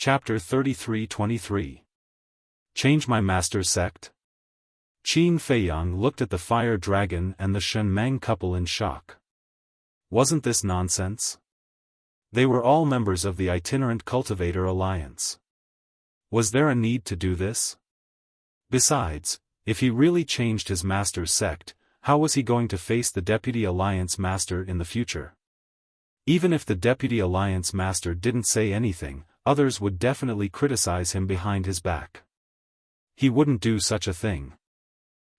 Chapter 33-23. Change my master's sect? Qin Feiyang looked at the fire dragon and the Shen Mang couple in shock. Wasn't this nonsense? They were all members of the Itinerant Cultivator Alliance. Was there a need to do this? Besides, if he really changed his master's sect, how was he going to face the Deputy Alliance Master in the future? Even if the Deputy Alliance Master didn't say anything, others would definitely criticize him behind his back. He wouldn't do such a thing.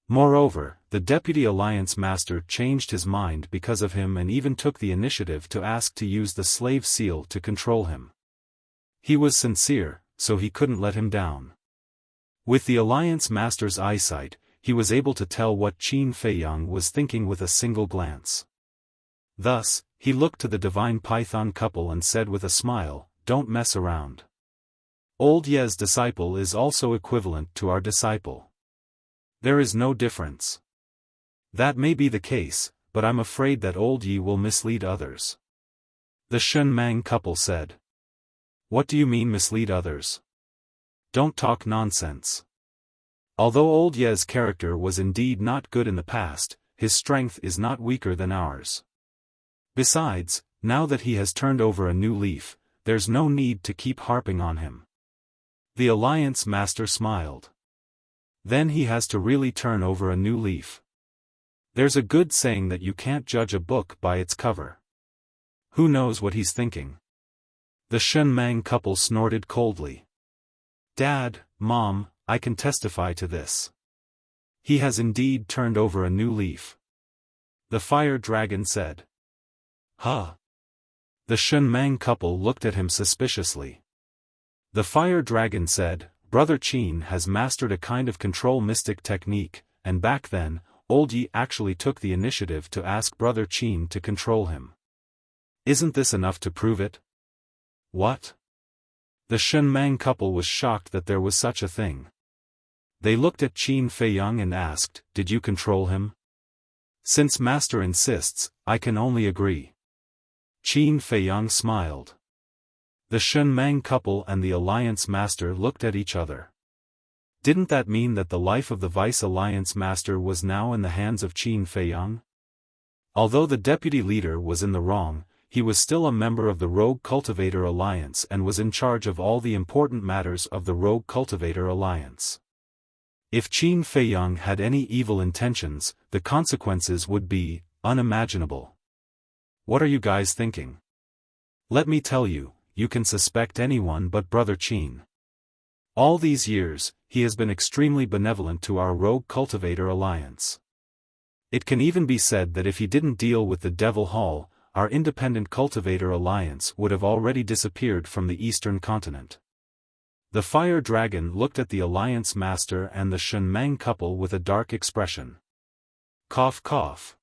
Moreover, the Deputy Alliance Master changed his mind because of him and even took the initiative to ask to use the slave seal to control him. He was sincere, so he couldn't let him down. With the Alliance Master's eyesight, he was able to tell what Qin Feiyang was thinking with a single glance. Thus, he looked to the Divine Python couple and said with a smile, "Don't mess around. Old Ye's disciple is also equivalent to our disciple. There is no difference." "That may be the case, but I'm afraid that old Ye will mislead others," the Shen Mang couple said. "What do you mean mislead others? Don't talk nonsense. Although old Ye's character was indeed not good in the past, his strength is not weaker than ours. Besides, now that he has turned over a new leaf, there's no need to keep harping on him." The Alliance Master smiled. Then he has to really turn over a new leaf. There's a good saying that you can't judge a book by its cover. Who knows what he's thinking? The Shen Mang couple snorted coldly. "Dad, Mom, I can testify to this. He has indeed turned over a new leaf," the fire dragon said. "Huh?" The Shen Mang couple looked at him suspiciously. The fire dragon said, "Brother Qin has mastered a kind of control mystic technique, and back then, old Yi actually took the initiative to ask Brother Qin to control him. Isn't this enough to prove it?" "What?" The Shen Mang couple was shocked that there was such a thing. They looked at Qin Feiyang and asked, "Did you control him?" "Since Master insists, I can only agree." Qin Feiyang smiled. The Shen Mang couple and the Alliance Master looked at each other. Didn't that mean that the life of the Vice Alliance Master was now in the hands of Qin Feiyang? Although the deputy leader was in the wrong, he was still a member of the Rogue Cultivator Alliance and was in charge of all the important matters of the Rogue Cultivator Alliance. If Qin Feiyang had any evil intentions, the consequences would be unimaginable. What are you guys thinking? Let me tell you, you can suspect anyone but Brother Qin. All these years, he has been extremely benevolent to our Rogue Cultivator Alliance. It can even be said that if he didn't deal with the Devil Hall, our Independent Cultivator Alliance would have already disappeared from the Eastern continent." The Fire Dragon looked at the Alliance Master and the Shen Mang couple with a dark expression. Cough cough.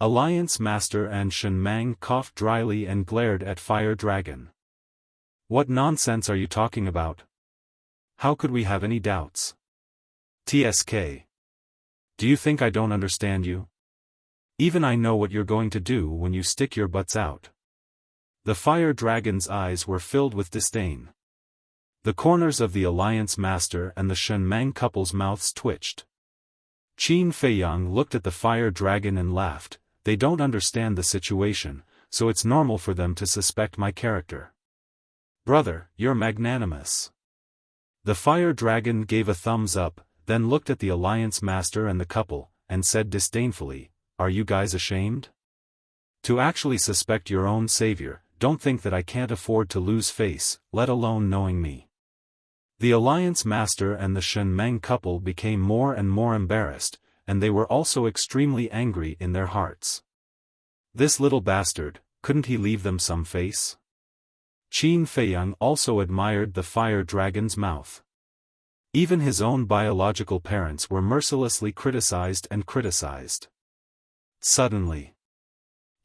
Alliance Master and Shen Mang coughed dryly and glared at Fire Dragon. "What nonsense are you talking about? How could we have any doubts? TSK. Do you think I don't understand you? Even I know what you're going to do when you stick your butts out." The Fire Dragon's eyes were filled with disdain. The corners of the Alliance Master and the Shen Mang couple's mouths twitched. Qin Feiyang looked at the Fire Dragon and laughed. "They don't understand the situation, so it's normal for them to suspect my character." "Brother, you're magnanimous." The Fire Dragon gave a thumbs up, then looked at the Alliance Master and the couple, and said disdainfully, "Are you guys ashamed? To actually suspect your own savior? Don't think that I can't afford to lose face, let alone knowing me." The Alliance Master and the Shen Mang couple became more and more embarrassed, and they were also extremely angry in their hearts. This little bastard, couldn't he leave them some face? Qin Feiyang also admired the Fire Dragon's mouth. Even his own biological parents were mercilessly criticized and criticized. Suddenly,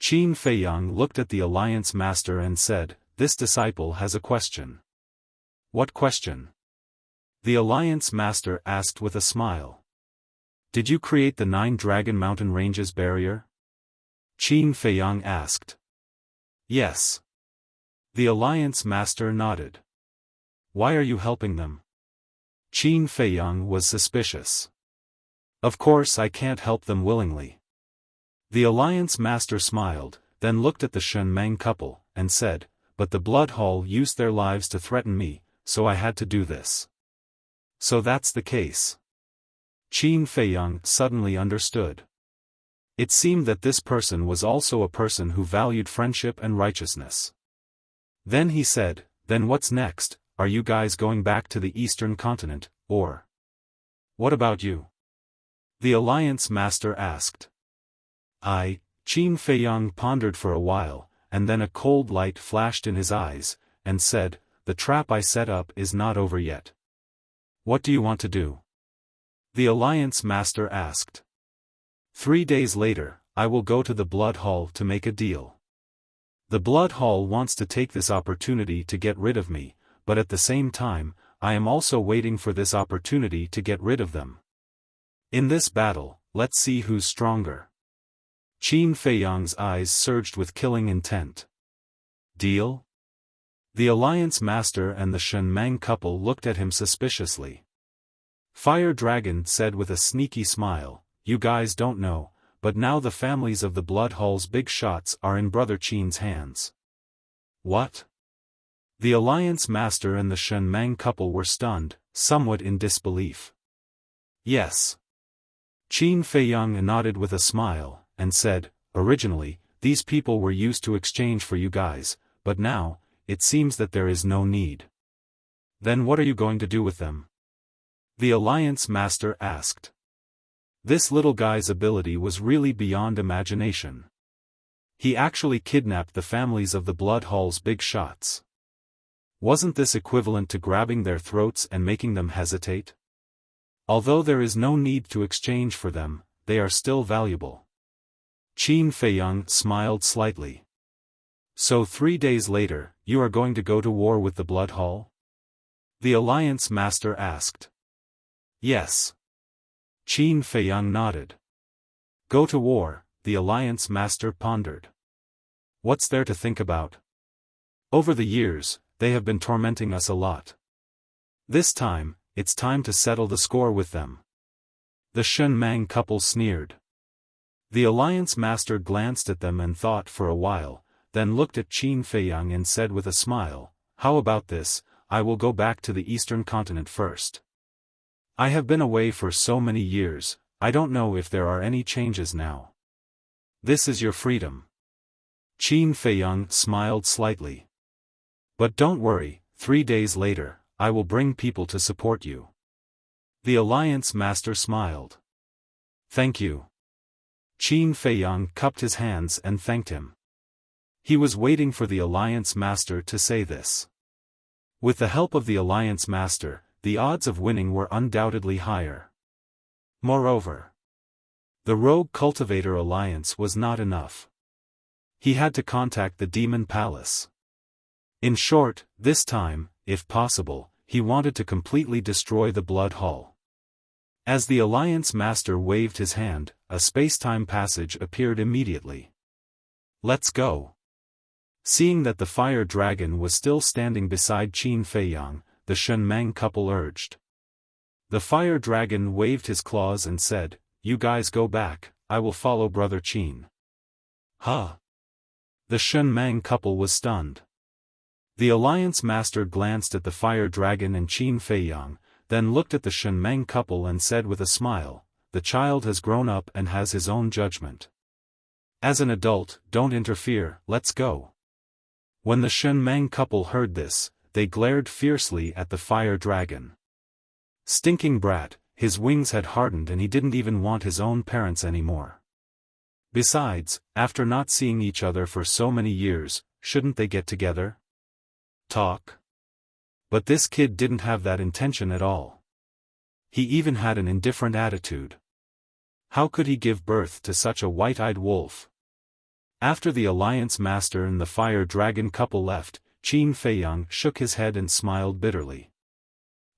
Qin Feiyang looked at the Alliance Master and said, "This disciple has a question." "What question?" the Alliance Master asked with a smile. "Did you create the 9 Dragon Mountain Ranges barrier?" Qin Feiyang asked. "Yes." The Alliance Master nodded. Why are you helping them? Qin Feiyang was suspicious. Of course I can't help them willingly. The Alliance Master smiled, then looked at the Shenmeng couple, and said, but the Blood Hall used their lives to threaten me, so I had to do this. So that's the case. Qin Feiyang suddenly understood. It seemed that this person was also a person who valued friendship and righteousness. Then he said, then what's next? Are you guys going back to the Eastern continent, or? What about you? The Alliance Master asked. Qin Feiyang pondered for a while, and then a cold light flashed in his eyes, and said, the trap I set up is not over yet. What do you want to do? The Alliance Master asked. 3 days later, I will go to the Blood Hall to make a deal. The Blood Hall wants to take this opportunity to get rid of me, but at the same time, I am also waiting for this opportunity to get rid of them. In this battle, let's see who's stronger. Qin Feiyang's eyes surged with killing intent. Deal? The Alliance Master and the Shenmeng couple looked at him suspiciously. Fire Dragon said with a sneaky smile, you guys don't know, but now the families of the Blood Hall's big shots are in Brother Qin's hands. What? The Alliance Master and the Shenmeng couple were stunned, somewhat in disbelief. Yes. Qin Feiyang nodded with a smile, and said, originally, these people were used to exchange for you guys, but now, it seems that there is no need. Then what are you going to do with them? The Alliance Master asked. This little guy's ability was really beyond imagination. He actually kidnapped the families of the Blood Hall's big shots. Wasn't this equivalent to grabbing their throats and making them hesitate? Although there is no need to exchange for them, they are still valuable. Qin Feiyang smiled slightly. So 3 days later, you are going to go to war with the Blood Hall? The Alliance Master asked. Yes. Qin Feiyang nodded. Go to war, the Alliance Master pondered. What's there to think about? Over the years, they have been tormenting us a lot. This time, it's time to settle the score with them. The Shenmeng couple sneered. The Alliance Master glanced at them and thought for a while, then looked at Qin Feiyang and said with a smile, how about this, I will go back to the Eastern continent first. I have been away for so many years, I don't know if there are any changes now. This is your freedom. Qin Feiyang smiled slightly. But don't worry, 3 days later, I will bring people to support you. The Alliance Master smiled. Thank you. Qin Feiyang cupped his hands and thanked him. He was waiting for the Alliance Master to say this. With the help of the Alliance Master, the odds of winning were undoubtedly higher. Moreover, the Rogue Cultivator Alliance was not enough. He had to contact the Demon Palace. In short, this time, if possible, he wanted to completely destroy the Blood Hall. As the Alliance Master waved his hand, a space-time passage appeared immediately. Let's go. Seeing that the Fire Dragon was still standing beside Qin Feiyang, the Shenmeng couple urged. The Fire Dragon waved his claws and said, you guys go back, I will follow Brother Qin. Huh? The Shenmeng couple was stunned. The Alliance Master glanced at the Fire Dragon and Qin Feiyang, then looked at the Shenmeng couple and said with a smile, the child has grown up and has his own judgment. As an adult, don't interfere, let's go. When the Shenmeng couple heard this, they glared fiercely at the Fire Dragon. Stinking brat, his wings had hardened and he didn't even want his own parents anymore. Besides, after not seeing each other for so many years, shouldn't they get together? Talk? But this kid didn't have that intention at all. He even had an indifferent attitude. How could he give birth to such a white-eyed wolf? After the Alliance Master and the Fire Dragon couple left, Qin Feiyang shook his head and smiled bitterly.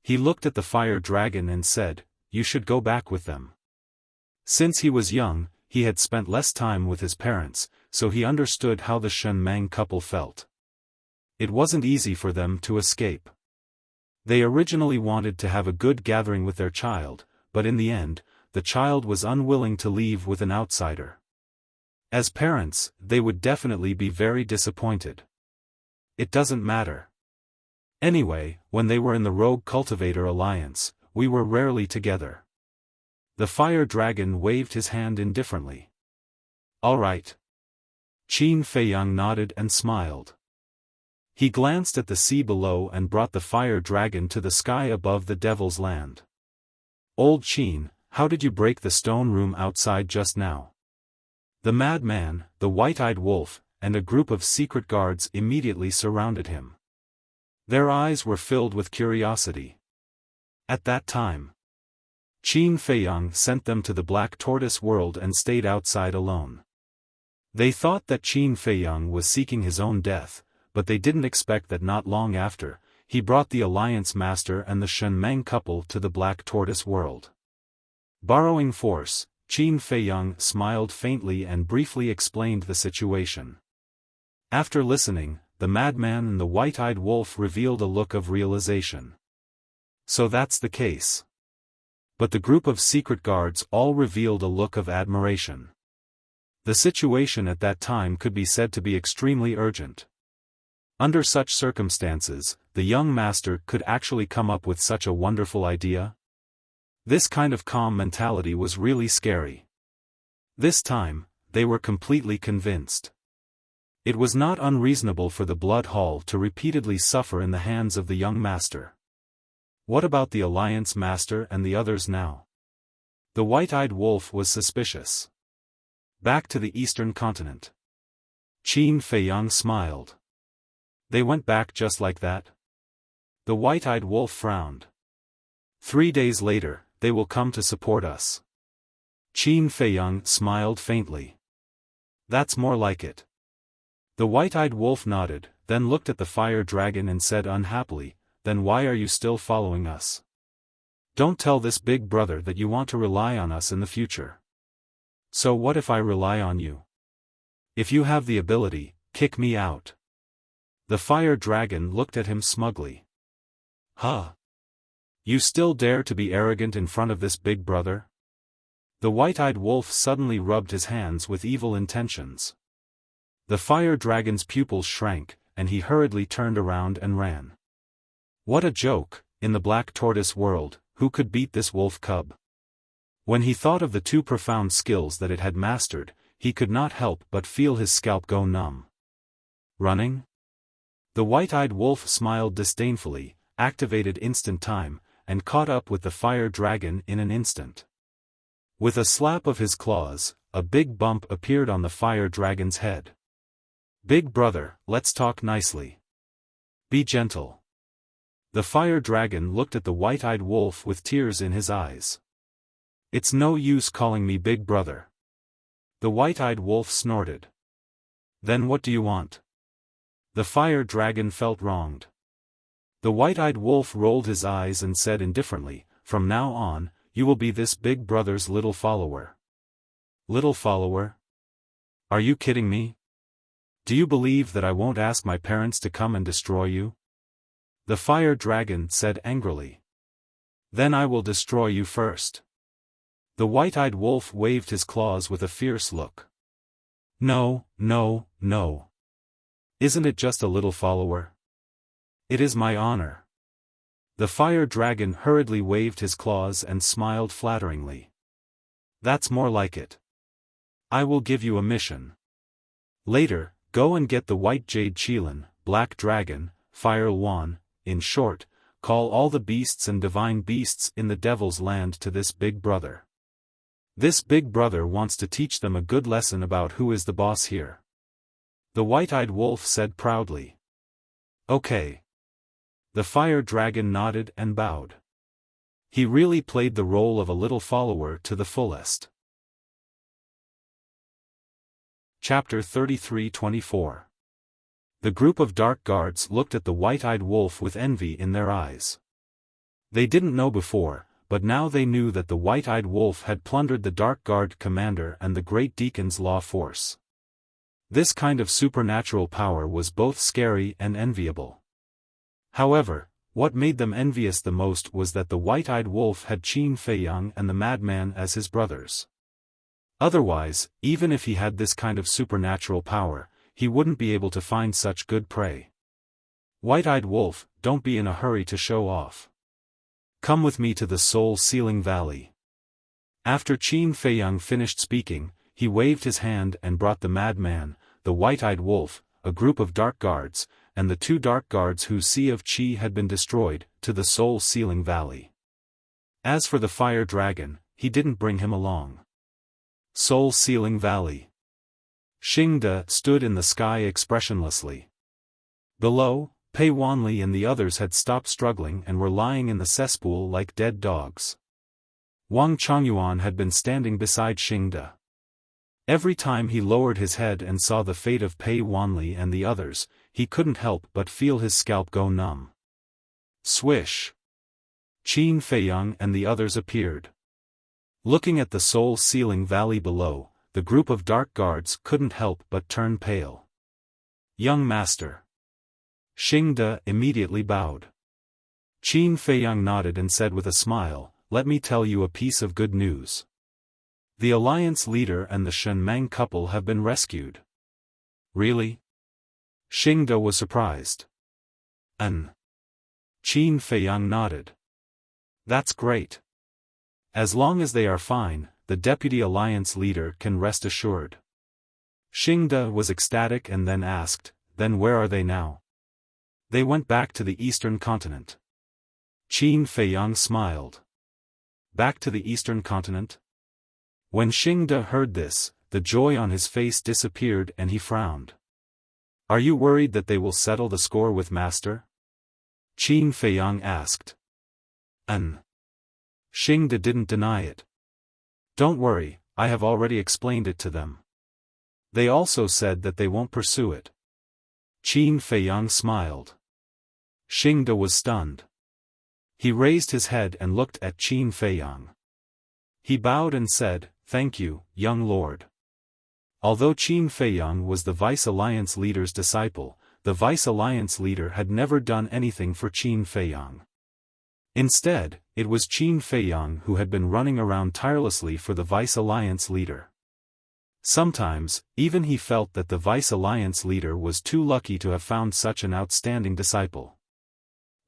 He looked at the Fire Dragon and said, you should go back with them. Since he was young, he had spent less time with his parents, so he understood how the Shenmeng couple felt. It wasn't easy for them to escape. They originally wanted to have a good gathering with their child, but in the end, the child was unwilling to leave with an outsider. As parents, they would definitely be very disappointed. It doesn't matter. Anyway, when they were in the Rogue Cultivator Alliance, we were rarely together. The fire dragon waved his hand indifferently. All right. Qin Feiyang nodded and smiled. He glanced at the sea below and brought the fire dragon to the sky above the Devil's Land. Old Qin, how did you break the stone room outside just now? The madman, the white-eyed wolf, and a group of secret guards immediately surrounded him. Their eyes were filled with curiosity. At that time, Qin Feiyang sent them to the Black Tortoise world and stayed outside alone. They thought that Qin Feiyang was seeking his own death, but they didn't expect that not long after, he brought the Alliance Master and the Shenmeng couple to the Black Tortoise world. Borrowing force, Qin Feiyang smiled faintly and briefly explained the situation. After listening, the madman and the white-eyed wolf revealed a look of realization. So that's the case. But the group of secret guards all revealed a look of admiration. The situation at that time could be said to be extremely urgent. Under such circumstances, the young master could actually come up with such a wonderful idea? This kind of calm mentality was really scary. This time, they were completely convinced. It was not unreasonable for the Blood Hall to repeatedly suffer in the hands of the young master. What about the Alliance Master and the others now? The white-eyed wolf was suspicious. Back to the eastern continent. Qin Feiyang smiled. They went back just like that? The white-eyed wolf frowned. 3 days later, they will come to support us. Qin Feiyang smiled faintly. That's more like it. The white-eyed wolf nodded, then looked at the fire dragon and said unhappily, then why are you still following us? Don't tell this big brother that you want to rely on us in the future. So what if I rely on you? If you have the ability, kick me out. The fire dragon looked at him smugly. Huh? You still dare to be arrogant in front of this big brother? The white-eyed wolf suddenly rubbed his hands with evil intentions. The fire dragon's pupils shrank, and he hurriedly turned around and ran. What a joke, in the Black Tortoise world, who could beat this wolf cub? When he thought of the two profound skills that it had mastered, he could not help but feel his scalp go numb. Running? The white-eyed wolf smiled disdainfully, activated instant time, and caught up with the fire dragon in an instant. With a slap of his claws, a big bump appeared on the fire dragon's head. Big brother, let's talk nicely. Be gentle. The fire dragon looked at the white-eyed wolf with tears in his eyes. It's no use calling me big brother. The white-eyed wolf snorted. Then what do you want? The fire dragon felt wronged. The white-eyed wolf rolled his eyes and said indifferently, from now on, you will be this big brother's little follower. Little follower? Are you kidding me? Do you believe that I won't ask my parents to come and destroy you? The fire dragon said angrily. Then I will destroy you first. The white-eyed wolf waved his claws with a fierce look. No, no, no. Isn't it just a little follower? It is my honor. The fire dragon hurriedly waved his claws and smiled flatteringly. That's more like it. I will give you a mission. Later, go and get the white jade Qilin, black dragon, fire Luan, in short, call all the beasts and divine beasts in the Devil's Land to this big brother. This big brother wants to teach them a good lesson about who is the boss here. The white-eyed wolf said proudly. Okay. The fire dragon nodded and bowed. He really played the role of a little follower to the fullest. Chapter 33-24. The group of dark guards looked at the white-eyed wolf with envy in their eyes. They didn't know before, but now they knew that the white-eyed wolf had plundered the Dark Guard commander and the Great Deacon's law force. This kind of supernatural power was both scary and enviable. However, What made them envious the most was that the white-eyed wolf had Qin Feiyang and the madman as his brothers. Otherwise, even if he had this kind of supernatural power, he wouldn't be able to find such good prey. White-eyed wolf, don't be in a hurry to show off. Come with me to the soul-sealing valley. After Qin Feiyang finished speaking, he waved his hand and brought the madman, the white-eyed wolf, a group of dark guards, and the 2 dark guards whose sea of qi had been destroyed, to the soul-sealing valley. As for the fire dragon, he didn't bring him along. Soul-sealing valley. Xingde stood in the sky expressionlessly. Below, Pei Wanli and the others had stopped struggling and were lying in the cesspool like dead dogs. Wang Chongyuan had been standing beside Xingde. Every time he lowered his head and saw the fate of Pei Wanli and the others, he couldn't help but feel his scalp go numb. Swish! Qin Feiyang and the others appeared. Looking at the soul-sealing valley below, the group of dark guards couldn't help but turn pale. Young master. Xingde immediately bowed. Qin Feiyang nodded and said with a smile, "Let me tell you a piece of good news. The alliance leader and the Shenmeng couple have been rescued." Really? Xingde was surprised. Qin Feiyang nodded. That's great. As long as they are fine, the deputy alliance leader can rest assured. Xingde was ecstatic and then asked, "Then where are they now?" "They went back to the eastern continent." Qin Feiyang smiled. Back to the eastern continent? When Xingde heard this, the joy on his face disappeared and he frowned. "Are you worried that they will settle the score with master?" Qin Feiyang asked. Xingde didn't deny it. "Don't worry, I have already explained it to them. They also said that they won't pursue it." Qin Feiyang smiled. Xingde was stunned. He raised his head and looked at Qin Feiyang. He bowed and said, "Thank you, young lord." Although Qin Feiyang was the Vice Alliance leader's disciple, the Vice Alliance leader had never done anything for Qin Feiyang. Instead, it was Qin Feiyang who had been running around tirelessly for the Vice Alliance leader. Sometimes, even he felt that the Vice Alliance leader was too lucky to have found such an outstanding disciple.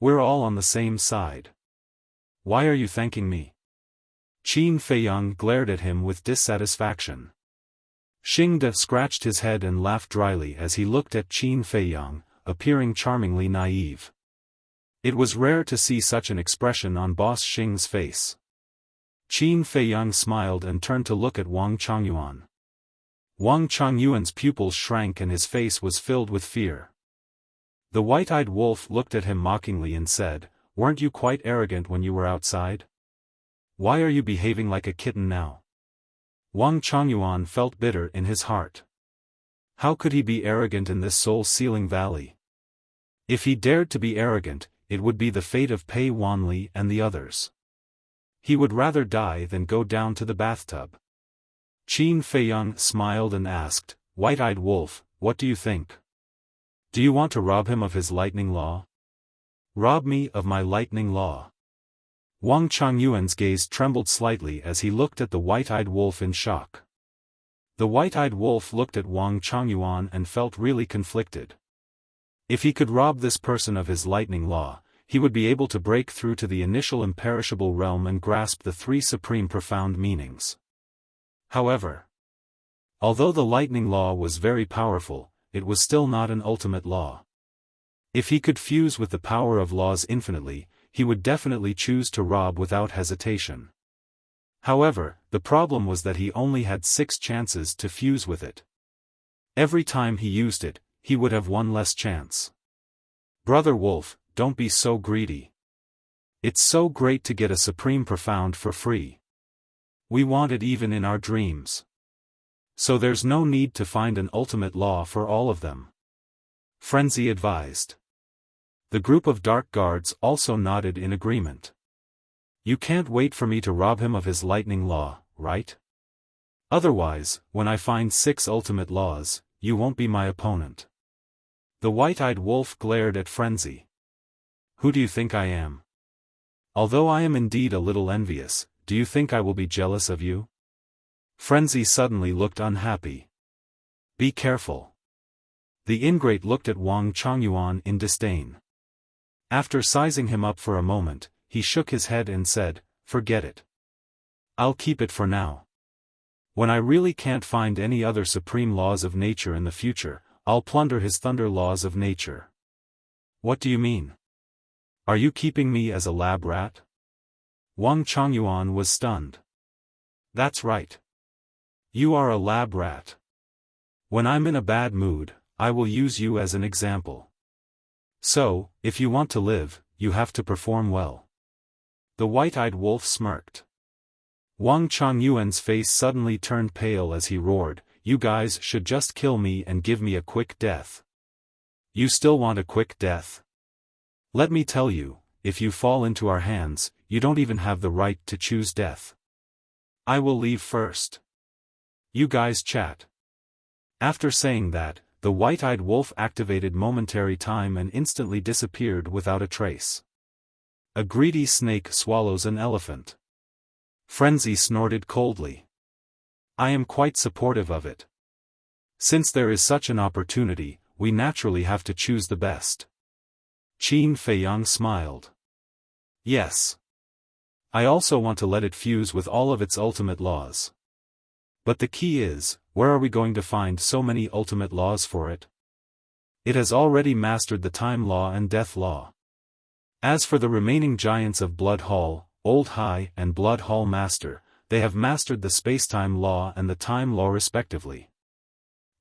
"We're all on the same side. Why are you thanking me?" Qin Feiyang glared at him with dissatisfaction. Xingde scratched his head and laughed dryly as he looked at Qin Feiyang, appearing charmingly naive. It was rare to see such an expression on Boss Xing's face. Qin Feiyang smiled and turned to look at Wang Chongyuan. Wang Chongyuan's pupils shrank and his face was filled with fear. The white-eyed wolf looked at him mockingly and said, "Weren't you quite arrogant when you were outside? Why are you behaving like a kitten now?" Wang Chongyuan felt bitter in his heart. How could he be arrogant in this soul-sealing valley? If he dared to be arrogant, it would be the fate of Pei Wanli and the others. He would rather die than go down to the bathtub. Qin Feiyang smiled and asked, "White-eyed wolf, what do you think? Do you want to rob him of his lightning law?" "Rob me of my lightning law?" Wang Chongyuan's gaze trembled slightly as he looked at the white-eyed wolf in shock. The white-eyed wolf looked at Wang Chongyuan and felt really conflicted. If he could rob this person of his lightning law, he would be able to break through to the initial imperishable realm and grasp the 3 supreme profound meanings. However, although the lightning law was very powerful, it was still not an ultimate law. If he could fuse with the power of laws infinitely, he would definitely choose to rob without hesitation. However, the problem was that he only had 6 chances to fuse with it. Every time he used it, he would have 1 less chance. "Brother Wolf, don't be so greedy. It's so great to get a supreme profound for free. We want it even in our dreams. So there's no need to find an ultimate law for all of them," Frenzy advised. The group of dark guards also nodded in agreement. "You can't wait for me to rob him of his lightning law, right? Otherwise, when I find 6 ultimate laws, you won't be my opponent." The white-eyed wolf glared at Frenzy. Who do you think I am? Although I am indeed a little envious, do you think I will be jealous of you? Frenzy suddenly looked unhappy. Be careful. The ingrate looked at Wang Chongyuan in disdain. After sizing him up for a moment, he shook his head and said, "Forget it. I'll keep it for now. When I really can't find any other supreme laws of nature in the future, I'll plunder his thunder laws of nature." What do you mean? Are you keeping me as a lab rat? Wang Chongyuan was stunned. That's right. You are a lab rat. When I'm in a bad mood, I will use you as an example. So, if you want to live, you have to perform well. The white-eyed wolf smirked. Wang Chongyuan's face suddenly turned pale as he roared, "You guys should just kill me and give me a quick death." You still want a quick death? Let me tell you, if you fall into our hands, you don't even have the right to choose death. I will leave first. You guys chat. After saying that, the white-eyed wolf activated momentary time and instantly disappeared without a trace. A greedy snake swallows an elephant. Frenzy snorted coldly. I am quite supportive of it. Since there is such an opportunity, we naturally have to choose the best. Qin Feiyang smiled. Yes. I also want to let it fuse with all of its ultimate laws. But the key is, where are we going to find so many ultimate laws for it? It has already mastered the time law and death law. As for the remaining giants of Blood Hall, Old High and Blood Hall Master, they have mastered the spacetime law and the time law respectively.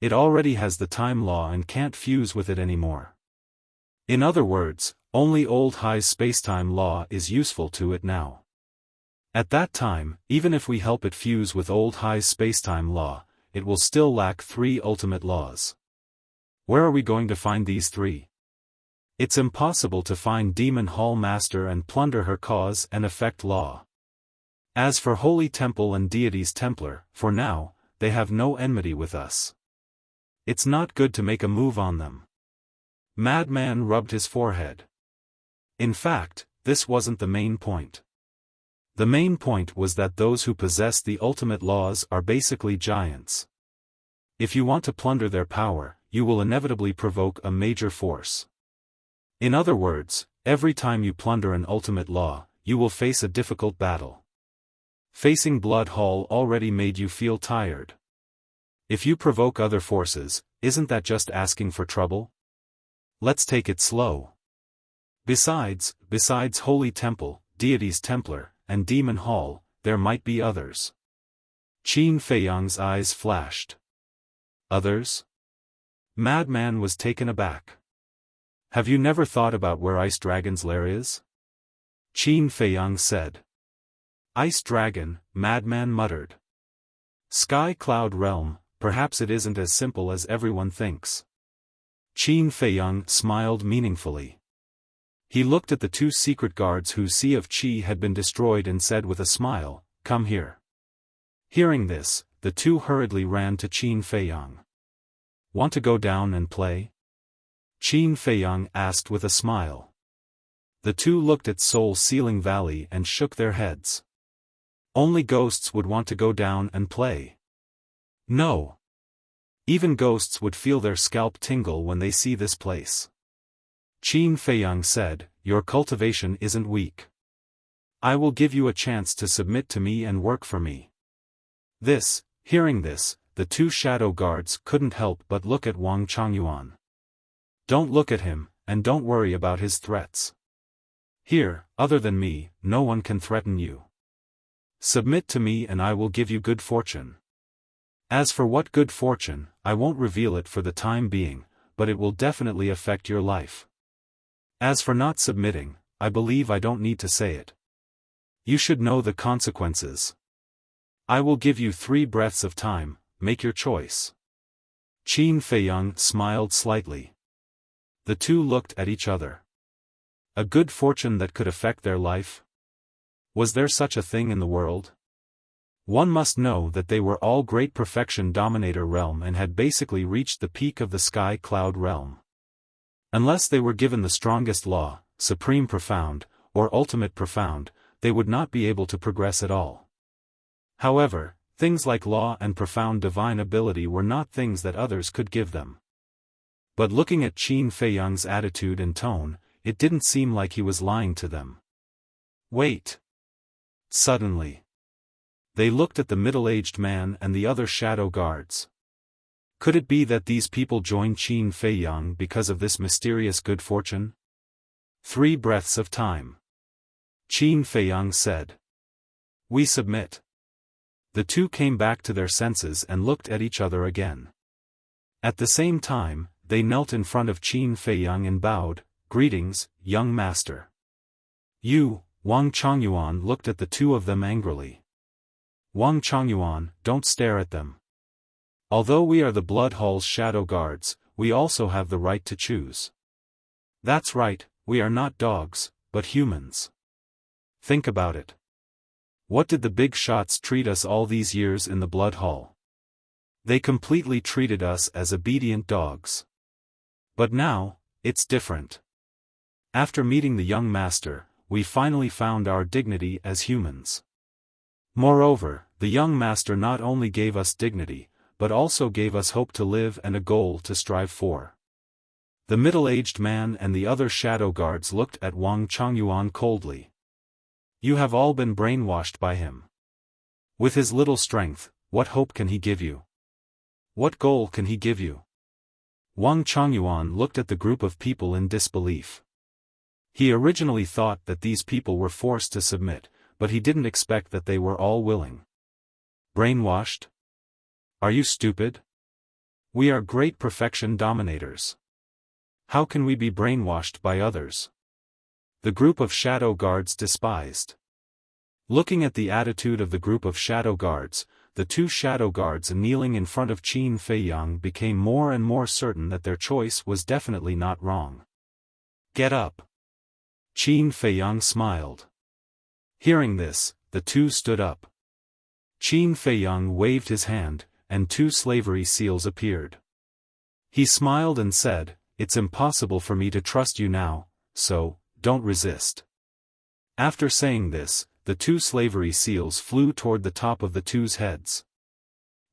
It already has the time law and can't fuse with it anymore. In other words, only Old High's spacetime law is useful to it now. At that time, even if we help it fuse with Old High's spacetime law, it will still lack 3 ultimate laws. Where are we going to find these 3? It's impossible to find Demon Hall Master and plunder her cause and effect law. As for Holy Temple and Deity's Templar, for now, they have no enmity with us. It's not good to make a move on them. Madman rubbed his forehead. In fact, this wasn't the main point. The main point was that those who possess the ultimate laws are basically giants. If you want to plunder their power, you will inevitably provoke a major force. In other words, every time you plunder an ultimate law, you will face a difficult battle. Facing Blood Hall already made you feel tired. If you provoke other forces, isn't that just asking for trouble? Let's take it slow. Besides Holy Temple, Deity's Templar, and Demon Hall, there might be others. Qin Feiyang's eyes flashed. Others? Madman was taken aback. Have you never thought about where Ice Dragon's lair is? Qin Feiyang said. Ice Dragon, Madman muttered. Sky Cloud Realm, perhaps it isn't as simple as everyone thinks. Qin Feiyang smiled meaningfully. He looked at the 2 secret guards whose Sea of Qi had been destroyed and said with a smile, "Come here." Hearing this, the 2 hurriedly ran to Qin Feiyang. Want to go down and play? Qin Feiyang asked with a smile. The 2 looked at Soul Ceiling Valley and shook their heads. Only ghosts would want to go down and play. No. Even ghosts would feel their scalp tingle when they see this place. Qin Feiyang said, "Your cultivation isn't weak. I will give you a chance to submit to me and work for me." Hearing this, the 2 shadow guards couldn't help but look at Wang Chongyuan. Don't look at him, and don't worry about his threats. Here, other than me, no one can threaten you. Submit to me and I will give you good fortune. As for what good fortune, I won't reveal it for the time being, but it will definitely affect your life. As for not submitting, I believe I don't need to say it. You should know the consequences. I will give you 3 breaths of time, make your choice. Qin Feiyang smiled slightly. The 2 looked at each other. A good fortune that could affect their life? Was there such a thing in the world? One must know that they were all Great Perfection Dominator Realm and had basically reached the peak of the Sky Cloud Realm. Unless they were given the strongest law, supreme profound, or ultimate profound, they would not be able to progress at all. However, things like law and profound divine ability were not things that others could give them. But looking at Qin Feiyang's attitude and tone, it didn't seem like he was lying to them. Wait! Suddenly, they looked at the middle-aged man and the other shadow guards. Could it be that these people joined Qin Feiyang because of this mysterious good fortune? 3 breaths of time. Qin Feiyang said. We submit. The two came back to their senses and looked at each other again. At the same time, they knelt in front of Qin Feiyang and bowed, Greetings, young master. You, Wang Chongyuan looked at the two of them angrily. Wang Chongyuan, don't stare at them. Although we are the Blood Hall's shadow guards, we also have the right to choose. That's right, we are not dogs, but humans. Think about it. What did the big shots treat us all these years in the Blood Hall? They completely treated us as obedient dogs. But now, it's different. After meeting the young master, we finally found our dignity as humans. Moreover, the young master not only gave us dignity, but also gave us hope to live and a goal to strive for. The middle-aged man and the other shadow guards looked at Wang Chongyuan coldly. You have all been brainwashed by him. With his little strength, what hope can he give you? What goal can he give you? Wang Chongyuan looked at the group of people in disbelief. He originally thought that these people were forced to submit, but he didn't expect that they were all willing. Brainwashed? Are you stupid? We are great perfection dominators. How can we be brainwashed by others? The group of shadow guards despised. Looking at the attitude of the group of shadow guards, the 2 shadow guards kneeling in front of Qin Feiyang became more and more certain that their choice was definitely not wrong. Get up! Qin Feiyang smiled. Hearing this, the 2 stood up. Qin Feiyang waved his hand, and 2 slavery seals appeared. He smiled and said, It's impossible for me to trust you now, so, don't resist. After saying this, the 2 slavery seals flew toward the top of the 2's heads.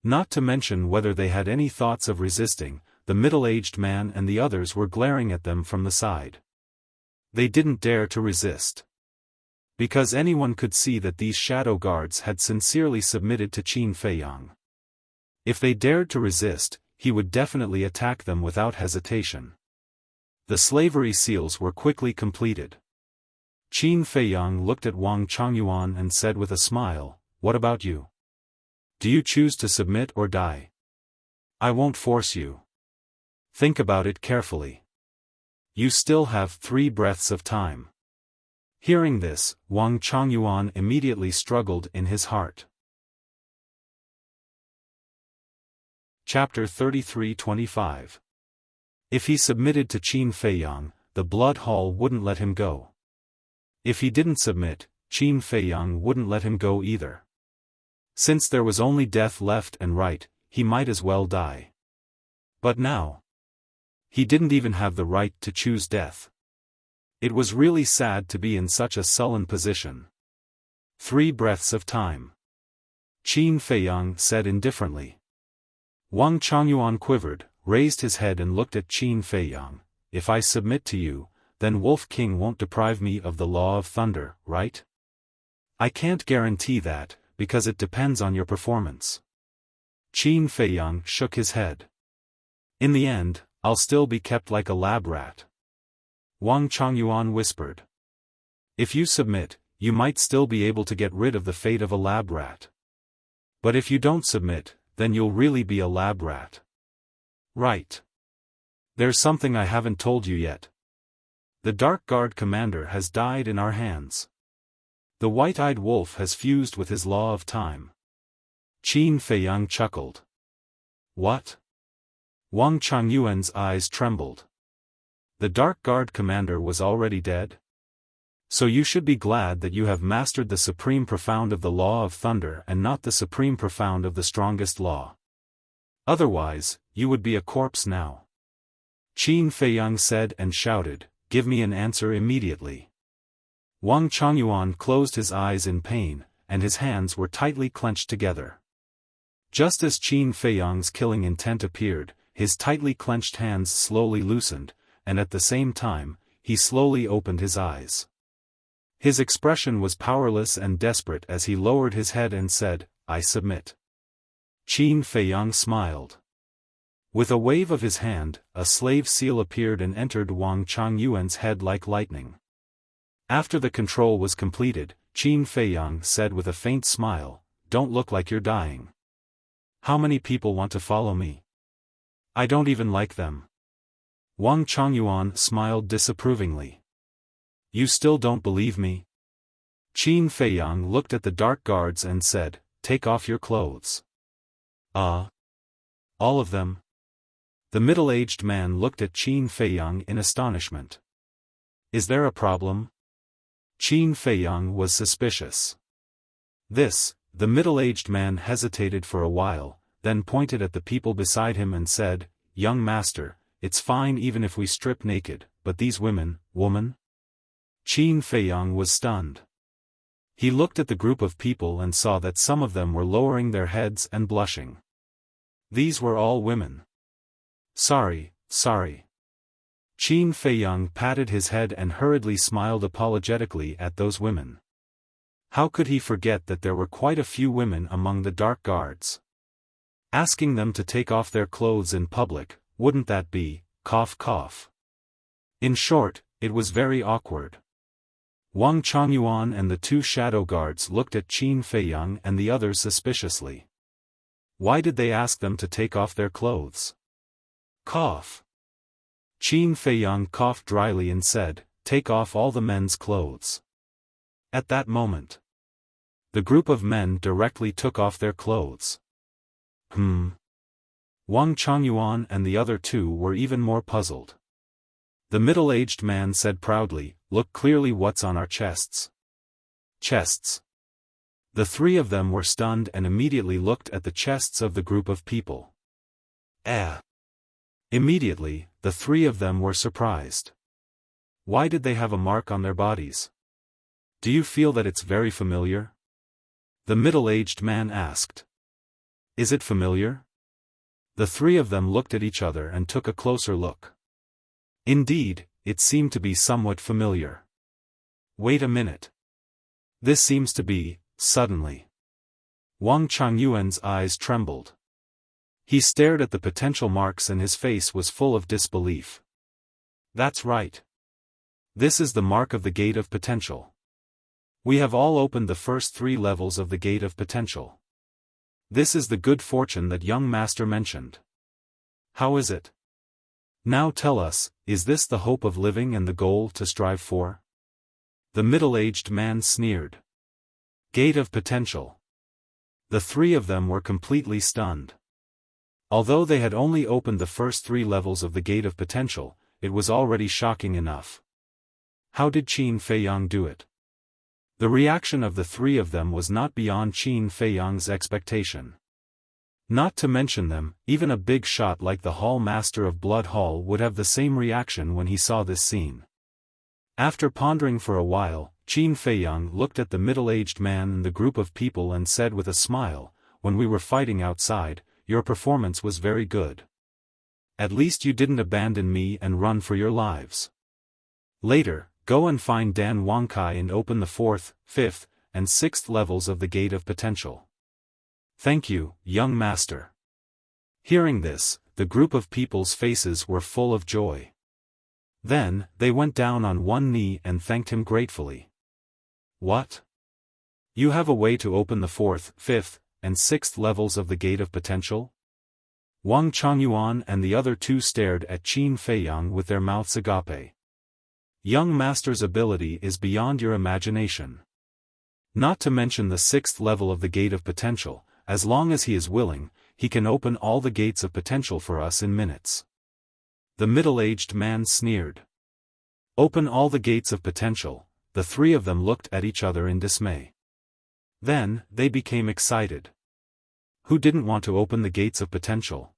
Not to mention whether they had any thoughts of resisting, the middle-aged man and the others were glaring at them from the side. They didn't dare to resist. Because anyone could see that these shadow guards had sincerely submitted to Qin Feiyang. If they dared to resist, he would definitely attack them without hesitation. The slavery seals were quickly completed. Qin Feiyang looked at Wang Chongyuan and said with a smile, What about you? Do you choose to submit or die? I won't force you. Think about it carefully. You still have 3 breaths of time. Hearing this, Wang Chongyuan immediately struggled in his heart. Chapter 33-25. If he submitted to Qin Feiyang, the Blood Hall wouldn't let him go. If he didn't submit, Qin Feiyang wouldn't let him go either. Since there was only death left and right, he might as well die. But now, he didn't even have the right to choose death. It was really sad to be in such a sullen position. 3 breaths of time. Qin Feiyang said indifferently. Wang Chongyuan quivered, raised his head and looked at Qin Feiyang. If I submit to you, then Wolf King won't deprive me of the law of thunder, right? I can't guarantee that, because it depends on your performance. Qin Feiyang shook his head. In the end, I'll still be kept like a lab rat. Wang Chongyuan whispered. If you submit, you might still be able to get rid of the fate of a lab rat. But if you don't submit, then you'll really be a lab rat. Right. There's something I haven't told you yet. The Dark Guard commander has died in our hands. The white-eyed wolf has fused with his law of time. Qin Feiyang chuckled. What? Wang Chongyuan's eyes trembled. The Dark Guard commander was already dead? So you should be glad that you have mastered the supreme profound of the law of thunder and not the supreme profound of the strongest law. Otherwise, you would be a corpse now. Qin Feiyang said and shouted, give me an answer immediately. Wang Changyuan closed his eyes in pain, and his hands were tightly clenched together. Just as Qin Feiyang's killing intent appeared, his tightly clenched hands slowly loosened, and at the same time, he slowly opened his eyes. His expression was powerless and desperate as he lowered his head and said, "I submit." Qin Feiyang smiled. With a wave of his hand, a slave seal appeared and entered Wang Changyuan's head like lightning. After the control was completed, Qin Feiyang said with a faint smile, "Don't look like you're dying. How many people want to follow me? I don't even like them." Wang Changyuan smiled disapprovingly. "You still don't believe me?" Qin Feiyang looked at the dark guards and said, "Take off your clothes." All of them?" The middle-aged man looked at Qin Feiyang in astonishment. "Is there a problem?" Qin Feiyang was suspicious. The middle-aged man hesitated for a while, then pointed at the people beside him and said, "Young master, it's fine even if we strip naked, but these women, woman?" Qin Feiyang was stunned. He looked at the group of people and saw that some of them were lowering their heads and blushing. These were all women. Sorry. Qin Feiyang patted his head and hurriedly smiled apologetically at those women. How could he forget that there were quite a few women among the dark guards? Asking them to take off their clothes in public, wouldn't that be, cough cough. In short, it was very awkward. Wang Changyuan and the two shadow guards looked at Qin Feiyang and the others suspiciously. Why did they ask them to take off their clothes? Cough. Qin Feiyang coughed dryly and said, "Take off all the men's clothes." At that moment, the group of men directly took off their clothes. Wang Changyuan and the other two were even more puzzled. The middle-aged man said proudly, "Look clearly what's on our chests." Chests. The three of them were stunned and immediately looked at the chests of the group of people. Immediately, the three of them were surprised. Why did they have a mark on their bodies? Do you feel that it's very familiar? The middle-aged man asked. Is it familiar? The three of them looked at each other and took a closer look. Indeed, it seemed to be somewhat familiar. Wait a minute. This seems to be, suddenly. Wang Changyuan's eyes trembled. He stared at the potential marks and his face was full of disbelief. That's right. This is the mark of the gate of potential. We have all opened the first 3 levels of the gate of potential. This is the good fortune that young master mentioned. How is it? Now tell us, is this the hope of living and the goal to strive for? The middle-aged man sneered. Gate of potential. The three of them were completely stunned. Although they had only opened the first 3 levels of the gate of potential, it was already shocking enough. How did Qin Feiyang do it? The reaction of the 3 of them was not beyond Qin Feiyang's expectation. Not to mention them, even a big shot like the Hall Master of Blood Hall would have the same reaction when he saw this scene. After pondering for a while, Qin Feiyang looked at the middle-aged man and the group of people and said with a smile, "When we were fighting outside, your performance was very good. At least you didn't abandon me and run for your lives. Later, go and find Dan Wangkai and open the 4th, 5th, and 6th levels of the Gate of Potential." Thank you, young master. Hearing this, the group of people's faces were full of joy. Then, they went down on one knee and thanked him gratefully. What? You have a way to open the 4th, 5th, and 6th levels of the Gate of Potential? Wang Changyuan and the other 2 stared at Qin Feiyang with their mouths agape. Young master's ability is beyond your imagination. Not to mention the 6th level of the Gate of Potential, as long as he is willing, he can open all the gates of potential for us in minutes. The middle-aged man sneered. Open all the gates of potential. The 3 of them looked at each other in dismay. Then, they became excited. Who didn't want to open the gates of potential?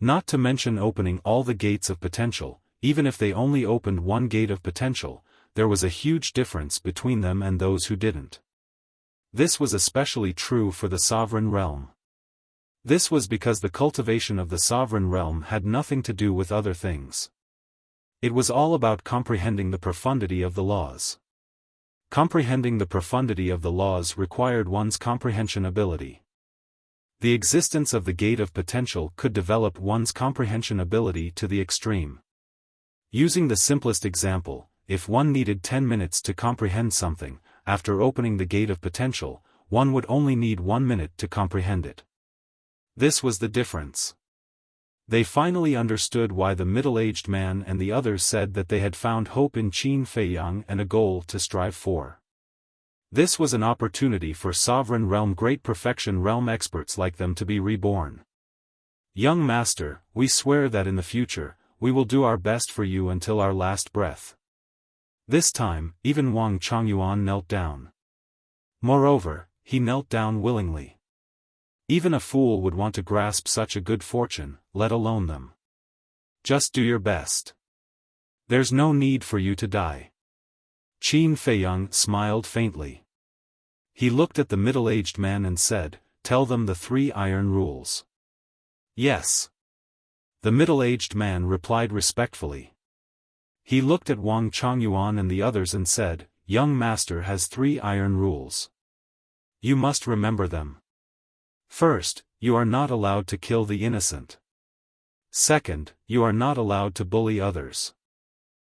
Not to mention opening all the gates of potential, even if they only opened one gate of potential, there was a huge difference between them and those who didn't. This was especially true for the sovereign realm. This was because the cultivation of the sovereign realm had nothing to do with other things. It was all about comprehending the profundity of the laws. Comprehending the profundity of the laws required one's comprehension ability. The existence of the gate of potential could develop one's comprehension ability to the extreme. Using the simplest example, if one needed 10 minutes to comprehend something, after opening the gate of potential, one would only need 1 minute to comprehend it. This was the difference. They finally understood why the middle-aged man and the others said that they had found hope in Qin Feiyang and a goal to strive for. This was an opportunity for Sovereign Realm Great Perfection Realm experts like them to be reborn. Young Master, we swear that in the future, we will do our best for you until our last breath. This time, even Wang Chongyuan knelt down. Moreover, he knelt down willingly. Even a fool would want to grasp such a good fortune, let alone them. Just do your best. There's no need for you to die. Qin Feiyang smiled faintly. He looked at the middle-aged man and said, "Tell them the 3 iron rules." Yes. The middle-aged man replied respectfully. He looked at Wang Chongyuan and the others and said, "Young Master has 3 iron rules. You must remember them. First, you are not allowed to kill the innocent. Second, you are not allowed to bully others.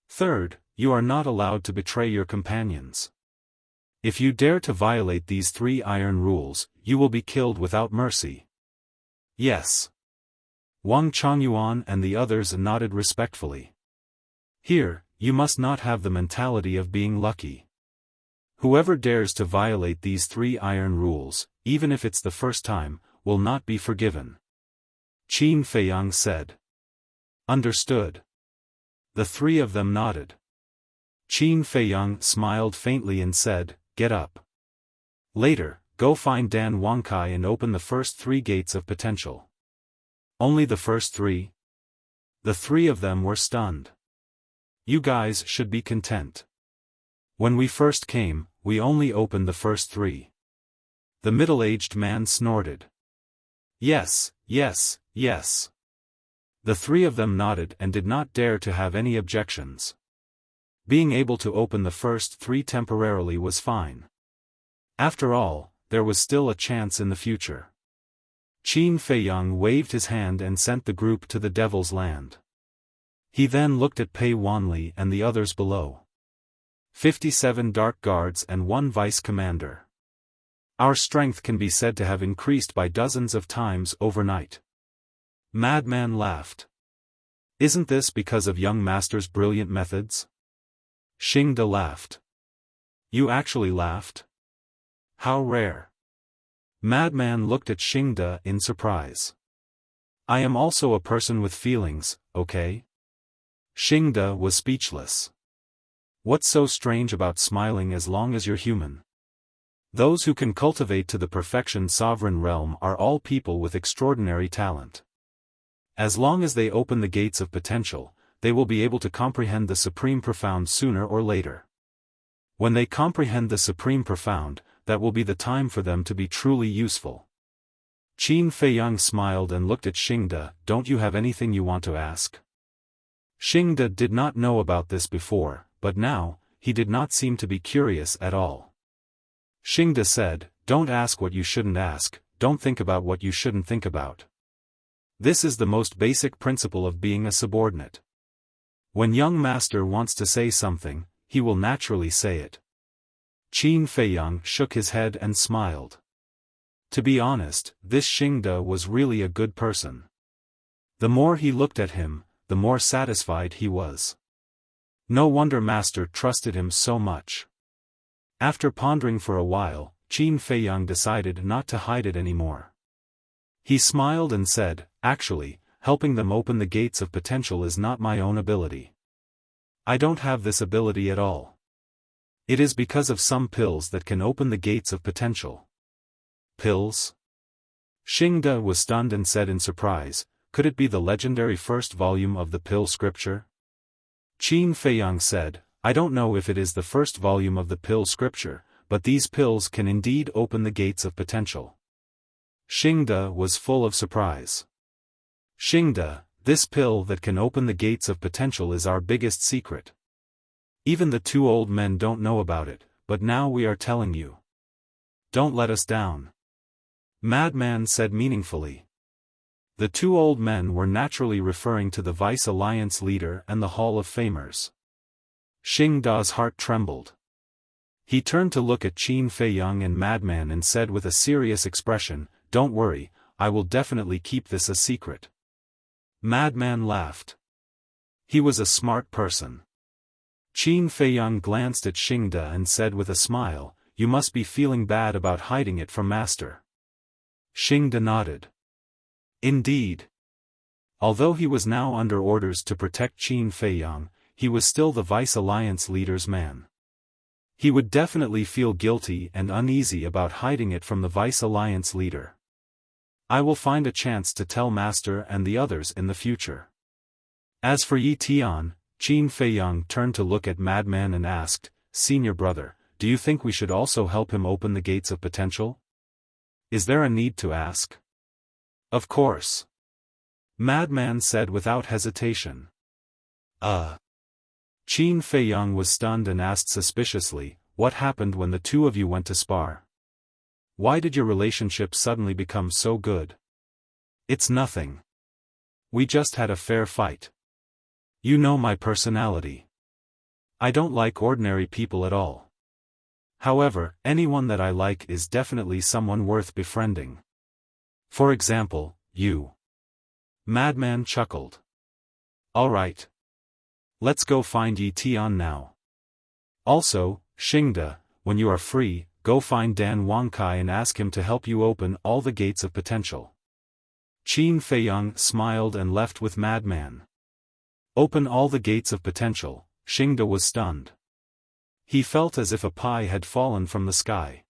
Third, you are not allowed to betray your companions. If you dare to violate these 3 iron rules, you will be killed without mercy." Yes. Wang Chongyuan and the others nodded respectfully. Here, you must not have the mentality of being lucky. Whoever dares to violate these 3 iron rules, even if it's the first time, will not be forgiven. Qin Feiyang said. Understood. The 3 of them nodded. Qin Feiyang smiled faintly and said, "Get up. Later, go find Dan Wangkai and open the first 3 gates of potential." Only the first 3? The 3 of them were stunned. You guys should be content. When we first came, we only opened the first 3. The middle-aged man snorted. Yes, yes, yes. The 3 of them nodded and did not dare to have any objections. Being able to open the first 3 temporarily was fine. After all, there was still a chance in the future. Qin Feiyang waved his hand and sent the group to the Devil's Land. He then looked at Pei Wanli and the others below. 57 Dark Guards and 1 Vice Commander. Our strength can be said to have increased by dozens of times overnight. Madman laughed. Isn't this because of young Master's brilliant methods? Xingde laughed. You actually laughed? How rare. Madman looked at Xingde in surprise. I am also a person with feelings, okay? Xingde was speechless. What's so strange about smiling as long as you're human? Those who can cultivate to the perfection sovereign realm are all people with extraordinary talent. As long as they open the gates of potential, they will be able to comprehend the supreme profound sooner or later. When they comprehend the supreme profound, that will be the time for them to be truly useful. Qin Feiyang smiled and looked at Xingde. Don't you have anything you want to ask? Xingde did not know about this before, but now, he did not seem to be curious at all. Xingde said, don't ask what you shouldn't ask, don't think about what you shouldn't think about. This is the most basic principle of being a subordinate. When young master wants to say something, he will naturally say it. Qin Feiyang shook his head and smiled. To be honest, this Xingde was really a good person. The more he looked at him, the more satisfied he was. No wonder master trusted him so much. After pondering for a while, Qin Feiyang decided not to hide it anymore. He smiled and said, actually, helping them open the gates of potential is not my own ability. I don't have this ability at all. It is because of some pills that can open the gates of potential. Pills? Xingde was stunned and said in surprise, could it be the legendary first volume of the pill scripture? Qin Feiyang said, I don't know if it is the first volume of the pill scripture, but these pills can indeed open the gates of potential. Xingde was full of surprise. Xingde, this pill that can open the gates of potential is our biggest secret. Even the two old men don't know about it, but now we are telling you. Don't let us down. Madman said meaningfully. The two old men were naturally referring to the Vice Alliance leader and the Hall of Famers. Xingde's heart trembled. He turned to look at Qin Feiyang and Madman and said with a serious expression, Don't worry, I will definitely keep this a secret. Madman laughed. He was a smart person. Qin Feiyang glanced at Xingde and said with a smile, You must be feeling bad about hiding it from Master. Xingde nodded. Indeed. Although he was now under orders to protect Qin Feiyang, he was still the Vice Alliance leader's man. He would definitely feel guilty and uneasy about hiding it from the Vice Alliance leader. I will find a chance to tell Master and the others in the future. As for Yi Tian, Qin Feiyang turned to look at Madman and asked, Senior brother, do you think we should also help him open the gates of potential? Is there a need to ask? Of course. Madman said without hesitation. Qin Feiyang was stunned and asked suspiciously, What happened when the two of you went to spar? Why did your relationship suddenly become so good? It's nothing. We just had a fair fight. You know my personality. I don't like ordinary people at all. However, anyone that I like is definitely someone worth befriending. For example, you. Madman chuckled. All right. Let's go find Yi Tian now. Also, Xingde, when you are free, go find Dan Wangkai and ask him to help you open all the gates of potential. Qin Feiyang smiled and left with Madman. Open all the gates of potential, Xingde was stunned. He felt as if a pie had fallen from the sky.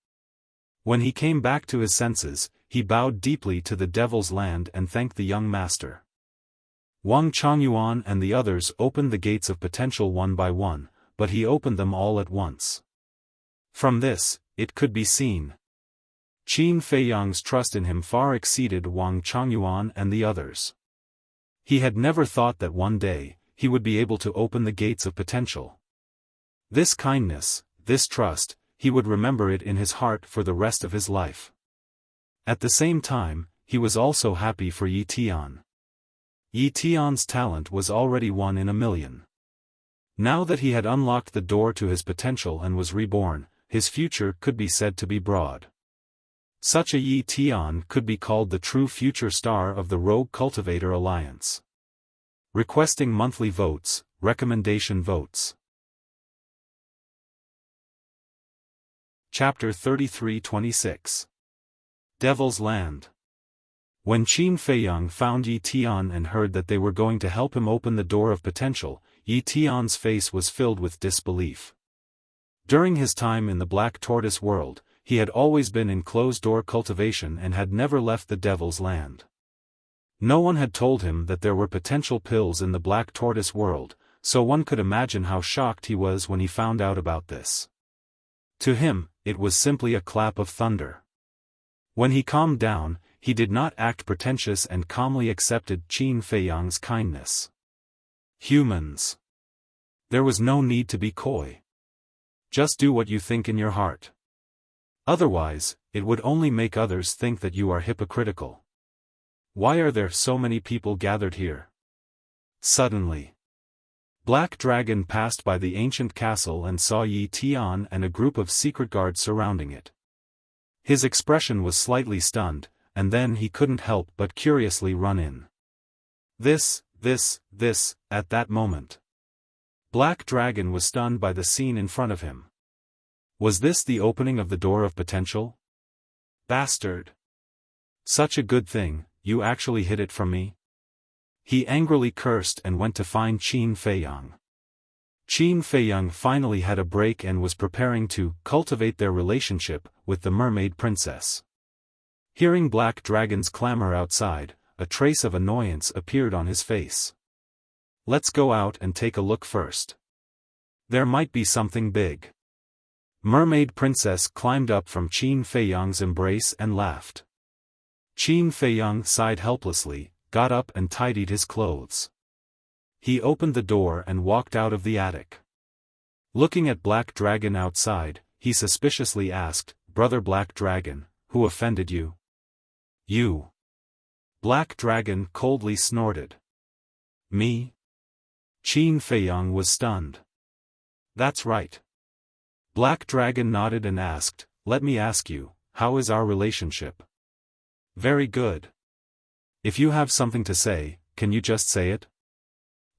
When he came back to his senses, he bowed deeply to the Devil's Land and thanked the young master. Wang Chongyuan and the others opened the gates of potential one by one, but he opened them all at once. From this, it could be seen. Qin Feiyang's trust in him far exceeded Wang Chongyuan and the others. He had never thought that one day, he would be able to open the gates of potential. This kindness, this trust, he would remember it in his heart for the rest of his life. At the same time, he was also happy for Yi Tian. Yi Tian's talent was already 1 in a million. Now that he had unlocked the door to his potential and was reborn, his future could be said to be broad. Such a Yi Tian could be called the true future star of the Rogue Cultivator Alliance. Requesting monthly votes, recommendation votes. Chapter 33-26. Devil's Land. When Qin Feiyang found Yi Tian and heard that they were going to help him open the door of potential, Yi Tian's face was filled with disbelief. During his time in the Black Tortoise world, he had always been in closed-door cultivation and had never left the Devil's Land. No one had told him that there were potential pills in the Black Tortoise world, so one could imagine how shocked he was when he found out about this. To him, it was simply a clap of thunder. When he calmed down, he did not act pretentious and calmly accepted Qin Feiyang's kindness. Humans. There was no need to be coy. Just do what you think in your heart. Otherwise, it would only make others think that you are hypocritical. Why are there so many people gathered here? Suddenly, Black Dragon passed by the ancient castle and saw Yi Tian and a group of secret guards surrounding it. His expression was slightly stunned, and then he couldn't help but curiously run in. At that moment. Black Dragon was stunned by the scene in front of him. Was this the opening of the door of potential? Bastard! Such a good thing, you actually hid it from me? He angrily cursed and went to find Qin Feiyang. Qin Feiyang finally had a break and was preparing to cultivate their relationship with the mermaid princess. Hearing Black Dragon's clamor outside, a trace of annoyance appeared on his face. Let's go out and take a look first. There might be something big. Mermaid Princess climbed up from Qin Feiyang's embrace and laughed. Qin Feiyang sighed helplessly, got up and tidied his clothes. He opened the door and walked out of the attic. Looking at Black Dragon outside, he suspiciously asked, "Brother Black Dragon, who offended you?" "You." Black Dragon coldly snorted. "Me?" Qin Feiyang was stunned. "That's right." Black Dragon nodded and asked, "Let me ask you, how is our relationship?" "Very good." "If you have something to say, can you just say it?"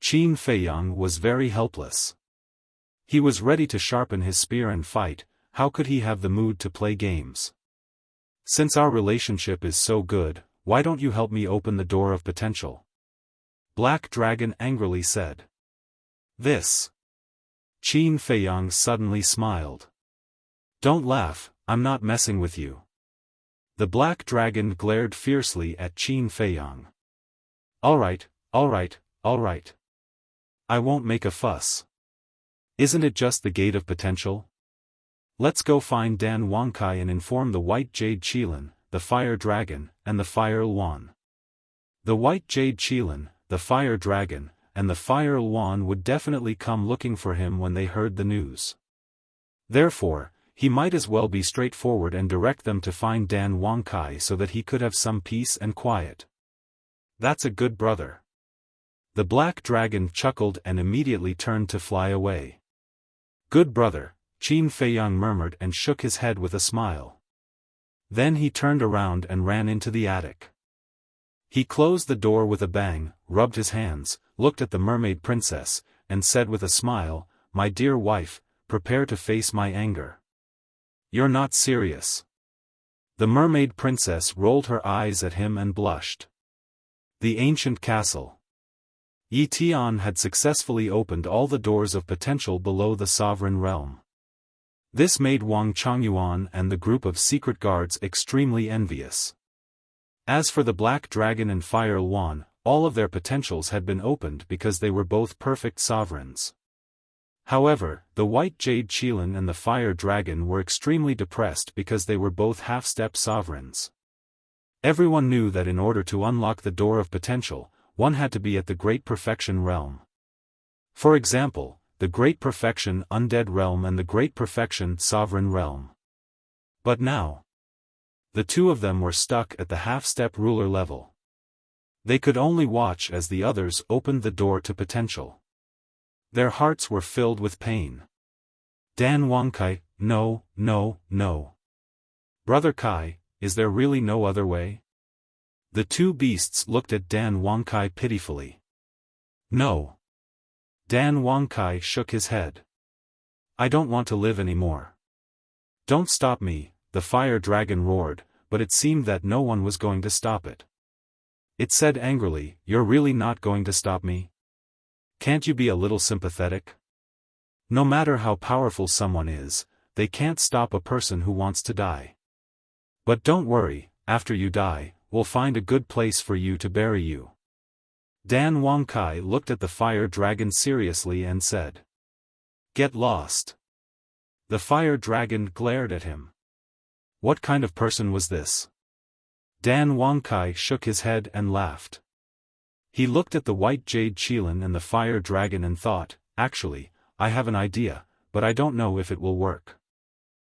Qin Feiyang was very helpless. He was ready to sharpen his spear and fight. How could he have the mood to play games? "Since our relationship is so good, why don't you help me open the door of potential?" Black Dragon angrily said. "This." Qin Feiyang suddenly smiled. "Don't laugh, I'm not messing with you." The Black Dragon glared fiercely at Qin Feiyang. Alright, alright, alright. I won't make a fuss. Isn't it just the gate of potential? Let's go find Dan Wangkai and inform the White Jade Qilin, the Fire Dragon, and the Fire Luan. The White Jade Qilin, the Fire Dragon, and the Fire Luan would definitely come looking for him when they heard the news. Therefore, he might as well be straightforward and direct them to find Dan Wangkai so that he could have some peace and quiet. That's a good brother. The Black Dragon chuckled and immediately turned to fly away. Good brother, Qin Feiyang murmured and shook his head with a smile. Then he turned around and ran into the attic. He closed the door with a bang, rubbed his hands, looked at the Mermaid Princess, and said with a smile, "My dear wife, prepare to face my anger." "You're not serious." The Mermaid Princess rolled her eyes at him and blushed. The ancient castle. Yi Tian had successfully opened all the doors of potential below the sovereign realm. This made Wang Chongyuan and the group of secret guards extremely envious. As for the Black Dragon and Fire Luan, all of their potentials had been opened because they were both perfect sovereigns. However, the White Jade Qilin and the Fire Dragon were extremely depressed because they were both half-step sovereigns. Everyone knew that in order to unlock the door of potential, one had to be at the Great Perfection Realm. For example, the Great Perfection Undead Realm and the Great Perfection Sovereign Realm. But now, the two of them were stuck at the half-step ruler level. They could only watch as the others opened the door to potential. Their hearts were filled with pain. Dan Wangkai, no, no, no. Brother Kai, is there really no other way? The two beasts looked at Dan Wangkai pitifully. No. Dan Wangkai shook his head. I don't want to live anymore. Don't stop me, the Fire Dragon roared, but it seemed that no one was going to stop it. It said angrily, "You're really not going to stop me? Can't you be a little sympathetic? No matter how powerful someone is, they can't stop a person who wants to die. But don't worry, after you die, we'll find a good place for you to bury you." Dan Wangkai looked at the Fire Dragon seriously and said, "Get lost." The Fire Dragon glared at him. What kind of person was this? Dan Wangkai shook his head and laughed. He looked at the White Jade Qilin and the Fire Dragon and thought, actually, I have an idea, but I don't know if it will work.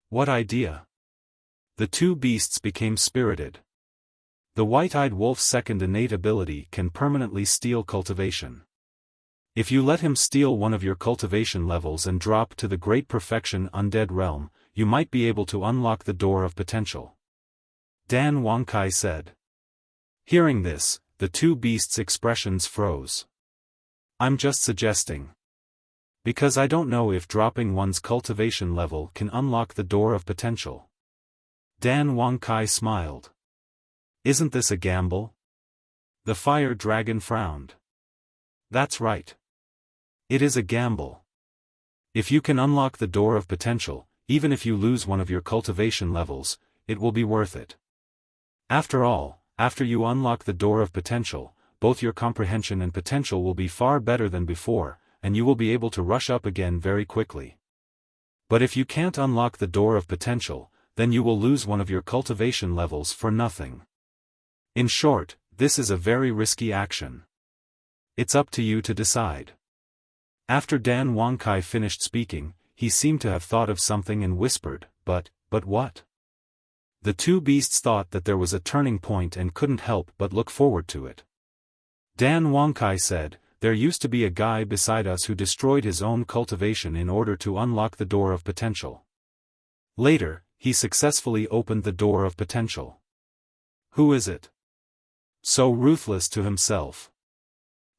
What idea? The two beasts became spirited. The White-Eyed Wolf's second innate ability can permanently steal cultivation. If you let him steal one of your cultivation levels and drop to the Great Perfection Undead Realm, you might be able to unlock the door of potential. Dan Wangkai said. Hearing this, the two beasts' expressions froze. I'm just suggesting. Because I don't know if dropping one's cultivation level can unlock the door of potential. Dan Wangkai smiled. Isn't this a gamble? The Fire Dragon frowned. That's right. It is a gamble. If you can unlock the door of potential, even if you lose one of your cultivation levels, it will be worth it. After all, after you unlock the door of potential, both your comprehension and potential will be far better than before, and you will be able to rush up again very quickly. But if you can't unlock the door of potential, then you will lose one of your cultivation levels for nothing. In short, this is a very risky action. It's up to you to decide. After Dan Wangkai finished speaking, he seemed to have thought of something and whispered, but what? The two beasts thought that there was a turning point and couldn't help but look forward to it. Dan Wangkai said, "There used to be a guy beside us who destroyed his own cultivation in order to unlock the door of potential. Later, he successfully opened the door of potential. Who is it? So ruthless to himself."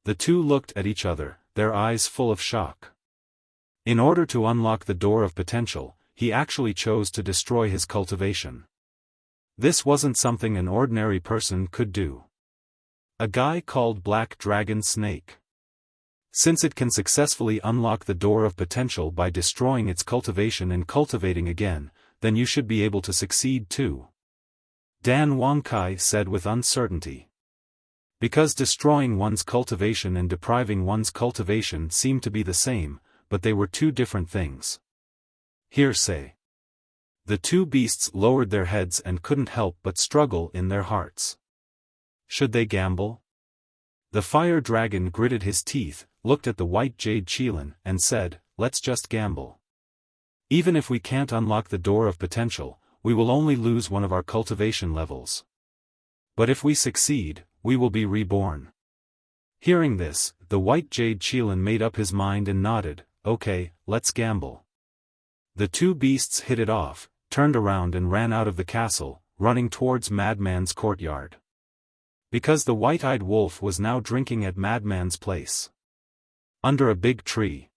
The two looked at each other, their eyes full of shock. In order to unlock the door of potential, he actually chose to destroy his cultivation. This wasn't something an ordinary person could do. A guy called Black Dragon Snake. Since it can successfully unlock the door of potential by destroying its cultivation and cultivating again, then you should be able to succeed too. Dan Wangkai said with uncertainty. Because destroying one's cultivation and depriving one's cultivation seemed to be the same, but they were two different things. Hearsay. The two beasts lowered their heads and couldn't help but struggle in their hearts. Should they gamble? The fire dragon gritted his teeth, looked at the white jade Qilin, and said, "Let's just gamble. Even if we can't unlock the door of potential, we will only lose one of our cultivation levels. But if we succeed, we will be reborn." Hearing this, the white jade Qilin made up his mind and nodded, "Okay, let's gamble." The two beasts hit it off, turned around and ran out of the castle, running towards Madman's courtyard. Because the white-eyed wolf was now drinking at Madman's place. Under a big tree.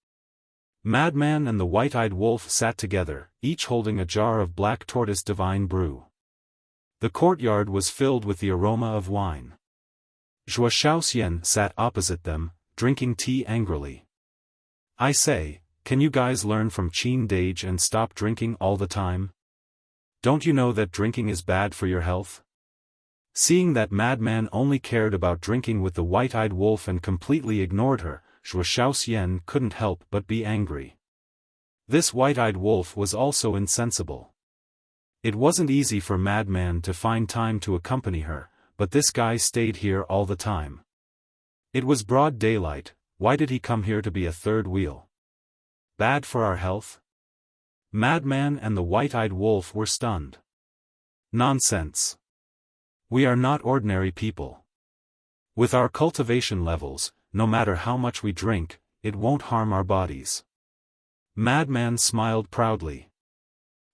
Madman and the white-eyed wolf sat together, each holding a jar of black tortoise divine brew. The courtyard was filled with the aroma of wine. Zhuo Xiaoxian sat opposite them, drinking tea angrily. "I say, can you guys learn from Qin Dage and stop drinking all the time? Don't you know that drinking is bad for your health?" Seeing that Madman only cared about drinking with the white-eyed wolf and completely ignored her, Zhuo Xiaoxian couldn't help but be angry. This white-eyed wolf was also insensible. It wasn't easy for Madman to find time to accompany her, but this guy stayed here all the time. It was broad daylight, why did he come here to be a third wheel? Bad for our health? Madman and the white-eyed wolf were stunned. Nonsense. We are not ordinary people. With our cultivation levels, no matter how much we drink, it won't harm our bodies. Madman smiled proudly.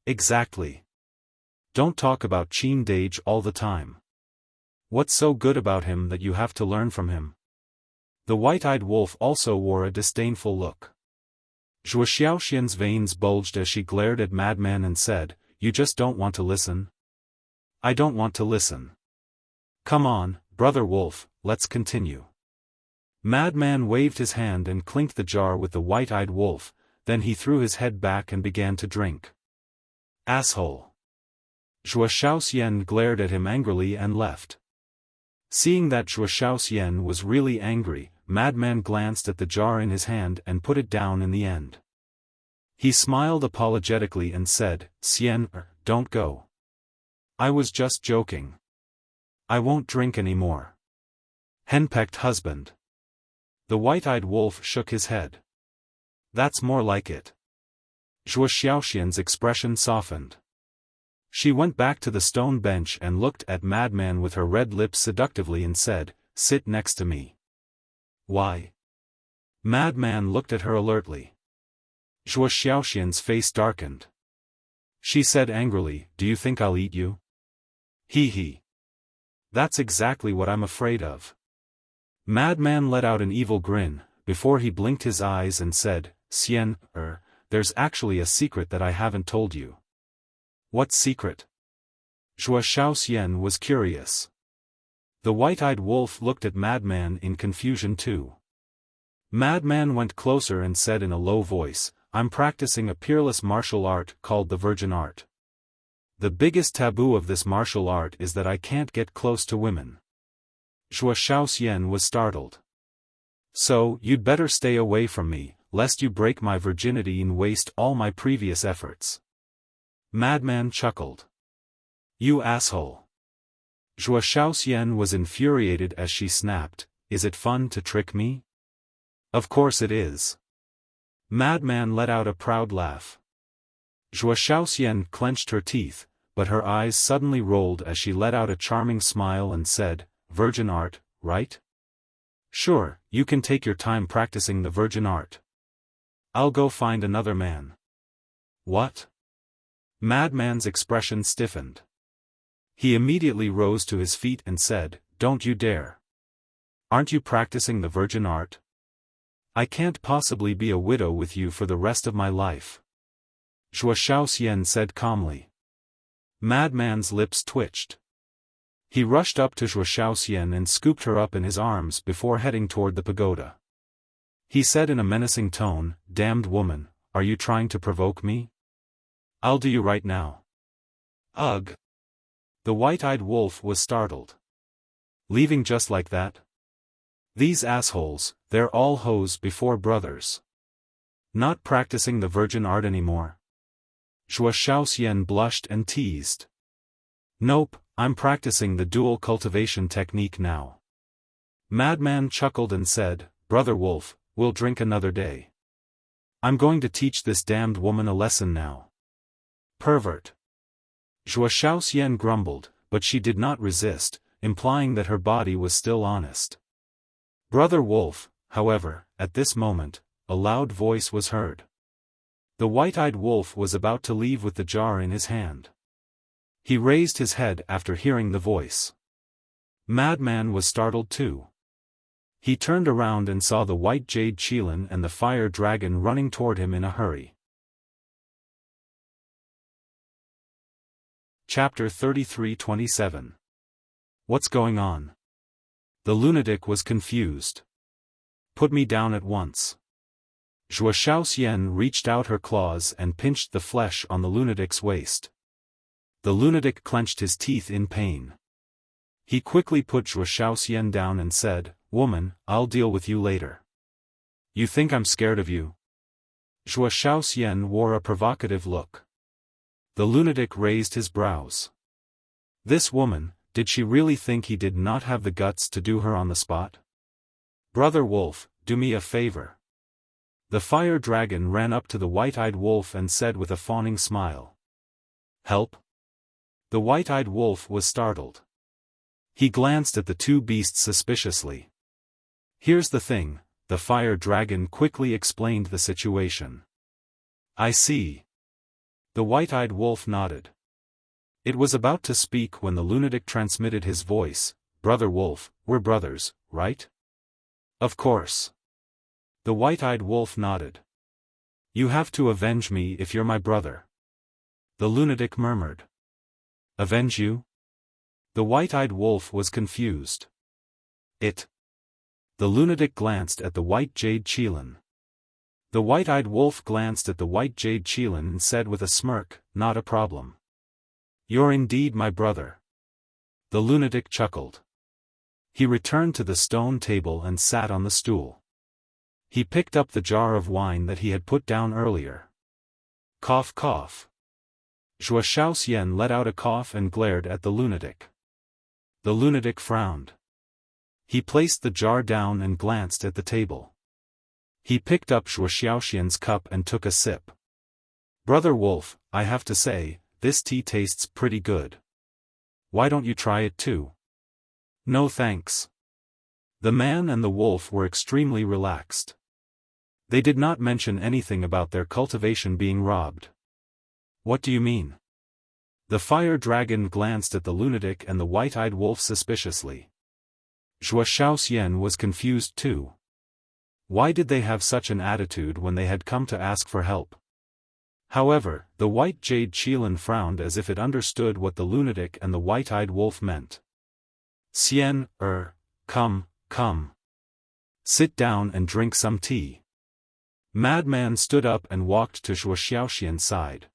Exactly. Don't talk about Qin Dage all the time. What's so good about him that you have to learn from him? The white-eyed wolf also wore a disdainful look. Zhuo Xiaoxian's veins bulged as she glared at Madman and said, "You just don't want to listen?" "I don't want to listen. Come on, brother wolf, let's continue." Madman waved his hand and clinked the jar with the white-eyed wolf, then he threw his head back and began to drink. Asshole. Zhuo Xiaoxian glared at him angrily and left. Seeing that Zhuo Xiaoxian was really angry, Madman glanced at the jar in his hand and put it down in the end. He smiled apologetically and said, "Xian, don't go. I was just joking. I won't drink anymore." Henpecked husband. The white-eyed wolf shook his head. That's more like it. Zhuo Xiaoxian's expression softened. She went back to the stone bench and looked at Madman with her red lips seductively and said, "Sit next to me." Why? Madman looked at her alertly. Zhuo Xiaoxian's face darkened. She said angrily, "Do you think I'll eat you?" Hee. That's exactly what I'm afraid of. Madman let out an evil grin, before he blinked his eyes and said, "Xian, there's actually a secret that I haven't told you." What secret? Zhuo Xiaoxian was curious. The white-eyed wolf looked at Madman in confusion too. Madman went closer and said in a low voice, "I'm practicing a peerless martial art called the Virgin Art. The biggest taboo of this martial art is that I can't get close to women." Zhuo Xiaoxian was startled. So, you'd better stay away from me, lest you break my virginity and waste all my previous efforts. Madman chuckled. You asshole. Zhuo Xiaoxian was infuriated as she snapped, is it fun to trick me? Of course it is. Madman let out a proud laugh. Zhuo Xiaoxian clenched her teeth, but her eyes suddenly rolled as she let out a charming smile and said, Virgin art, right? Sure, you can take your time practicing the virgin art. I'll go find another man. What? Madman's expression stiffened. He immediately rose to his feet and said, Don't you dare. Aren't you practicing the virgin art? I can't possibly be a widow with you for the rest of my life. Zhuo Xiaoxian said calmly. Madman's lips twitched. He rushed up to Zhuo Xiaoxian and scooped her up in his arms before heading toward the pagoda. He said in a menacing tone, Damned woman, are you trying to provoke me? I'll do you right now. Ugh. The white-eyed wolf was startled. Leaving just like that? These assholes, they're all hoes before brothers. Not practicing the virgin art anymore. Zhuo Xiaoxian blushed and teased. Nope, I'm practicing the dual cultivation technique now. Madman chuckled and said, Brother Wolf, we'll drink another day. I'm going to teach this damned woman a lesson now. Pervert. Zhuo Xiaoxian grumbled, but she did not resist, implying that her body was still honest. Brother Wolf, however, at this moment, a loud voice was heard. The white-eyed wolf was about to leave with the jar in his hand. He raised his head after hearing the voice. Madman was startled too. He turned around and saw the white jade qilin and the fire dragon running toward him in a hurry. Chapter 33-27. What's going on? The lunatic was confused. Put me down at once. Zhuo Xiaoxian reached out her claws and pinched the flesh on the lunatic's waist. The lunatic clenched his teeth in pain. He quickly put Zhuo Xiaoxian down and said, Woman, I'll deal with you later. You think I'm scared of you? Zhuo Xiaoxian wore a provocative look. The lunatic raised his brows. This woman, did she really think he did not have the guts to do her on the spot? Brother Wolf, do me a favor. The fire dragon ran up to the white-eyed wolf and said with a fawning smile. Help? The white-eyed wolf was startled. He glanced at the two beasts suspiciously. Here's the thing, the fire dragon quickly explained the situation. I see. The white-eyed wolf nodded. It was about to speak when the lunatic transmitted his voice, Brother Wolf, we're brothers, right? Of course. The white-eyed wolf nodded. You have to avenge me if you're my brother. The lunatic murmured. Avenge you? The white-eyed wolf was confused. The lunatic glanced at the white jade qilin. The white-eyed wolf glanced at the white jade qilin and said with a smirk, Not a problem. You're indeed my brother. The lunatic chuckled. He returned to the stone table and sat on the stool. He picked up the jar of wine that he had put down earlier. Cough cough. Zhuo Xiaoxian let out a cough and glared at the lunatic. The lunatic frowned. He placed the jar down and glanced at the table. He picked up Zhuo Xiaoxian's cup and took a sip. Brother Wolf, I have to say, this tea tastes pretty good. Why don't you try it too? No thanks. The man and the wolf were extremely relaxed. They did not mention anything about their cultivation being robbed. What do you mean? The fire dragon glanced at the lunatic and the white-eyed wolf suspiciously. Zhuo Xiaoxian was confused too. Why did they have such an attitude when they had come to ask for help? However, the white jade qilin frowned as if it understood what the lunatic and the white-eyed wolf meant. Xian, come. Sit down and drink some tea. Madman stood up and walked to Zhuo Xiaoxian's side.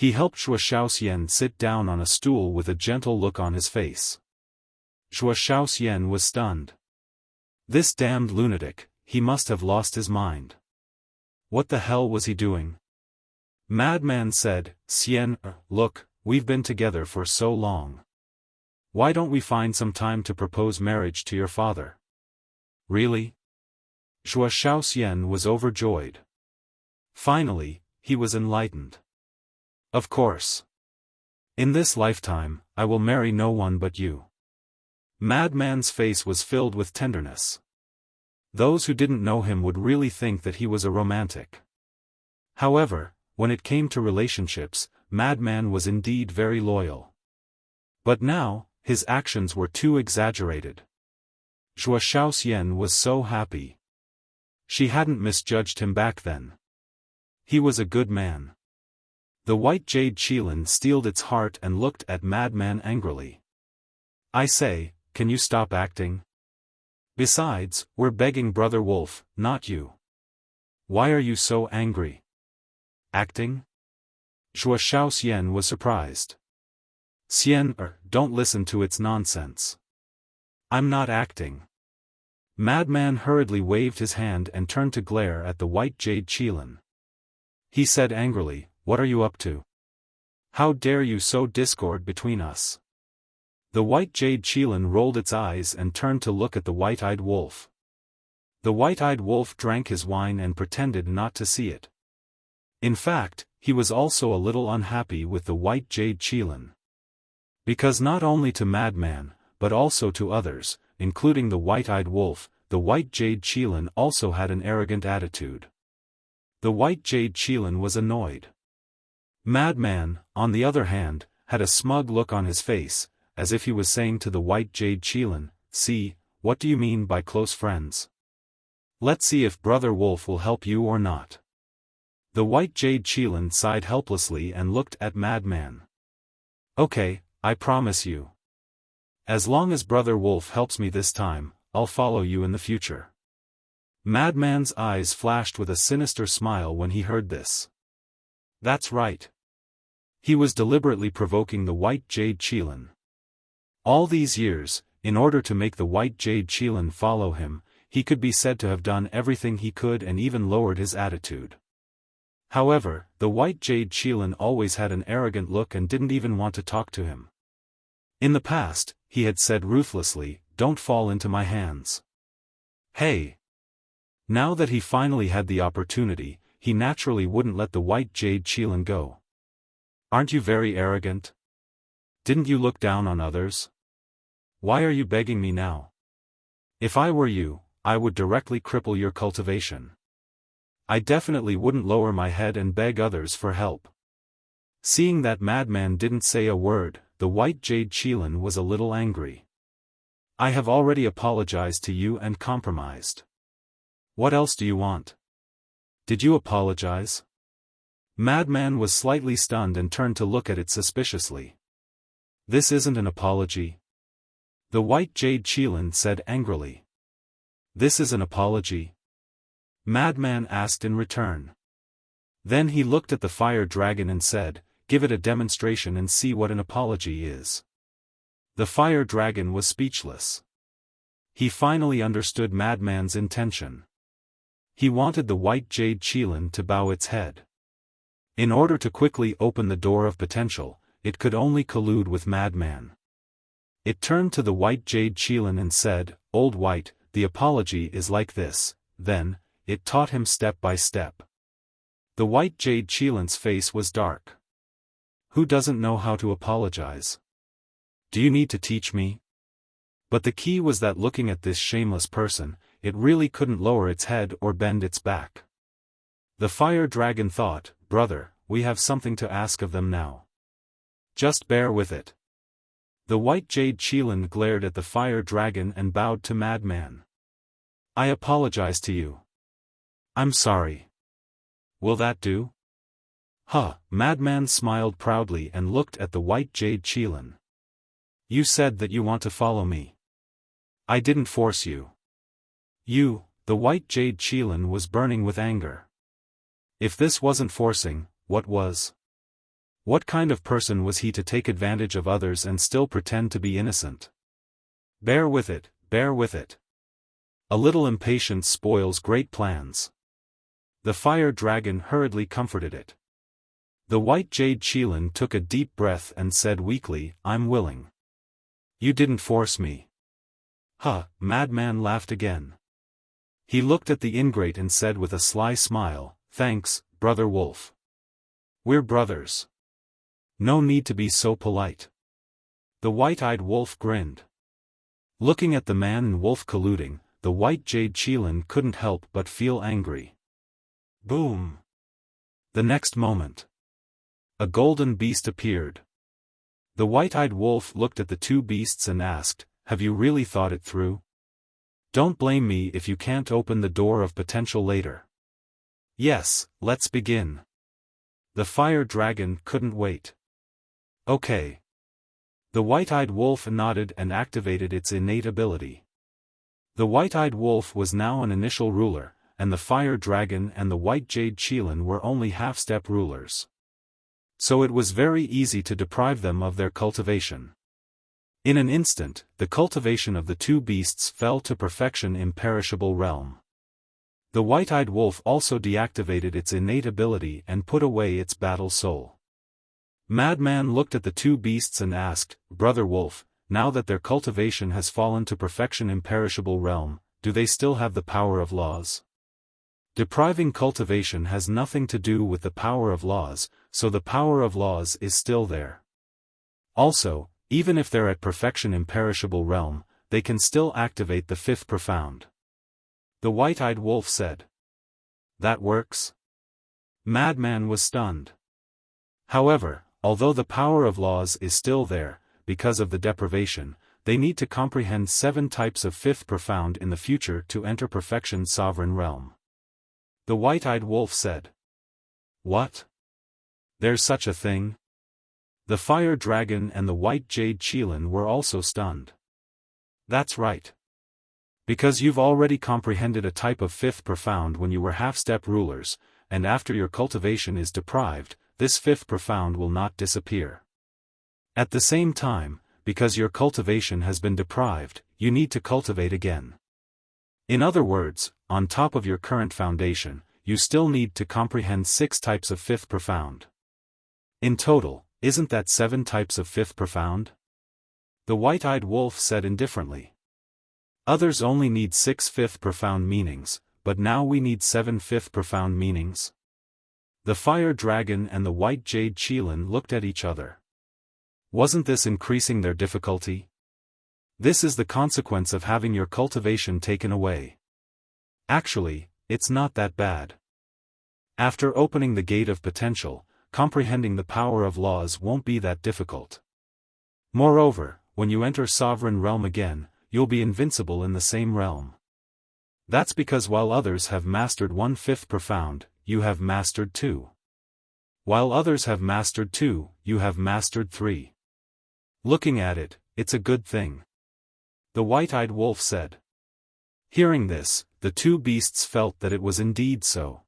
He helped Zhuo Xiaoxian sit down on a stool with a gentle look on his face. Zhuo Xiaoxian was stunned. This damned lunatic, he must have lost his mind. What the hell was he doing? Madman said, Xian, look, we've been together for so long. Why don't we find some time to propose marriage to your father? Really? Zhuo Xiaoxian was overjoyed. Finally, he was enlightened. Of course. In this lifetime, I will marry no one but you. Madman's face was filled with tenderness. Those who didn't know him would really think that he was a romantic. However, when it came to relationships, Madman was indeed very loyal. But now, his actions were too exaggerated. Zhuo Xiaoxian was so happy. She hadn't misjudged him back then. He was a good man. The white jade Qilin steeled its heart and looked at Madman angrily. I say, can you stop acting? Besides, we're begging Brother Wolf, not you. Why are you so angry? Acting? Zhuo Xiaoxian was surprised. Xian, don't listen to its nonsense. I'm not acting. Madman hurriedly waved his hand and turned to glare at the white jade Qilin. He said angrily, what are you up to? How dare you sow discord between us? The white jade Qilin rolled its eyes and turned to look at the white-eyed wolf. The white-eyed wolf drank his wine and pretended not to see it. In fact, he was also a little unhappy with the white jade Qilin. Because not only to Madman, but also to others, including the white-eyed wolf, the white jade Qilin also had an arrogant attitude. The white jade Qilin was annoyed. Madman, on the other hand, had a smug look on his face, as if he was saying to the white jade Qilin, see, what do you mean by close friends? Let's see if Brother Wolf will help you or not. The white jade Qilin sighed helplessly and looked at Madman. Okay, I promise you. As long as Brother Wolf helps me this time, I'll follow you in the future. Madman's eyes flashed with a sinister smile when he heard this. That's right. He was deliberately provoking the white jade Qilin. All these years, in order to make the white jade Qilin follow him, he could be said to have done everything he could and even lowered his attitude. However, the white jade Qilin always had an arrogant look and didn't even want to talk to him. In the past, he had said ruthlessly, don't fall into my hands. Hey! Now that he finally had the opportunity, he naturally wouldn't let the white jade Qilin go. Aren't you very arrogant? Didn't you look down on others? Why are you begging me now? If I were you, I would directly cripple your cultivation. I definitely wouldn't lower my head and beg others for help. Seeing that Madman didn't say a word, the white jade Qilin was a little angry. I have already apologized to you and compromised. What else do you want? Did you apologize? Madman was slightly stunned and turned to look at it suspiciously. This isn't an apology. The white jade Qilin said angrily. This is an apology? Madman asked in return. Then he looked at the fire dragon and said, give it a demonstration and see what an apology is. The fire dragon was speechless. He finally understood Madman's intention. He wanted the white jade Qilin to bow its head. In order to quickly open the door of potential, it could only collude with Madman. It turned to the white jade Qilin and said, Old White, the apology is like this, then, it taught him step by step. The white jade Qilin's face was dark. Who doesn't know how to apologize? Do you need to teach me? But the key was that looking at this shameless person, it really couldn't lower its head or bend its back. The fire dragon thought, brother, we have something to ask of them now. Just bear with it. The white jade Qilin glared at the fire dragon and bowed to Madman. I apologize to you. I'm sorry. Will that do? Huh, Madman smiled proudly and looked at the white jade Qilin. You said that you want to follow me. I didn't force you. You, the white jade Qilin was burning with anger. If this wasn't forcing, what was? What kind of person was he to take advantage of others and still pretend to be innocent? Bear with it, bear with it. A little impatience spoils great plans. The fire dragon hurriedly comforted it. The white jade Qilin took a deep breath and said weakly, I'm willing. You didn't force me. Huh, Madman laughed again. He looked at the ingrate and said with a sly smile, thanks, brother wolf. We're brothers. No need to be so polite. The white-eyed wolf grinned. Looking at the man and wolf colluding, the white jade Qilin couldn't help but feel angry. Boom! The next moment, a golden beast appeared. The white-eyed wolf looked at the two beasts and asked, have you really thought it through? Don't blame me if you can't open the door of potential later. Yes, let's begin. The fire dragon couldn't wait. Okay. The white-eyed wolf nodded and activated its innate ability. The white-eyed wolf was now an initial ruler, and the fire dragon and the white jade Qilin were only half-step rulers. So it was very easy to deprive them of their cultivation. In an instant, the cultivation of the two beasts fell to perfection imperishable realm. The white-eyed wolf also deactivated its innate ability and put away its battle soul. Madman looked at the two beasts and asked, Brother Wolf, now that their cultivation has fallen to perfection imperishable realm, do they still have the power of laws? Depriving cultivation has nothing to do with the power of laws, so the power of laws is still there. Also, even if they're at perfection imperishable realm, they can still activate the fifth profound. The white-eyed wolf said. That works? Madman was stunned. However, although the power of laws is still there, because of the deprivation, they need to comprehend 7 types of fifth profound in the future to enter perfection sovereign realm. The white-eyed wolf said. What? There's such a thing? The fire dragon and the white jade Qilin were also stunned. That's right. Because you've already comprehended a type of fifth profound when you were half-step rulers, and after your cultivation is deprived, this fifth profound will not disappear. At the same time, because your cultivation has been deprived, you need to cultivate again. In other words, on top of your current foundation, you still need to comprehend 6 types of fifth profound. In total, isn't that 7 types of fifth profound? The white-eyed wolf said indifferently. Others only need 6 fifth profound meanings, but now we need 7 fifth profound meanings. The fire dragon and the white jade Qilin looked at each other. Wasn't this increasing their difficulty? This is the consequence of having your cultivation taken away. Actually, it's not that bad. After opening the gate of potential, comprehending the power of laws won't be that difficult. Moreover, when you enter sovereign realm again, you'll be invincible in the same realm. That's because while others have mastered 1 fifth profound, you have mastered 2. While others have mastered 2, you have mastered 3. Looking at it, it's a good thing. The white-eyed wolf said. Hearing this, the two beasts felt that it was indeed so.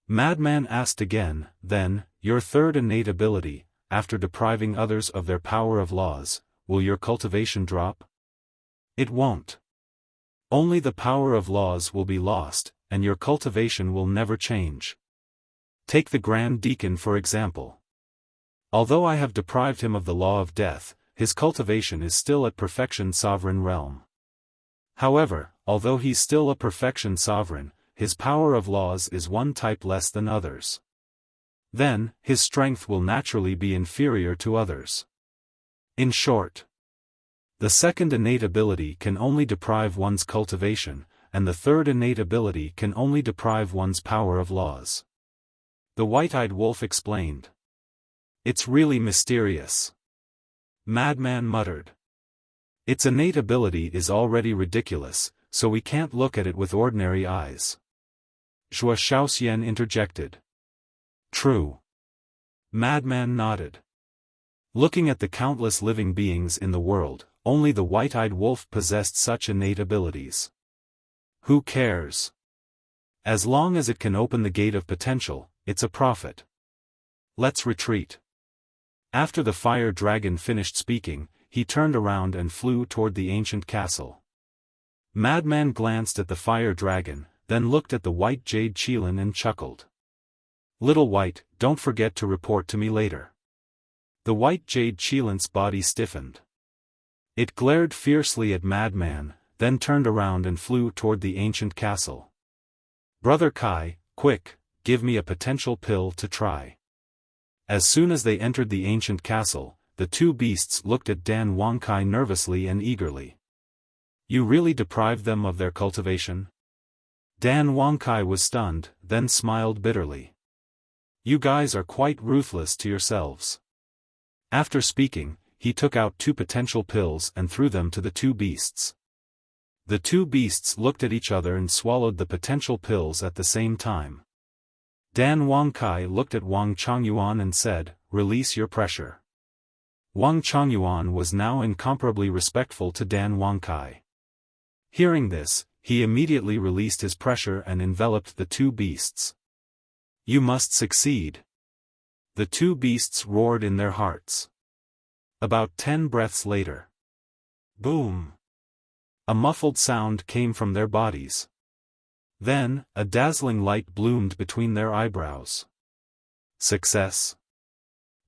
Madman asked again, then, your third innate ability, after depriving others of their power of laws, will your cultivation drop? It won't. Only the power of laws will be lost, and your cultivation will never change. Take the Grand Deacon for example. Although I have deprived him of the law of death, his cultivation is still at perfection sovereign realm. However, although he's still a perfection sovereign, his power of laws is 1 type less than others. Then, his strength will naturally be inferior to others. In short, the second innate ability can only deprive one's cultivation, and the third innate ability can only deprive one's power of laws. The white-eyed wolf explained. It's really mysterious. Madman muttered. Its innate ability is already ridiculous, so we can't look at it with ordinary eyes. Zhuo Xiaoxian interjected. True. Madman nodded. Looking at the countless living beings in the world, only the white-eyed wolf possessed such innate abilities. Who cares? As long as it can open the gate of potential, it's a profit. Let's retreat. After the fire dragon finished speaking, he turned around and flew toward the ancient castle. Madman glanced at the fire dragon, then looked at the white jade Qilin and chuckled. "Little White, don't forget to report to me later." The white jade Qilin's body stiffened. It glared fiercely at Madman, then turned around and flew toward the ancient castle. "Brother Kai, quick, give me a potential pill to try." As soon as they entered the ancient castle, the two beasts looked at Dan Wangkai nervously and eagerly. "You really deprived them of their cultivation?" Dan Wangkai was stunned, then smiled bitterly. "You guys are quite ruthless to yourselves." After speaking, he took out 2 potential pills and threw them to the two beasts. The two beasts looked at each other and swallowed the potential pills at the same time. Dan Wangkai looked at Wang Chongyuan and said, "Release your pressure." Wang Chongyuan was now incomparably respectful to Dan Wangkai. Hearing this, he immediately released his pressure and enveloped the two beasts. "You must succeed." The two beasts roared in their hearts. About 10 breaths later. Boom! A muffled sound came from their bodies. Then, a dazzling light bloomed between their eyebrows. Success.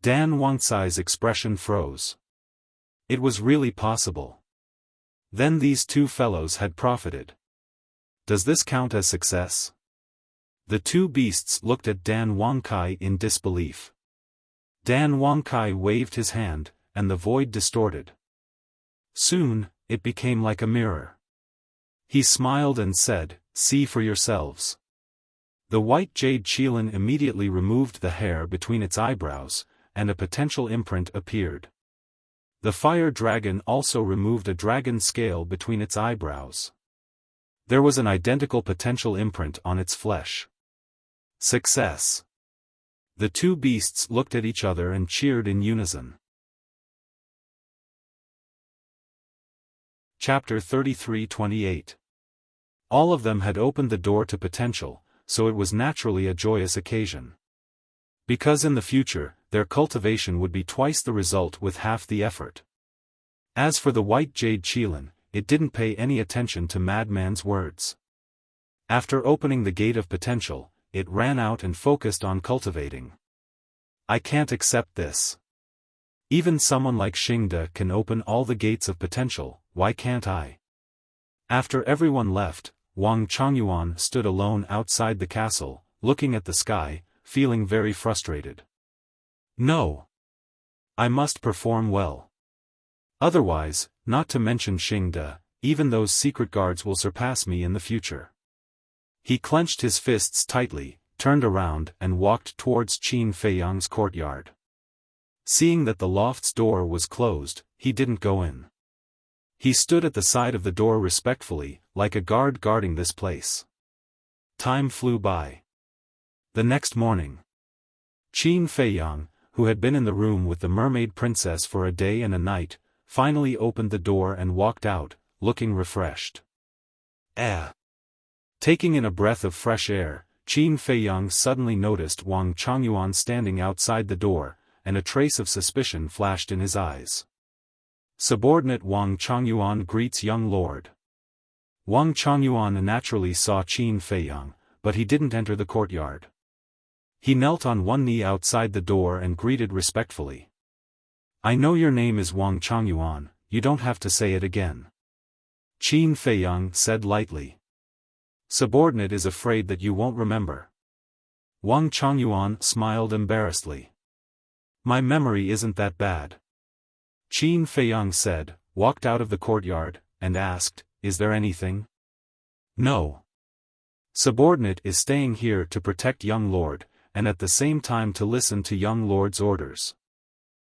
Dan Wangcai's expression froze. It was really possible. Then these two fellows had profited. Does this count as success? The two beasts looked at Dan Wangkai in disbelief. Dan Wangkai waved his hand, and the void distorted. Soon, it became like a mirror. He smiled and said, "See for yourselves." The white jade Qilin immediately removed the hair between its eyebrows, and a potential imprint appeared. The fire dragon also removed a dragon scale between its eyebrows. There was an identical potential imprint on its flesh. Success. The two beasts looked at each other and cheered in unison. Chapter 33-28. All of them had opened the door to potential, so it was naturally a joyous occasion. Because in the future, their cultivation would be twice the result with half the effort. As for the white jade Qilin, it didn't pay any attention to Madman's words. After opening the gate of potential, it ran out and focused on cultivating. "I can't accept this. Even someone like Xingde can open all the gates of potential, why can't I?" After everyone left, Wang Chongyuan stood alone outside the castle, looking at the sky, feeling very frustrated. "No. I must perform well. Otherwise, not to mention Xingde, even those secret guards will surpass me in the future." He clenched his fists tightly, turned around and walked towards Qin Feiyang's courtyard. Seeing that the loft's door was closed, he didn't go in. He stood at the side of the door respectfully, like a guard guarding this place. Time flew by. The next morning, Qin Feiyang, who had been in the room with the mermaid princess for a day and a night, finally opened the door and walked out, looking refreshed. Taking in a breath of fresh air, Qin Feiyang suddenly noticed Wang Chongyuan standing outside the door, and a trace of suspicion flashed in his eyes. Subordinate Wang Chongyuan greets young lord. Wang Chongyuan naturally saw Qin Feiyang, but he didn't enter the courtyard. He knelt on one knee outside the door and greeted respectfully. "I know your name is Wang Chongyuan, you don't have to say it again." Qin Feiyang said lightly. "Subordinate is afraid that you won't remember." Wang Chongyuan smiled embarrassedly. "My memory isn't that bad." Qin Feiyang said, walked out of the courtyard, and asked, "Is there anything?" "No. Subordinate is staying here to protect young lord, and at the same time to listen to young lord's orders."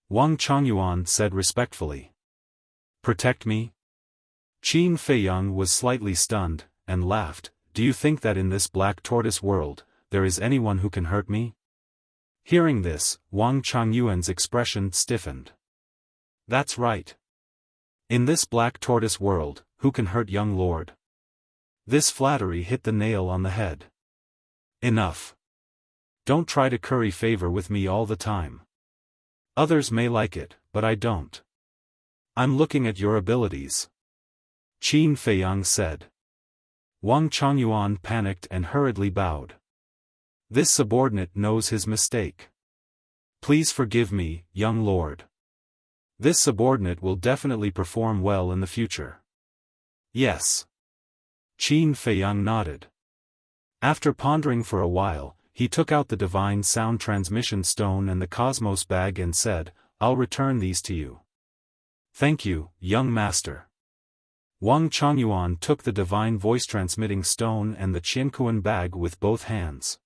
Wang Chongyuan said respectfully. "Protect me?" Qin Feiyang was slightly stunned, and laughed. "Do you think that in this black tortoise world, there is anyone who can hurt me?" Hearing this, Wang Chongyuan's expression stiffened. "That's right. In this black tortoise world, who can hurt young lord?" This flattery hit the nail on the head. "Enough. Don't try to curry favor with me all the time. Others may like it, but I don't. I'm looking at your abilities. Qin Feiyang said. Wang Changyuan panicked and hurriedly bowed. This subordinate knows his mistake. Please forgive me, young lord. This subordinate will definitely perform well in the future. Yes. Qin Feiyang nodded. After pondering for a while, he took out the divine sound transmission stone and the cosmos bag and said, I'll return these to you. Thank you, young master. Wang Changyuan took the divine voice-transmitting stone and the Qiankuan bag with both hands.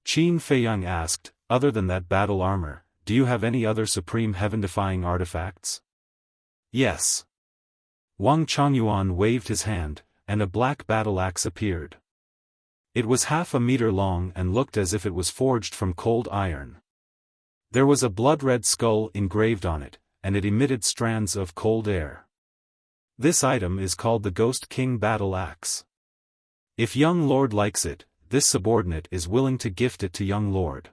Qin Feiyang asked, other than that battle armor, do you have any other supreme heaven-defying artifacts? Yes. Wang Changyuan waved his hand, and a black battle axe appeared. It was half a meter long and looked as if it was forged from cold iron. There was a blood-red skull engraved on it, and it emitted strands of cold air. This item is called the Ghost King Battle Axe. If young lord likes it, this subordinate is willing to gift it to young lord.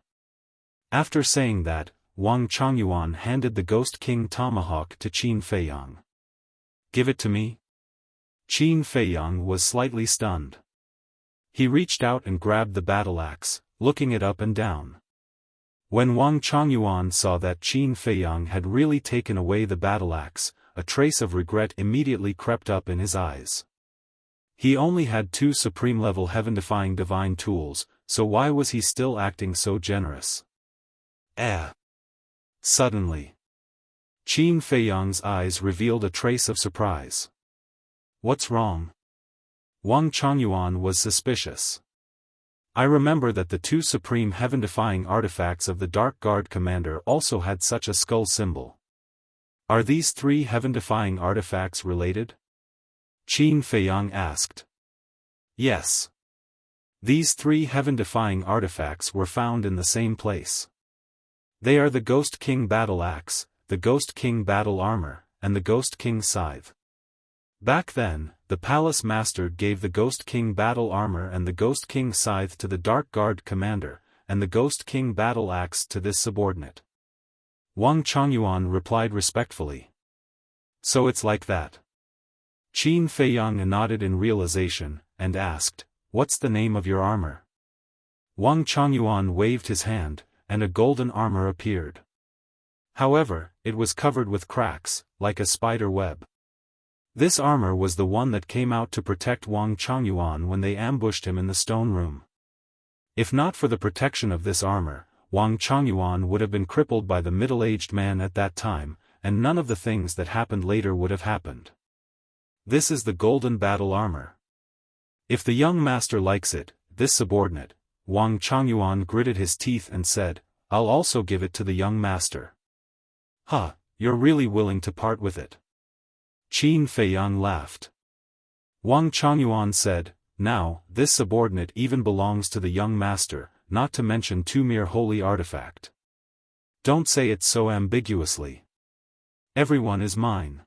After saying that, Wang Changyuan handed the Ghost King tomahawk to Qin Feiyang. Give it to me? Qin Feiyang was slightly stunned. He reached out and grabbed the battle axe, looking it up and down. When Wang Changyuan saw that Qin Feiyang had really taken away the battle axe, a trace of regret immediately crept up in his eyes. He only had 2 supreme-level heaven-defying divine tools, so why was he still acting so generous? Suddenly, Qin Feiyang's eyes revealed a trace of surprise. What's wrong? Wang Changyuan was suspicious. I remember that the 2 supreme heaven-defying artifacts of the Dark Guard commander also had such a skull symbol. Are these 3 heaven-defying artifacts related? Qin Feiyang asked. Yes. These 3 heaven-defying artifacts were found in the same place. They are the Ghost King Battle Axe, the Ghost King Battle Armor, and the Ghost King Scythe. Back then, the Palace Master gave the Ghost King Battle Armor and the Ghost King Scythe to the Dark Guard commander, and the Ghost King Battle Axe to this subordinate. Wang Changyuan replied respectfully. So it's like that. Qin Feiyang nodded in realization, and asked, What's the name of your armor? Wang Changyuan waved his hand, and a golden armor appeared. However, it was covered with cracks, like a spider web. This armor was the one that came out to protect Wang Changyuan when they ambushed him in the stone room. If not for the protection of this armor, Wang Changyuan would have been crippled by the middle-aged man at that time, and none of the things that happened later would have happened. This is the golden battle armor. If the young master likes it, this subordinate, Wang Changyuan gritted his teeth and said, I'll also give it to the young master. Huh, you're really willing to part with it? Qin Feiyang laughed. Wang Changyuan said, Now, this subordinate even belongs to the young master, not to mention 2 mere holy artifact. Don't say it so ambiguously. Everyone is mine.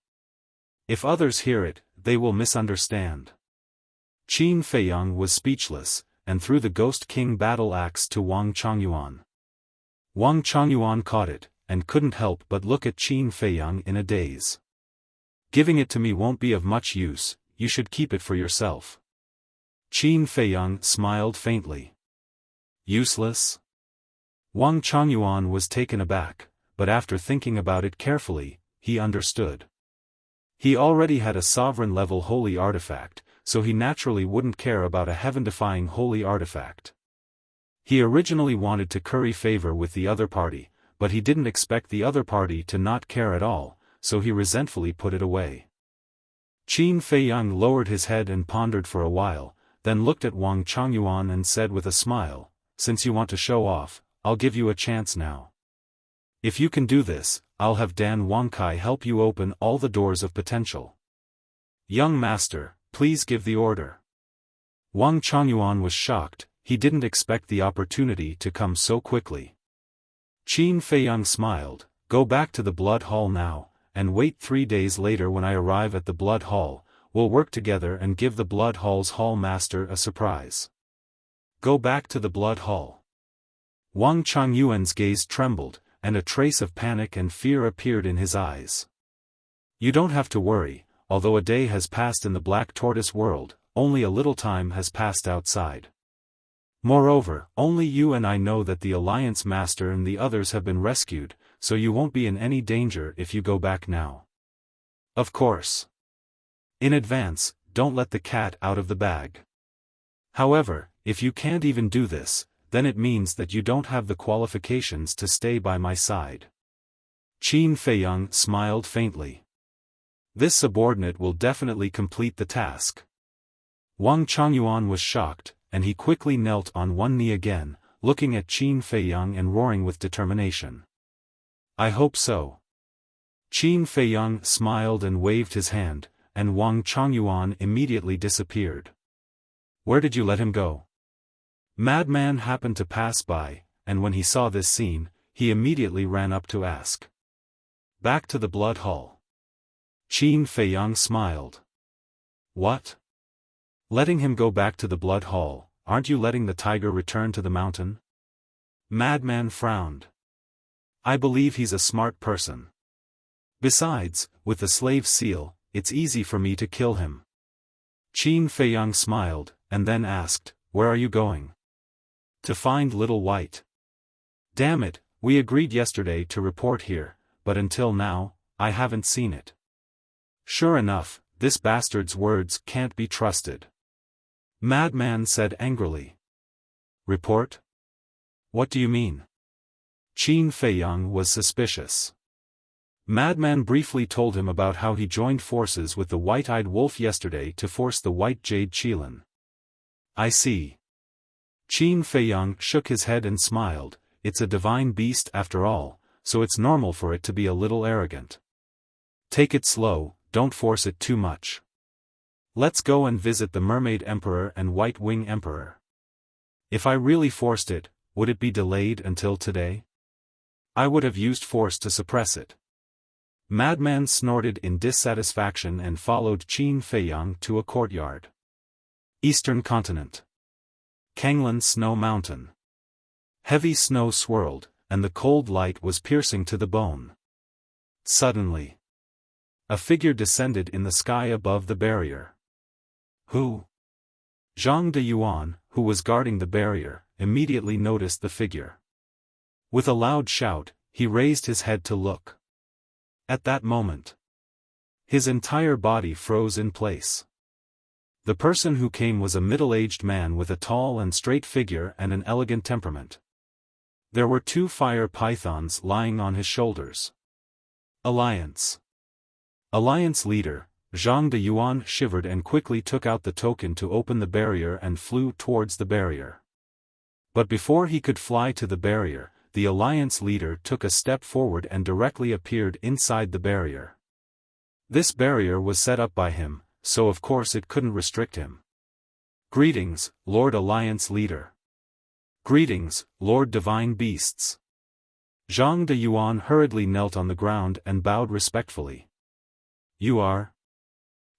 If others hear it, they will misunderstand. Qin Feiyang was speechless, and threw the Ghost King Battle Axe to Wang Changyuan. Wang Changyuan caught it, and couldn't help but look at Qin Feiyang in a daze. Giving it to me won't be of much use, you should keep it for yourself. Qin Feiyang smiled faintly. Useless? Wang Changyuan was taken aback, but after thinking about it carefully, he understood. He already had a sovereign-level holy artifact, so he naturally wouldn't care about a heaven-defying holy artifact. He originally wanted to curry favor with the other party, but he didn't expect the other party to not care at all, so he resentfully put it away. Qin Feiyang lowered his head and pondered for a while, then looked at Wang Changyuan and said with a smile, Since you want to show off, I'll give you a chance now. If you can do this, I'll have Dan Wangkai help you open all the doors of potential. Young master, please give the order. Wang Changyuan was shocked, he didn't expect the opportunity to come so quickly. Qin Feiyang smiled, Go back to the Blood Hall now, and wait 3 days later when I arrive at the Blood Hall, we'll work together and give the Blood Hall's Hall Master a surprise. Go back to the Blood Hall. Wang Changyuan's gaze trembled, and a trace of panic and fear appeared in his eyes. You don't have to worry, although a day has passed in the Black Tortoise world, only a little time has passed outside. Moreover, only you and I know that the Alliance Master and the others have been rescued, so you won't be in any danger if you go back now. Of course. In advance, don't let the cat out of the bag. However, if you can't even do this, then it means that you don't have the qualifications to stay by my side. Qin Feiyang smiled faintly. This subordinate will definitely complete the task. Wang Changyuan was shocked, and he quickly knelt on one knee again, looking at Qin Feiyang and roaring with determination. I hope so. Qin Feiyang smiled and waved his hand, and Wang Changyuan immediately disappeared. Where did you let him go? Madman happened to pass by, and when he saw this scene, he immediately ran up to ask. Back to the blood hall. Qin Feiyang smiled. What? Letting him go back to the blood hall, aren't you letting the tiger return to the mountain? Madman frowned. I believe he's a smart person. Besides, with the slave seal, it's easy for me to kill him. Qin Feiyang smiled, and then asked, where are you going? To find Little White. Damn it, we agreed yesterday to report here, but until now, I haven't seen it. Sure enough, this bastard's words can't be trusted. Madman said angrily. Report? What do you mean? Qin Feiyang was suspicious. Madman briefly told him about how he joined forces with the white-eyed wolf yesterday to force the white jade Qilin. I see. Qin Feiyang shook his head and smiled. It's a divine beast after all, so it's normal for it to be a little arrogant. Take it slow, don't force it too much. Let's go and visit the Mermaid Emperor and White Wing Emperor. If I really forced it, would it be delayed until today? I would have used force to suppress it. Madman snorted in dissatisfaction and followed Qin Feiyang to a courtyard. Eastern Continent. Kanglan Snow Mountain. Heavy snow swirled, and the cold light was piercing to the bone. Suddenly, a figure descended in the sky above the barrier. Who? Zhang De Yuan, who was guarding the barrier, immediately noticed the figure. With a loud shout, he raised his head to look. At that moment, his entire body froze in place. The person who came was a middle-aged man with a tall and straight figure and an elegant temperament. There were 2 fire pythons lying on his shoulders. Alliance leader, Zhang De Yuan shivered and quickly took out the token to open the barrier and flew towards the barrier. But before he could fly to the barrier, the Alliance leader took a step forward and directly appeared inside the barrier. This barrier was set up by him, so of course it couldn't restrict him. Greetings, Lord Alliance leader. Greetings, Lord Divine Beasts. Zhang De Yuan hurriedly knelt on the ground and bowed respectfully. You are?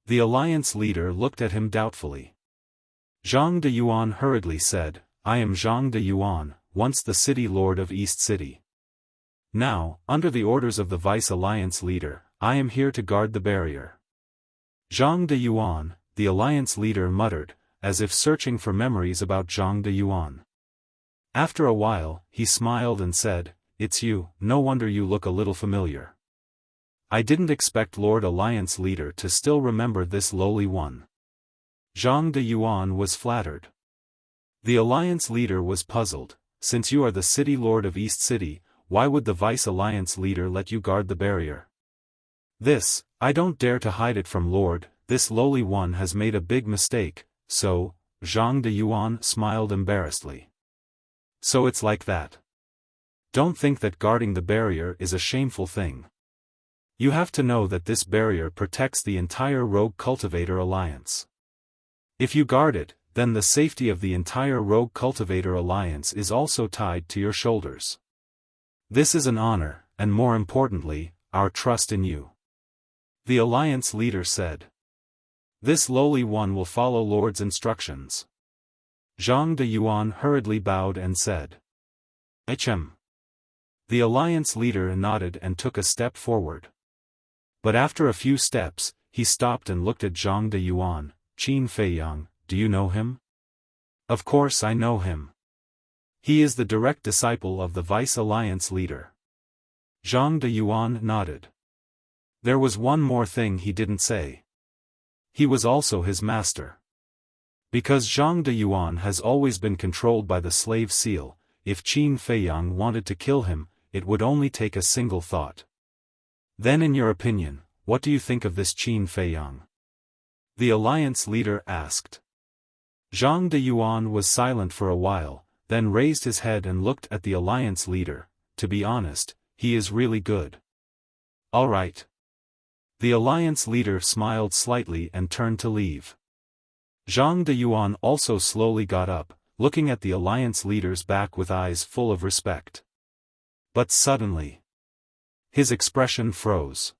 The Alliance leader looked at him doubtfully. Zhang De Yuan hurriedly said, I am Zhang De Yuan, once the city lord of East City. Now, under the orders of the Vice Alliance leader, I am here to guard the barrier. Zhang De Yuan, the Alliance leader muttered, as if searching for memories about Zhang De Yuan. After a while, he smiled and said, It's you, no wonder you look a little familiar. I didn't expect Lord Alliance leader to still remember this lowly one. Zhang De Yuan was flattered. The Alliance leader was puzzled. Since you are the city lord of East City, why would the Vice Alliance leader let you guard the barrier? This, I don't dare to hide it from Lord, this lowly one has made a big mistake, so, Zhang De Yuan smiled embarrassedly. So it's like that. Don't think that guarding the barrier is a shameful thing. You have to know that this barrier protects the entire Rogue Cultivator Alliance. If you guard it, then the safety of the entire Rogue Cultivator Alliance is also tied to your shoulders. This is an honor, and more importantly, our trust in you. The Alliance leader said. This lowly one will follow Lord's instructions. Zhang De Yuan hurriedly bowed and said. Hm. The Alliance leader nodded and took a step forward. But after a few steps, he stopped and looked at Zhang de Yuan. Qin Feiyang, do you know him? Of course I know him. He is the direct disciple of the Vice Alliance leader. Zhang de Yuan nodded. There was one more thing he didn't say. He was also his master. Because Zhang de Yuan has always been controlled by the slave seal, if Qin Feiyang wanted to kill him, it would only take a single thought. Then in your opinion, what do you think of this Qin Feiyang? The alliance leader asked. Zhang de Yuan was silent for a while, then raised his head and looked at the alliance leader. To be honest, he is really good. All right. The alliance leader smiled slightly and turned to leave. Zhang de Yuan also slowly got up, looking at the alliance leader's back with eyes full of respect. But suddenly, his expression froze.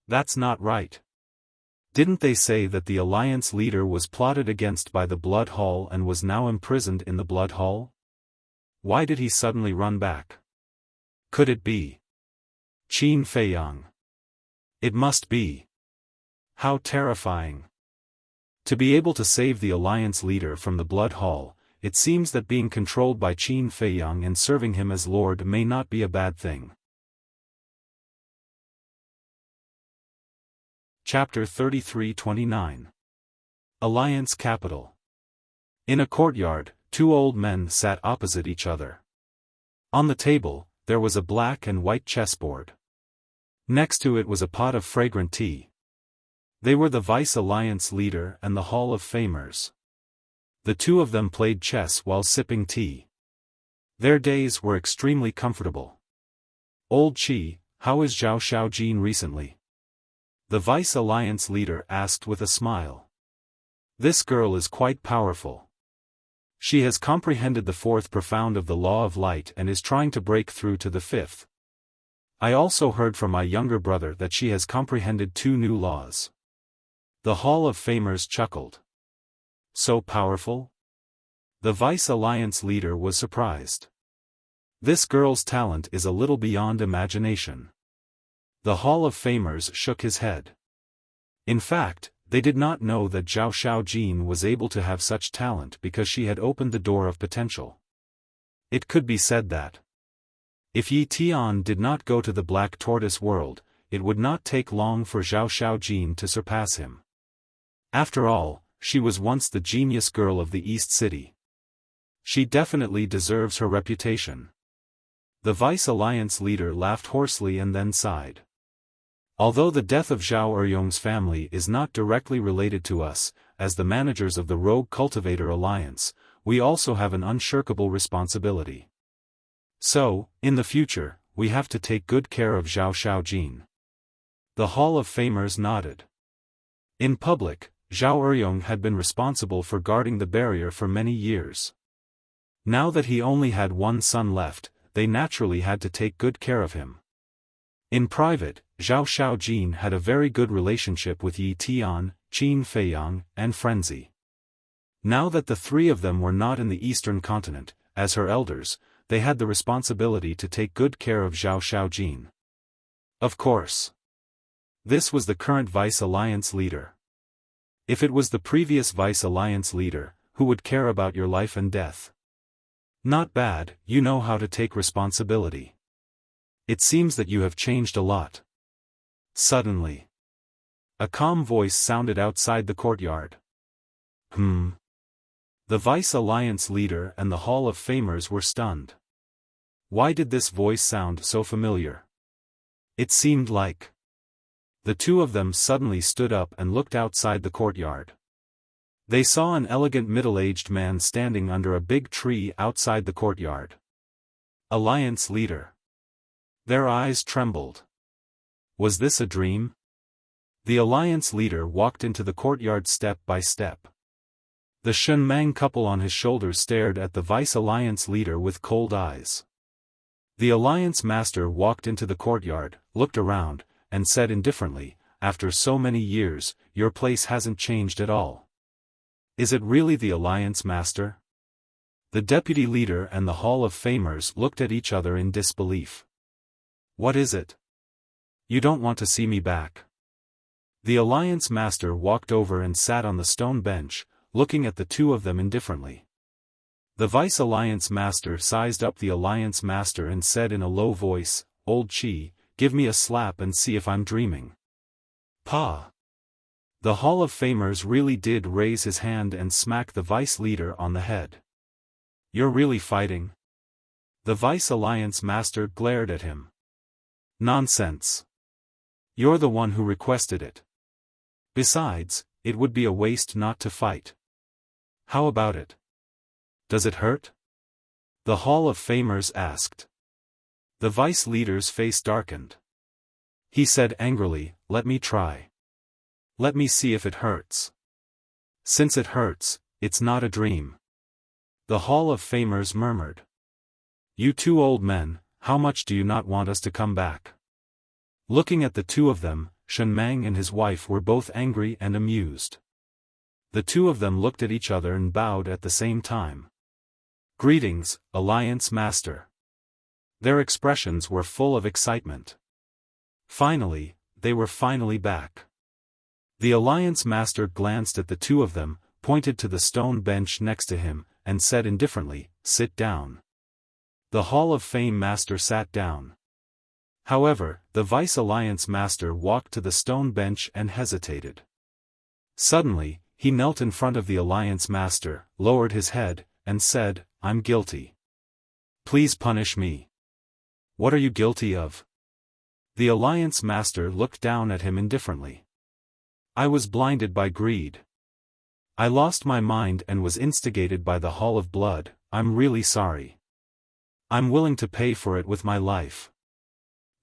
That's not right. Didn't they say that the alliance leader was plotted against by the Blood Hall and was now imprisoned in the Blood Hall? Why did he suddenly run back? Could it be Qin Feiyang? It must be. How terrifying. To be able to save the alliance leader from the Blood Hall, it seems that being controlled by Qin Feiyang and serving him as lord may not be a bad thing. Chapter 33-29. Alliance Capital. In a courtyard, two old men sat opposite each other. On the table, there was a black and white chessboard. Next to it was a pot of fragrant tea. They were the Vice Alliance leader and the Hall of Famers. The two of them played chess while sipping tea. Their days were extremely comfortable. Old Qi, how is Zhao Xiaojin recently? The Vice Alliance leader asked with a smile. This girl is quite powerful. She has comprehended the fourth profound of the law of light and is trying to break through to the fifth. I also heard from my younger brother that she has comprehended 2 new laws. The Hall of Famers chuckled. So powerful? The Vice Alliance leader was surprised. This girl's talent is a little beyond imagination. The Hall of Famers shook his head. In fact, they did not know that Zhao Xiaojin was able to have such talent because she had opened the door of potential. It could be said that if Yi Tian did not go to the Black Tortoise world, it would not take long for Zhao Xiaojin to surpass him. After all, she was once the genius girl of the East City. She definitely deserves her reputation. The Vice Alliance leader laughed hoarsely and then sighed. Although the death of Zhao Eryong's family is not directly related to us, as the managers of the Rogue Cultivator Alliance, we also have an unshirkable responsibility. So, in the future, we have to take good care of Zhao Xiaojin. The Hall of Famers nodded. In public, Zhao Eryong had been responsible for guarding the barrier for many years. Now that he only had one son left, they naturally had to take good care of him. In private, Zhao Xiaojin had a very good relationship with Yi Tian, Qin Feiyang, and Frenzy. Now that the 3 of them were not in the Eastern continent, as her elders, they had the responsibility to take good care of Zhao Xiaojin. Of course. This was the current Vice Alliance leader. If it was the previous Vice Alliance leader, who would care about your life and death? Not bad, you know how to take responsibility. It seems that you have changed a lot. Suddenly, a calm voice sounded outside the courtyard. The Vice Alliance leader and the Hall of Famers were stunned. Why did this voice sound so familiar? It seemed like the two of them suddenly stood up and looked outside the courtyard. They saw an elegant middle-aged man standing under a big tree outside the courtyard. Alliance leader. Their eyes trembled. Was this a dream? The Alliance leader walked into the courtyard step by step. The Shenmang couple on his shoulders stared at the Vice Alliance leader with cold eyes. The Alliance master walked into the courtyard, looked around, and said indifferently, "After so many years, your place hasn't changed at all. Is it really the Alliance master?" The deputy leader and the Hall of Famers looked at each other in disbelief. What is it? You don't want to see me back. The Alliance Master walked over and sat on the stone bench, looking at the two of them indifferently. The Vice Alliance Master sized up the Alliance Master and said in a low voice, "Old Chi, give me a slap and see if I'm dreaming." Pa! The Hall of Famers really did raise his hand and smack the Vice Leader on the head. You're really fighting? The Vice Alliance Master glared at him. Nonsense. You're the one who requested it. Besides, it would be a waste not to fight. How about it? Does it hurt? The Hall of Famers asked. The Vice Leader's face darkened. He said angrily, "Let me try. Let me see if it hurts." Since it hurts, it's not a dream. The Hall of Famers murmured. You two old men, how much do you not want us to come back? Looking at the two of them, Shen Mang and his wife were both angry and amused. The two of them looked at each other and bowed at the same time. Greetings, Alliance Master. Their expressions were full of excitement. Finally, they were finally back. The Alliance Master glanced at the two of them, pointed to the stone bench next to him, and said indifferently, "Sit down." The Hall of Fame Master sat down. However, the Vice Alliance Master walked to the stone bench and hesitated. Suddenly, he knelt in front of the Alliance Master, lowered his head, and said, "I'm guilty. Please punish me." "What are you guilty of?" The Alliance Master looked down at him indifferently. "I was blinded by greed. I lost my mind and was instigated by the Hall of Blood. I'm really sorry. I'm willing to pay for it with my life."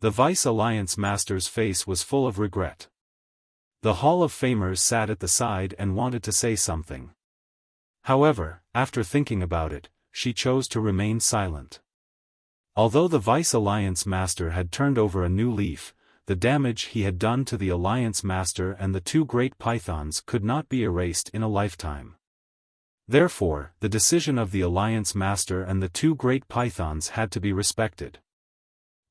The Vice Alliance Master's face was full of regret. The Hall of Famers sat at the side and wanted to say something. However, after thinking about it, she chose to remain silent. Although the Vice Alliance Master had turned over a new leaf, the damage he had done to the Alliance Master and the two great pythons could not be erased in a lifetime. Therefore, the decision of the Alliance Master and the two great pythons had to be respected.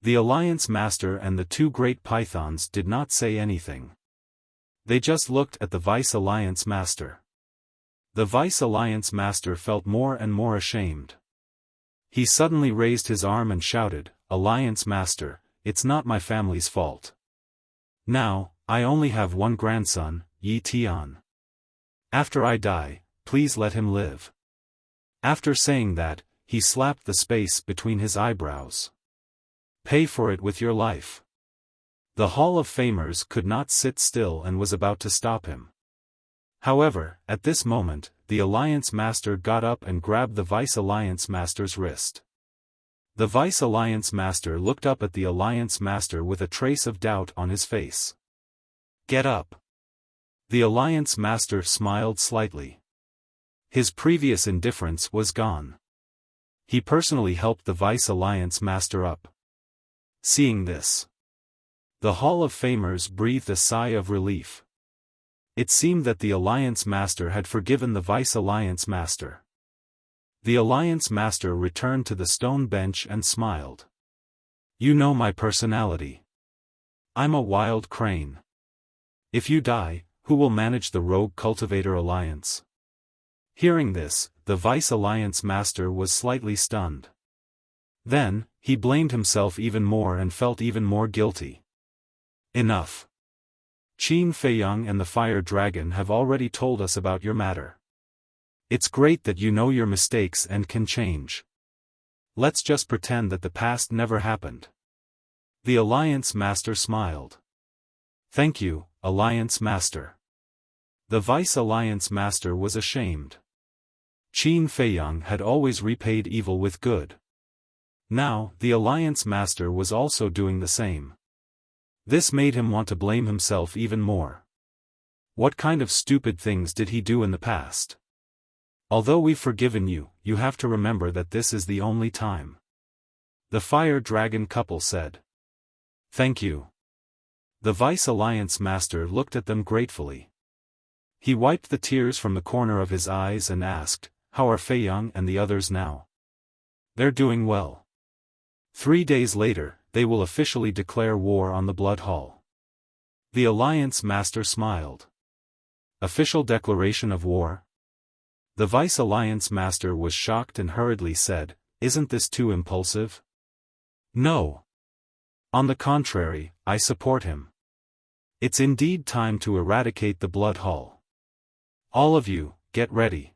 The Alliance Master and the two great pythons did not say anything. They just looked at the Vice Alliance Master. The Vice Alliance Master felt more and more ashamed. He suddenly raised his arm and shouted, "Alliance Master, it's not my family's fault. Now, I only have one grandson, Yi Tian. After I die, please let him live." After saying that, he slapped the space between his eyebrows. "Pay for it with your life." The Hall of Famers could not sit still and was about to stop him. However, at this moment, the Alliance Master got up and grabbed the Vice Alliance Master's wrist. The Vice Alliance Master looked up at the Alliance Master with a trace of doubt on his face. "Get up." The Alliance Master smiled slightly. His previous indifference was gone. He personally helped the Vice Alliance Master up. Seeing this, the Hall of Famers breathed a sigh of relief. It seemed that the Alliance Master had forgiven the Vice Alliance Master. The Alliance Master returned to the stone bench and smiled. "You know my personality. I'm a wild crane. If you die, who will manage the Rogue Cultivator Alliance?" Hearing this, the Vice Alliance Master was slightly stunned. Then, he blamed himself even more and felt even more guilty. Enough. Qin Feiyang and the Fire Dragon have already told us about your matter. It's great that you know your mistakes and can change. Let's just pretend that the past never happened. The Alliance Master smiled. "Thank you, Alliance Master." The Vice Alliance Master was ashamed. Qin Feiyang had always repaid evil with good. Now, the Alliance Master was also doing the same. This made him want to blame himself even more. What kind of stupid things did he do in the past? Although we've forgiven you, you have to remember that this is the only time. The Fire Dragon couple said. "Thank you." The Vice Alliance Master looked at them gratefully. He wiped the tears from the corner of his eyes and asked, "How are Feiyang and the others now?" "They're doing well." 3 days later, they will officially declare war on the Blood Hall. The Alliance Master smiled. Official declaration of war? The Vice Alliance Master was shocked and hurriedly said, "Isn't this too impulsive?" "No. On the contrary, I support him. It's indeed time to eradicate the Blood Hall. All of you, get ready.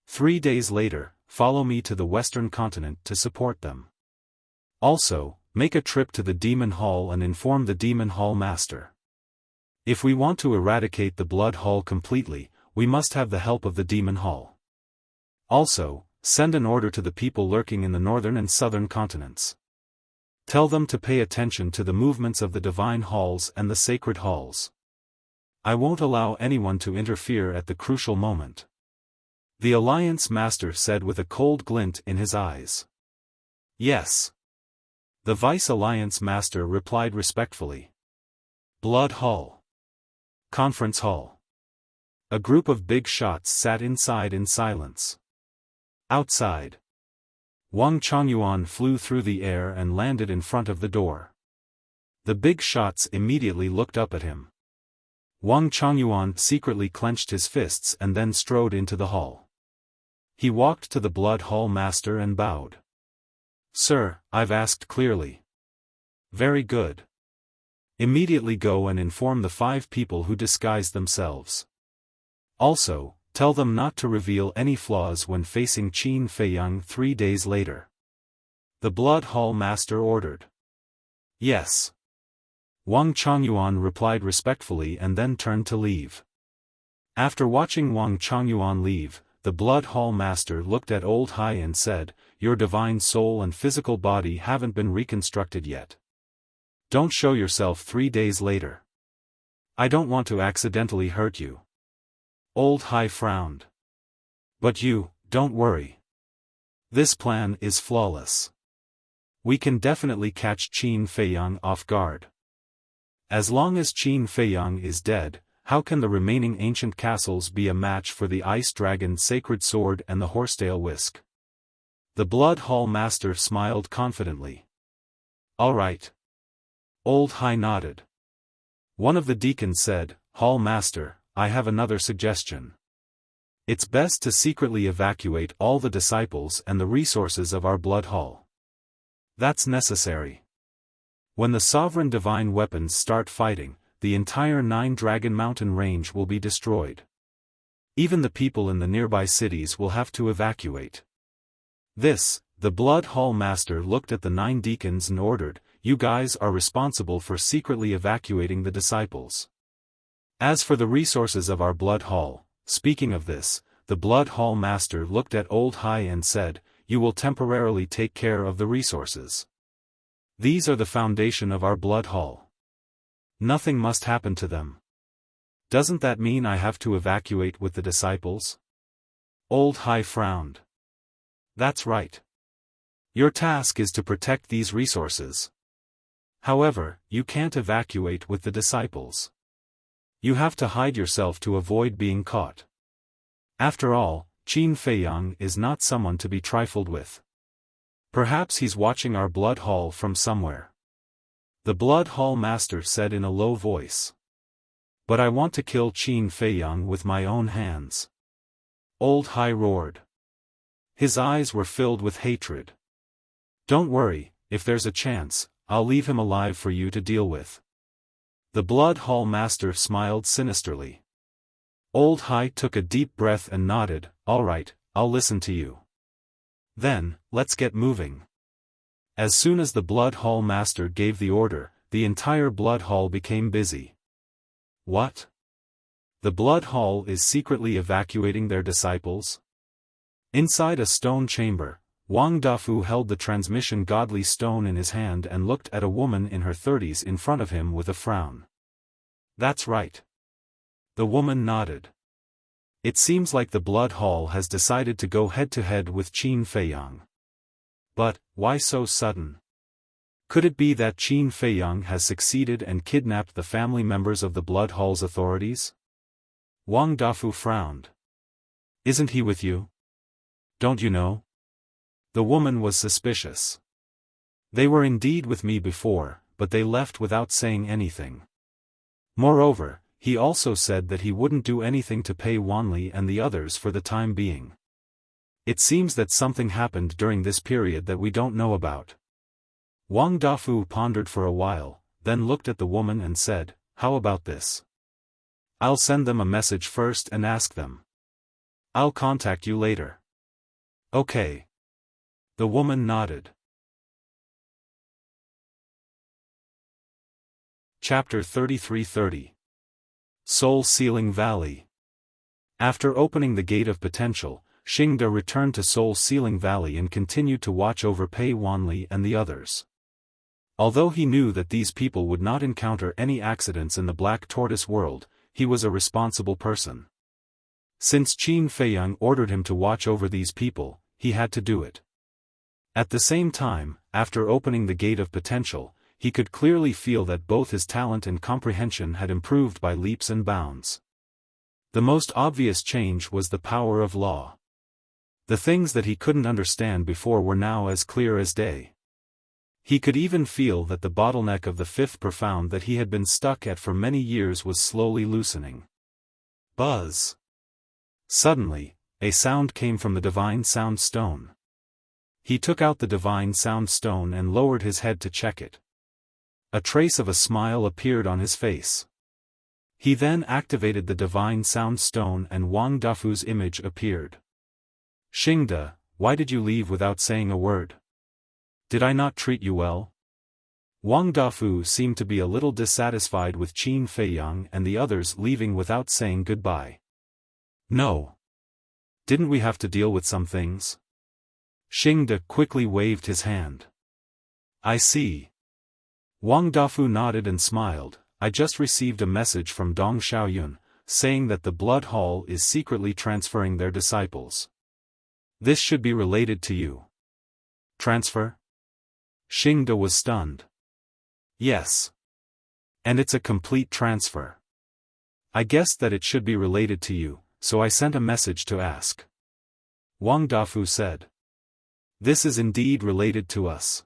3 days later, follow me to the Western continent to support them. Also, make a trip to the Demon Hall and inform the Demon Hall Master. If we want to eradicate the Blood Hall completely, we must have the help of the Demon Hall. Also, send an order to the people lurking in the northern and southern continents. Tell them to pay attention to the movements of the Divine Halls and the Sacred Halls. I won't allow anyone to interfere at the crucial moment." The Alliance Master said with a cold glint in his eyes. "Yes." The Vice Alliance Master replied respectfully. Blood Hall. Conference Hall. A group of big shots sat inside in silence. Outside, Wang Chongyuan flew through the air and landed in front of the door. The big shots immediately looked up at him. Wang Chongyuan secretly clenched his fists and then strode into the hall. He walked to the Blood Hall Master and bowed. "Sir, I've asked clearly." "Very good. Immediately go and inform the 5 people who disguised themselves. Also, tell them not to reveal any flaws when facing Qin Feiyang 3 days later." The Blood Hall Master ordered. "Yes." Wang Chongyuan replied respectfully and then turned to leave. After watching Wang Chongyuan leave, the Blood Hall Master looked at Old Hai and said, "Your divine soul and physical body haven't been reconstructed yet. Don't show yourself 3 days later. I don't want to accidentally hurt you." Old Hai frowned. "But you, don't worry. This plan is flawless. We can definitely catch Qin Feiyang off guard. As long as Qin Feiyang is dead, how can the remaining ancient castles be a match for the Ice Dragon Sacred Sword and the Horsetail Whisk?" The Blood Hall Master smiled confidently. "All right." Old Hai nodded. One of the deacons said, "Hall Master, I have another suggestion. It's best to secretly evacuate all the disciples and the resources of our Blood Hall. That's necessary. When the sovereign divine weapons start fighting, the entire 9-Dragon Mountain range will be destroyed. Even the people in the nearby cities will have to evacuate." The Blood Hall Master looked at the 9 deacons and ordered, "You guys are responsible for secretly evacuating the disciples. As for the resources of our Blood Hall, speaking of this, the Blood Hall Master looked at Old Hai and said, you will temporarily take care of the resources. These are the foundation of our Blood Hall. Nothing must happen to them. Doesn't that mean I have to evacuate with the disciples?" Old Hai frowned. "That's right. Your task is to protect these resources. However, you can't evacuate with the disciples. You have to hide yourself to avoid being caught. After all, Qin Feiyang is not someone to be trifled with. Perhaps he's watching our Blood Hall from somewhere." The Blood Hall Master said in a low voice. "But I want to kill Qin Feiyang with my own hands." Old Hai roared. His eyes were filled with hatred. "Don't worry, if there's a chance, I'll leave him alive for you to deal with." The Blood Hall Master smiled sinisterly. Old Hai took a deep breath and nodded, "All right, I'll listen to you. Then, let's get moving." As soon as the Blood Hall Master gave the order, the entire Blood Hall became busy. What? The Blood Hall is secretly evacuating their disciples? Inside a stone chamber, Wang Dafu held the transmission godly stone in his hand and looked at a woman in her 30s in front of him with a frown. "That's right." The woman nodded. "It seems like the Blood Hall has decided to go head-to-head with Qin Feiyang. But, why so sudden? Could it be that Qin Feiyang has succeeded and kidnapped the family members of the Blood Hall's authorities?" Wang Dafu frowned. "Isn't he with you? Don't you know?" The woman was suspicious. They were indeed with me before, but they left without saying anything. Moreover, he also said that he wouldn't do anything to pay Wanli and the others for the time being. It seems that something happened during this period that we don't know about. Wang Dafu pondered for a while, then looked at the woman and said, "How about this? I'll send them a message first and ask them. I'll contact you later." "Okay." The woman nodded. Chapter 33:30. Soul Sealing Valley. After opening the Gate of Potential, Xingde returned to Soul Sealing Valley and continued to watch over Pei Wanli and the others. Although he knew that these people would not encounter any accidents in the Black Tortoise world, he was a responsible person. Since Qin Feiyang ordered him to watch over these people, he had to do it. At the same time, after opening the Gate of Potential, he could clearly feel that both his talent and comprehension had improved by leaps and bounds. The most obvious change was the power of law. The things that he couldn't understand before were now as clear as day. He could even feel that the bottleneck of the fifth profound that he had been stuck at for many years was slowly loosening. Buzz! Suddenly, a sound came from the Divine Sound Stone. He took out the Divine Sound Stone and lowered his head to check it. A trace of a smile appeared on his face. He then activated the Divine Sound Stone and Wang Dafu's image appeared. "Xingde, why did you leave without saying a word? Did I not treat you well?" Wang Dafu seemed to be a little dissatisfied with Qin Feiyang and the others leaving without saying goodbye. "No. Didn't we have to deal with some things?" Xingde quickly waved his hand. "I see." Wang Dafu nodded and smiled. "I just received a message from Dong Xiaoyun, saying that the Blood Hall is secretly transferring their disciples. This should be related to you." "Transfer?" Xingde was stunned. "Yes. And it's a complete transfer. I guessed that it should be related to you, so I sent a message to ask." Wang Dafu said. "This is indeed related to us."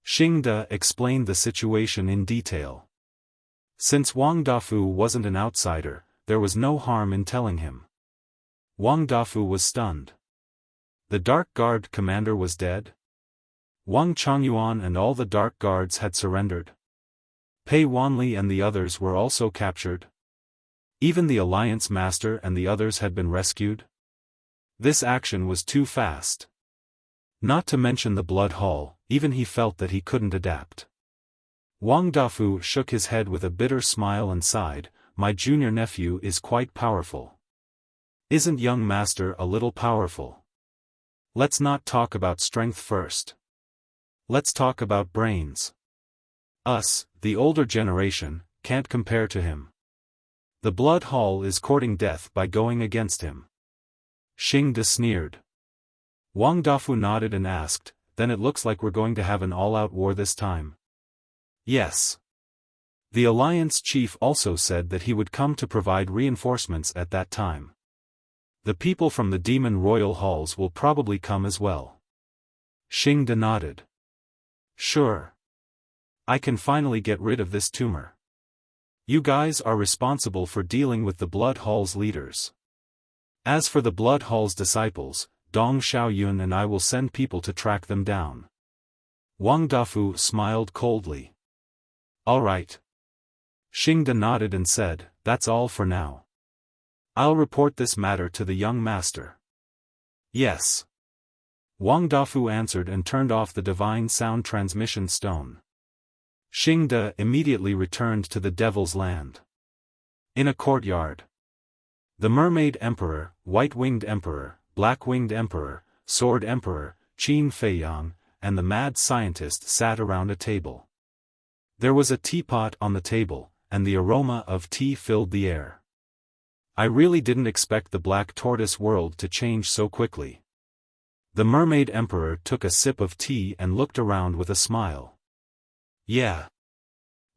Xingde explained the situation in detail. Since Wang Dafu wasn't an outsider, there was no harm in telling him. Wang Dafu was stunned. The Dark Guard commander was dead? Wang Chongyuan and all the Dark Guards had surrendered? Pei Wanli and the others were also captured? Even the Alliance Master and the others had been rescued? This action was too fast. Not to mention the Blood Hall, even he felt that he couldn't adapt. Wang Dafu shook his head with a bitter smile and sighed, "My junior nephew is quite powerful. Isn't young master a little powerful? Let's not talk about strength first. Let's talk about brains. Us, the older generation, can't compare to him. The Blood Hall is courting death by going against him." Xingde sneered. Wang Dafu nodded and asked, "Then it looks like we're going to have an all-out war this time?" "Yes." The Alliance chief also said that he would come to provide reinforcements at that time. The people from the Demon Royal Halls will probably come as well. Xingde nodded. "Sure. I can finally get rid of this tumor. You guys are responsible for dealing with the Blood Hall's leaders. As for the Blood Hall's disciples, Dong Xiaoyun and I will send people to track them down." Wang Dafu smiled coldly. "All right." Xingde nodded and said, "That's all for now. I'll report this matter to the young master." "Yes." Wang Dafu answered and turned off the Divine Sound Transmission Stone. Xingde immediately returned to the Devil's Land. In a courtyard, the Mermaid Emperor, White-Winged Emperor, Black-Winged Emperor, Sword Emperor, Qin Feiyang, and the Mad Scientist sat around a table. There was a teapot on the table, and the aroma of tea filled the air. "I really didn't expect the Black Tortoise world to change so quickly." The Mermaid Emperor took a sip of tea and looked around with a smile. "Yeah."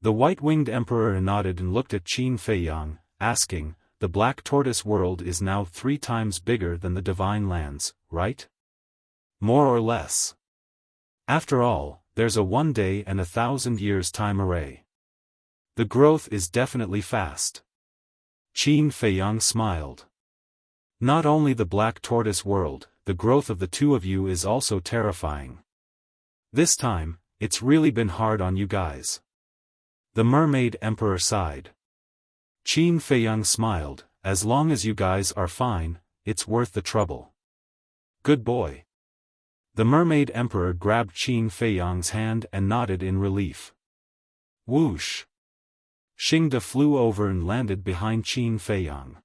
The White-Winged Emperor nodded and looked at Qin Feiyang, asking, "The Black Tortoise world is now 3 times bigger than the Divine Lands, right? More or less. After all, there's a 1 day and 1,000 years time array. The growth is definitely fast. Qin Feiyang smiled. Not only the Black Tortoise world, the growth of the two of you is also terrifying. This time, it's really been hard on you guys. The Mermaid Emperor sighed. Qin Feiyang smiled, as long as you guys are fine, it's worth the trouble. Good boy. The Mermaid Emperor grabbed Qin Feiyang's hand and nodded in relief. Whoosh! Xingde flew over and landed behind Qin Feiyang.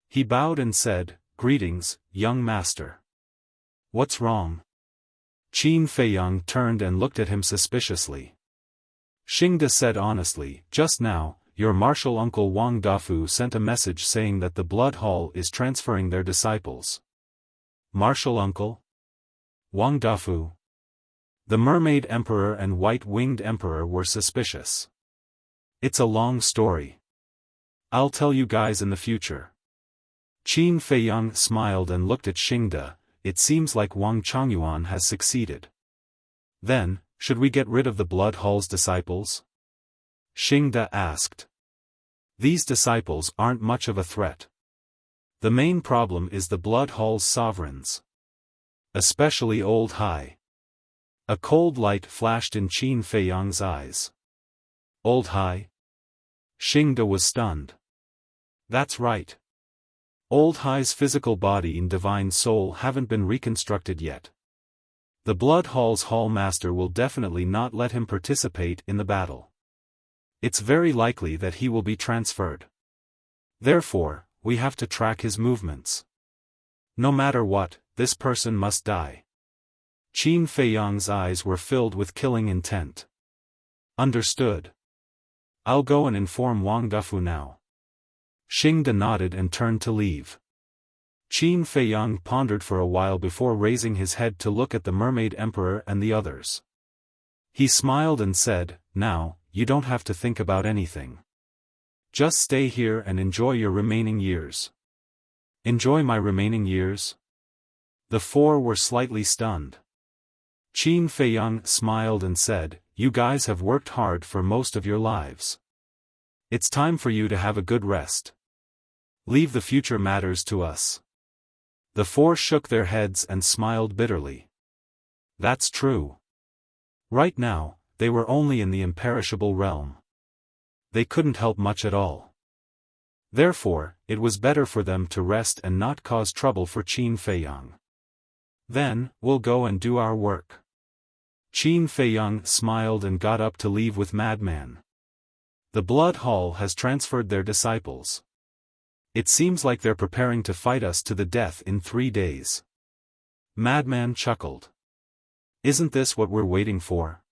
He bowed and said, "Greetings, young master." "What's wrong?" Qin Feiyang turned and looked at him suspiciously. Xingde said honestly, "Just now, your martial uncle Wang Dafu sent a message saying that the Blood Hall is transferring their disciples." Martial uncle? Wang Dafu? The Mermaid Emperor and White-Winged Emperor were suspicious. "It's a long story. I'll tell you guys in the future." Qin Feiyang smiled and looked at Xingde. "It seems like Wang Chongyuan has succeeded. Then, should we get rid of the Blood Hall's disciples?" Xingde asked. "These disciples aren't much of a threat. The main problem is the Blood Hall's sovereigns. Especially Old Hai." A cold light flashed in Qin Feiyang's eyes. "Old Hai?" Xingde was stunned. "That's right. Old Hai's physical body and divine soul haven't been reconstructed yet. The Blood Hall's Hall Master will definitely not let him participate in the battle. It's very likely that he will be transferred. Therefore, we have to track his movements. No matter what, this person must die." Qin Feiyang's eyes were filled with killing intent. "Understood. I'll go and inform Wang Dafu now." Xingde nodded and turned to leave. Qin Feiyang pondered for a while before raising his head to look at the Mermaid Emperor and the others. He smiled and said, "Now, you don't have to think about anything. Just stay here and enjoy your remaining years." "Enjoy my remaining years?" The four were slightly stunned. Qin Feiyang smiled and said, "You guys have worked hard for most of your lives. It's time for you to have a good rest. Leave the future matters to us." The four shook their heads and smiled bitterly. That's true. Right now, they were only in the imperishable realm. They couldn't help much at all. Therefore, it was better for them to rest and not cause trouble for Qin Feiyang. "Then, we'll go and do our work." Qin Feiyang smiled and got up to leave with Madman. The Blood Hall has transferred their disciples. It seems like they're preparing to fight us to the death in 3 days. Madman chuckled. "Isn't this what we're waiting for?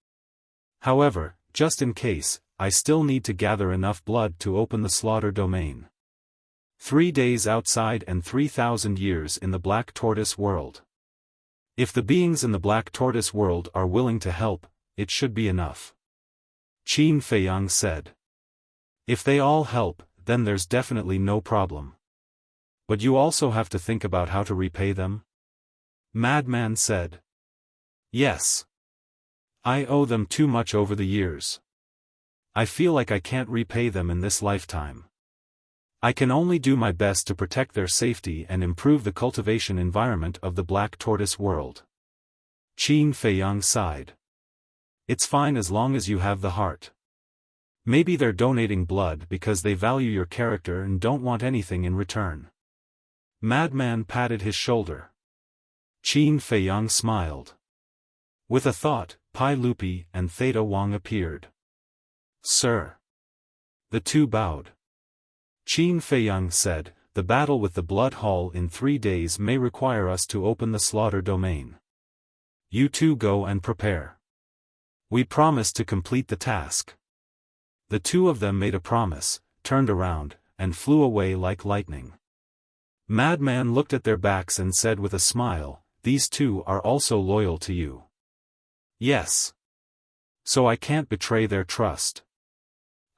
However, just in case, I still need to gather enough blood to open the slaughter domain. 3 days outside and 3,000 years in the Black Tortoise world. If the beings in the Black Tortoise world are willing to help, it should be enough." Qin Feiyang said. "If they all help, then there's definitely no problem. But you also have to think about how to repay them?" Madman said. "Yes. I owe them too much over the years. I feel like I can't repay them in this lifetime. I can only do my best to protect their safety and improve the cultivation environment of the Black Tortoise world." Qin Feiyang sighed. "It's fine as long as you have the heart. Maybe they're donating blood because they value your character and don't want anything in return." Madman patted his shoulder. Qin Feiyang smiled. With a thought, Pai Lupi and Theta Wang appeared. "Sir." The two bowed. Qin Feiyang said, "The battle with the Blood Hall in 3 days may require us to open the slaughter domain. You two go and prepare. We promise to complete the task." The two of them made a promise, turned around, and flew away like lightning. Madman looked at their backs and said with a smile, "These two are also loyal to you." "Yes. So I can't betray their trust.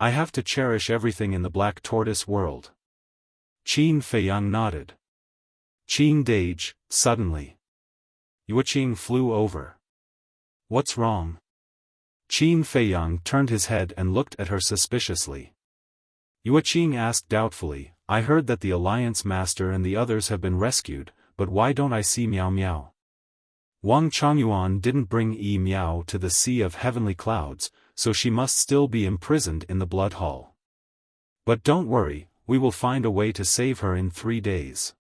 I have to cherish everything in the Black Tortoise world." Qin Feiyang nodded. Qin Dage, suddenly. Yuqing flew over. "What's wrong?" Qin Feiyang turned his head and looked at her suspiciously. Yuqing asked doubtfully, I heard that the Alliance Master and the others have been rescued, but why don't I see Miao Miao? Wang Chongyuan didn't bring Yi Miao to the Sea of Heavenly Clouds, so she must still be imprisoned in the Blood Hall. But don't worry, we will find a way to save her in 3 days.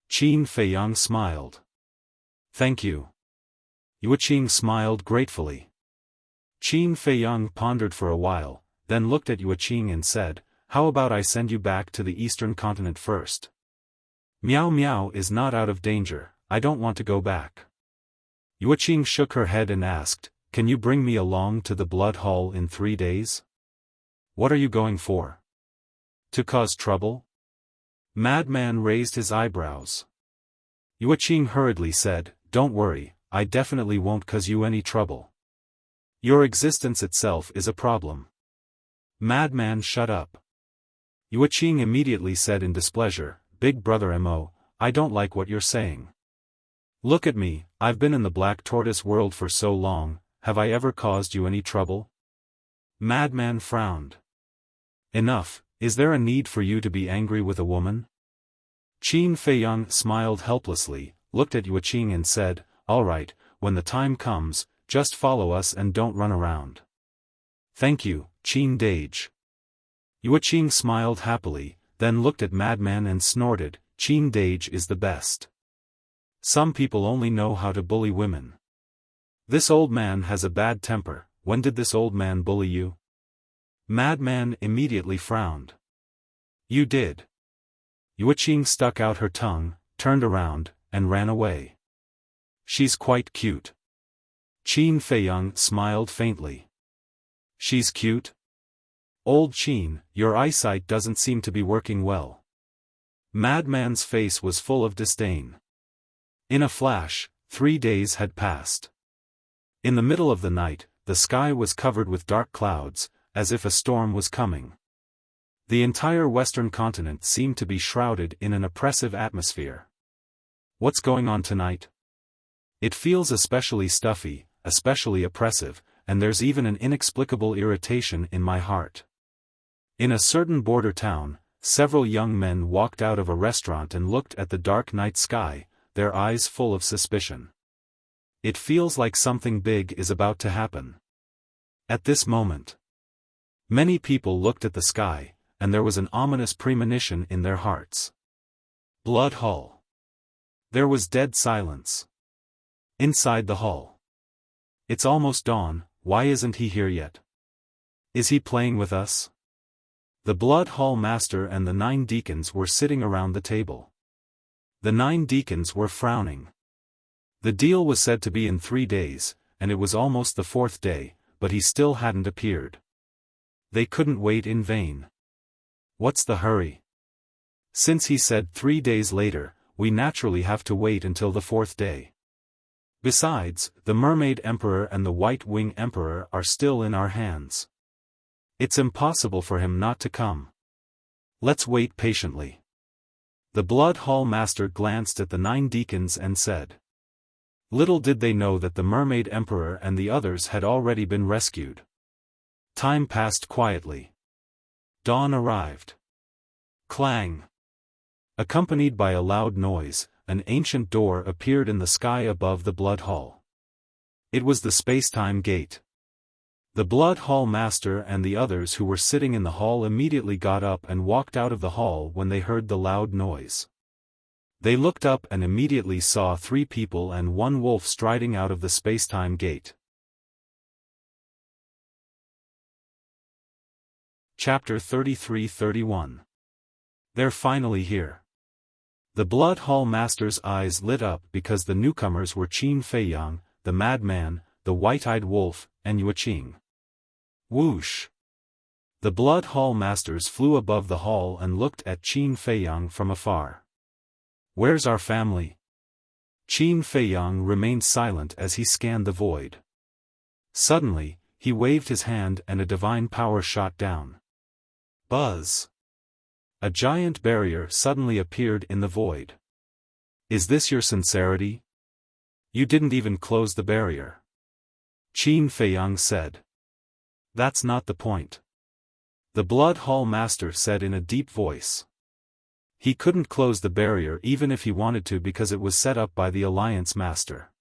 Qin Feiyang smiled. Thank you. Yuqing smiled gratefully. Qin Feiyang pondered for a while, then looked at Yuqing and said, how about I send you back to the eastern continent first? Miao Miao is not out of danger, I don't want to go back. Yuqing shook her head and asked, can you bring me along to the Blood Hall in 3 days? What are you going for? To cause trouble? Madman raised his eyebrows. Yuqing hurriedly said, don't worry, I definitely won't cause you any trouble. Your existence itself is a problem. Madman shut up. Yuqing immediately said in displeasure, Big Brother Mo, I don't like what you're saying. Look at me, I've been in the Black Tortoise world for so long, have I ever caused you any trouble? Madman frowned. Enough, is there a need for you to be angry with a woman? Qin Feiyang smiled helplessly, looked at Yuqing and said, all right, when the time comes, just follow us and don't run around. Thank you, Qin Dage. Yuqing smiled happily, then looked at Madman and snorted, Qin Dage is the best. Some people only know how to bully women. This old man has a bad temper, when did this old man bully you? Madman immediately frowned. You did. Yuqing stuck out her tongue, turned around, and ran away. She's quite cute. Qin Feiyang smiled faintly. She's cute? Old Qin, your eyesight doesn't seem to be working well. Madman's face was full of disdain. In a flash, 3 days had passed. In the middle of the night, the sky was covered with dark clouds, as if a storm was coming. The entire western continent seemed to be shrouded in an oppressive atmosphere. What's going on tonight? It feels especially stuffy, especially oppressive, and there's even an inexplicable irritation in my heart. In a certain border town, several young men walked out of a restaurant and looked at the dark night sky, their eyes full of suspicion. It feels like something big is about to happen. At this moment, many people looked at the sky, and there was an ominous premonition in their hearts. Blood Hall. There was dead silence. Inside the hall. It's almost dawn, why isn't he here yet? Is he playing with us? The Blood Hall Master and the 9 deacons were sitting around the table. The 9 deacons were frowning. The deal was said to be in 3 days, and it was almost the 4th day, but he still hadn't appeared. They couldn't wait in vain. What's the hurry? Since he said 3 days later, we naturally have to wait until the 4th day. Besides, the Mermaid Emperor and the White Wing Emperor are still in our hands. It's impossible for him not to come. Let's wait patiently. The Blood Hall Master glanced at the 9 deacons and said. Little did they know that the Mermaid Emperor and the others had already been rescued. Time passed quietly. Dawn arrived. Clang. Accompanied by a loud noise, an ancient door appeared in the sky above the Blood Hall. It was the space-time gate. The Blood Hall Master and the others who were sitting in the hall immediately got up and walked out of the hall when they heard the loud noise. They looked up and immediately saw 3 people and 1 wolf striding out of the space-time gate. Chapter 33-31. They're finally here. The Blood Hall Master's eyes lit up because the newcomers were Qin Feiyang, the Madman, the White-Eyed Wolf, and Yuqing. Whoosh! The Blood Hall Masters flew above the hall and looked at Qin Feiyang from afar. Where's our family? Qin Feiyang remained silent as he scanned the void. Suddenly, he waved his hand and a divine power shot down. Buzz! A giant barrier suddenly appeared in the void. Is this your sincerity? You didn't even close the barrier. Qin Feiyang said. That's not the point. The Blood Hall Master said in a deep voice. He couldn't close the barrier even if he wanted to because it was set up by the Alliance Master.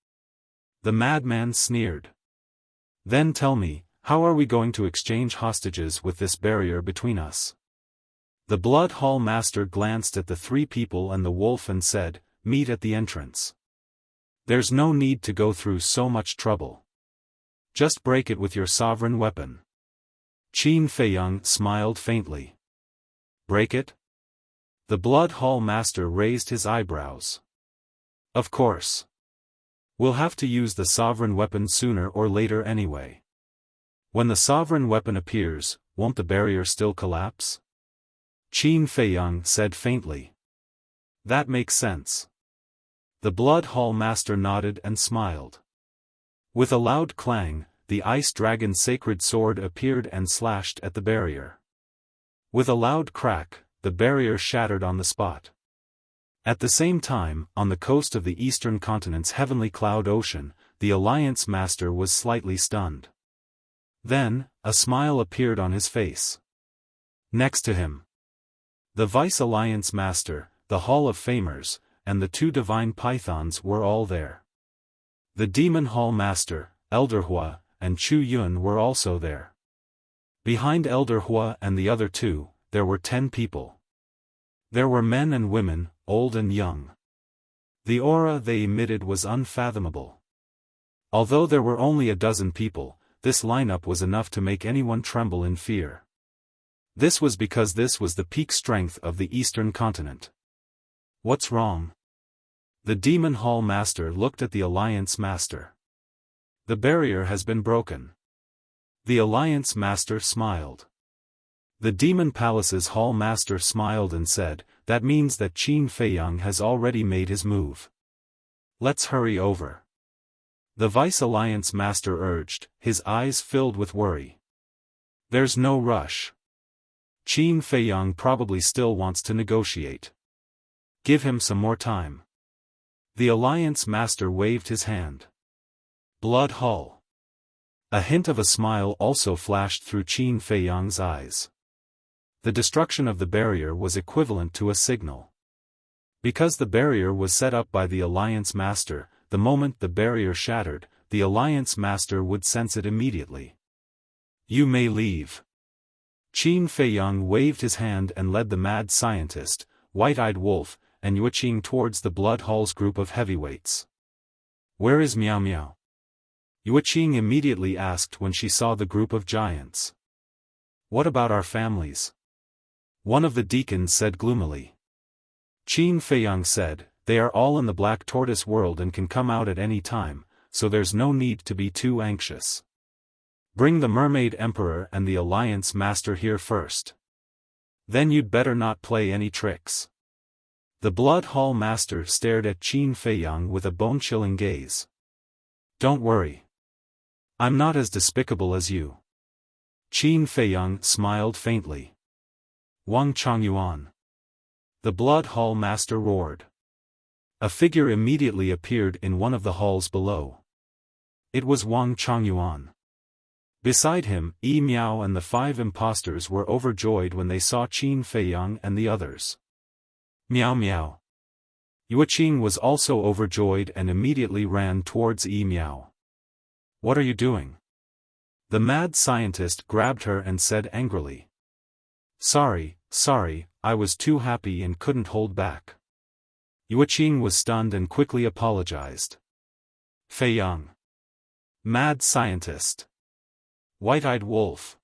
The madman sneered. Then tell me, how are we going to exchange hostages with this barrier between us? The Blood Hall Master glanced at the three people and the wolf and said, meet at the entrance. There's no need to go through so much trouble. Just break it with your sovereign weapon. Qin Feiyang smiled faintly. Break it? The Blood Hall Master raised his eyebrows. Of course. We'll have to use the sovereign weapon sooner or later anyway. When the sovereign weapon appears, won't the barrier still collapse? Qin Feiyang said faintly. That makes sense. The Blood Hall Master nodded and smiled. With a loud clang, the Ice Dragon's sacred sword appeared and slashed at the barrier. With a loud crack, the barrier shattered on the spot. At the same time, on the coast of the eastern continent's heavenly cloud ocean, the Alliance Master was slightly stunned. Then, a smile appeared on his face. Next to him, the Vice Alliance Master, the Hall of Famers, and the two divine pythons were all there. The Demon Hall Master, Elder Hua, and Chu Yun were also there. Behind Elder Hua and the other two, there were 10 people. There were men and women, old and young. The aura they emitted was unfathomable. Although there were only a dozen people, this lineup was enough to make anyone tremble in fear. This was because this was the peak strength of the Eastern Continent. What's wrong? The Demon Hall Master looked at the Alliance Master. The barrier has been broken. The Alliance Master smiled. The Demon Palace's Hall Master smiled and said, that means that Qin Feiyang has already made his move. Let's hurry over. The Vice Alliance Master urged, his eyes filled with worry. There's no rush. Qin Feiyang probably still wants to negotiate. Give him some more time. The Alliance Master waved his hand. Blood Hall. A hint of a smile also flashed through Qin Feiyang's eyes. The destruction of the barrier was equivalent to a signal. Because the barrier was set up by the Alliance Master, the moment the barrier shattered, the Alliance Master would sense it immediately. You may leave. Qin Feiyang waved his hand and led the mad scientist, White-Eyed Wolf, and Yueqing towards the Blood Hall's group of heavyweights. Where is Miao Miao? Yueqing immediately asked when she saw the group of giants. What about our families? One of the deacons said gloomily. Qin Feiyang said, they are all in the Black Tortoise world and can come out at any time, so there's no need to be too anxious. Bring the Mermaid Emperor and the Alliance Master here first. Then you'd better not play any tricks. The Blood Hall Master stared at Qin Feiyang with a bone-chilling gaze. Don't worry. I'm not as despicable as you. Qin Feiyang smiled faintly. Wang Chongyuan. The Blood Hall Master roared. A figure immediately appeared in one of the halls below. It was Wang Chongyuan. Beside him, Yi Miao and the 5 impostors were overjoyed when they saw Qin Feiyang and the others. Miao Miao. Yueqing was also overjoyed and immediately ran towards Yi Miao. What are you doing? The mad scientist grabbed her and said angrily. Sorry, I was too happy and couldn't hold back. Yueqing was stunned and quickly apologized. Feiyang. Mad scientist. White-Eyed Wolf.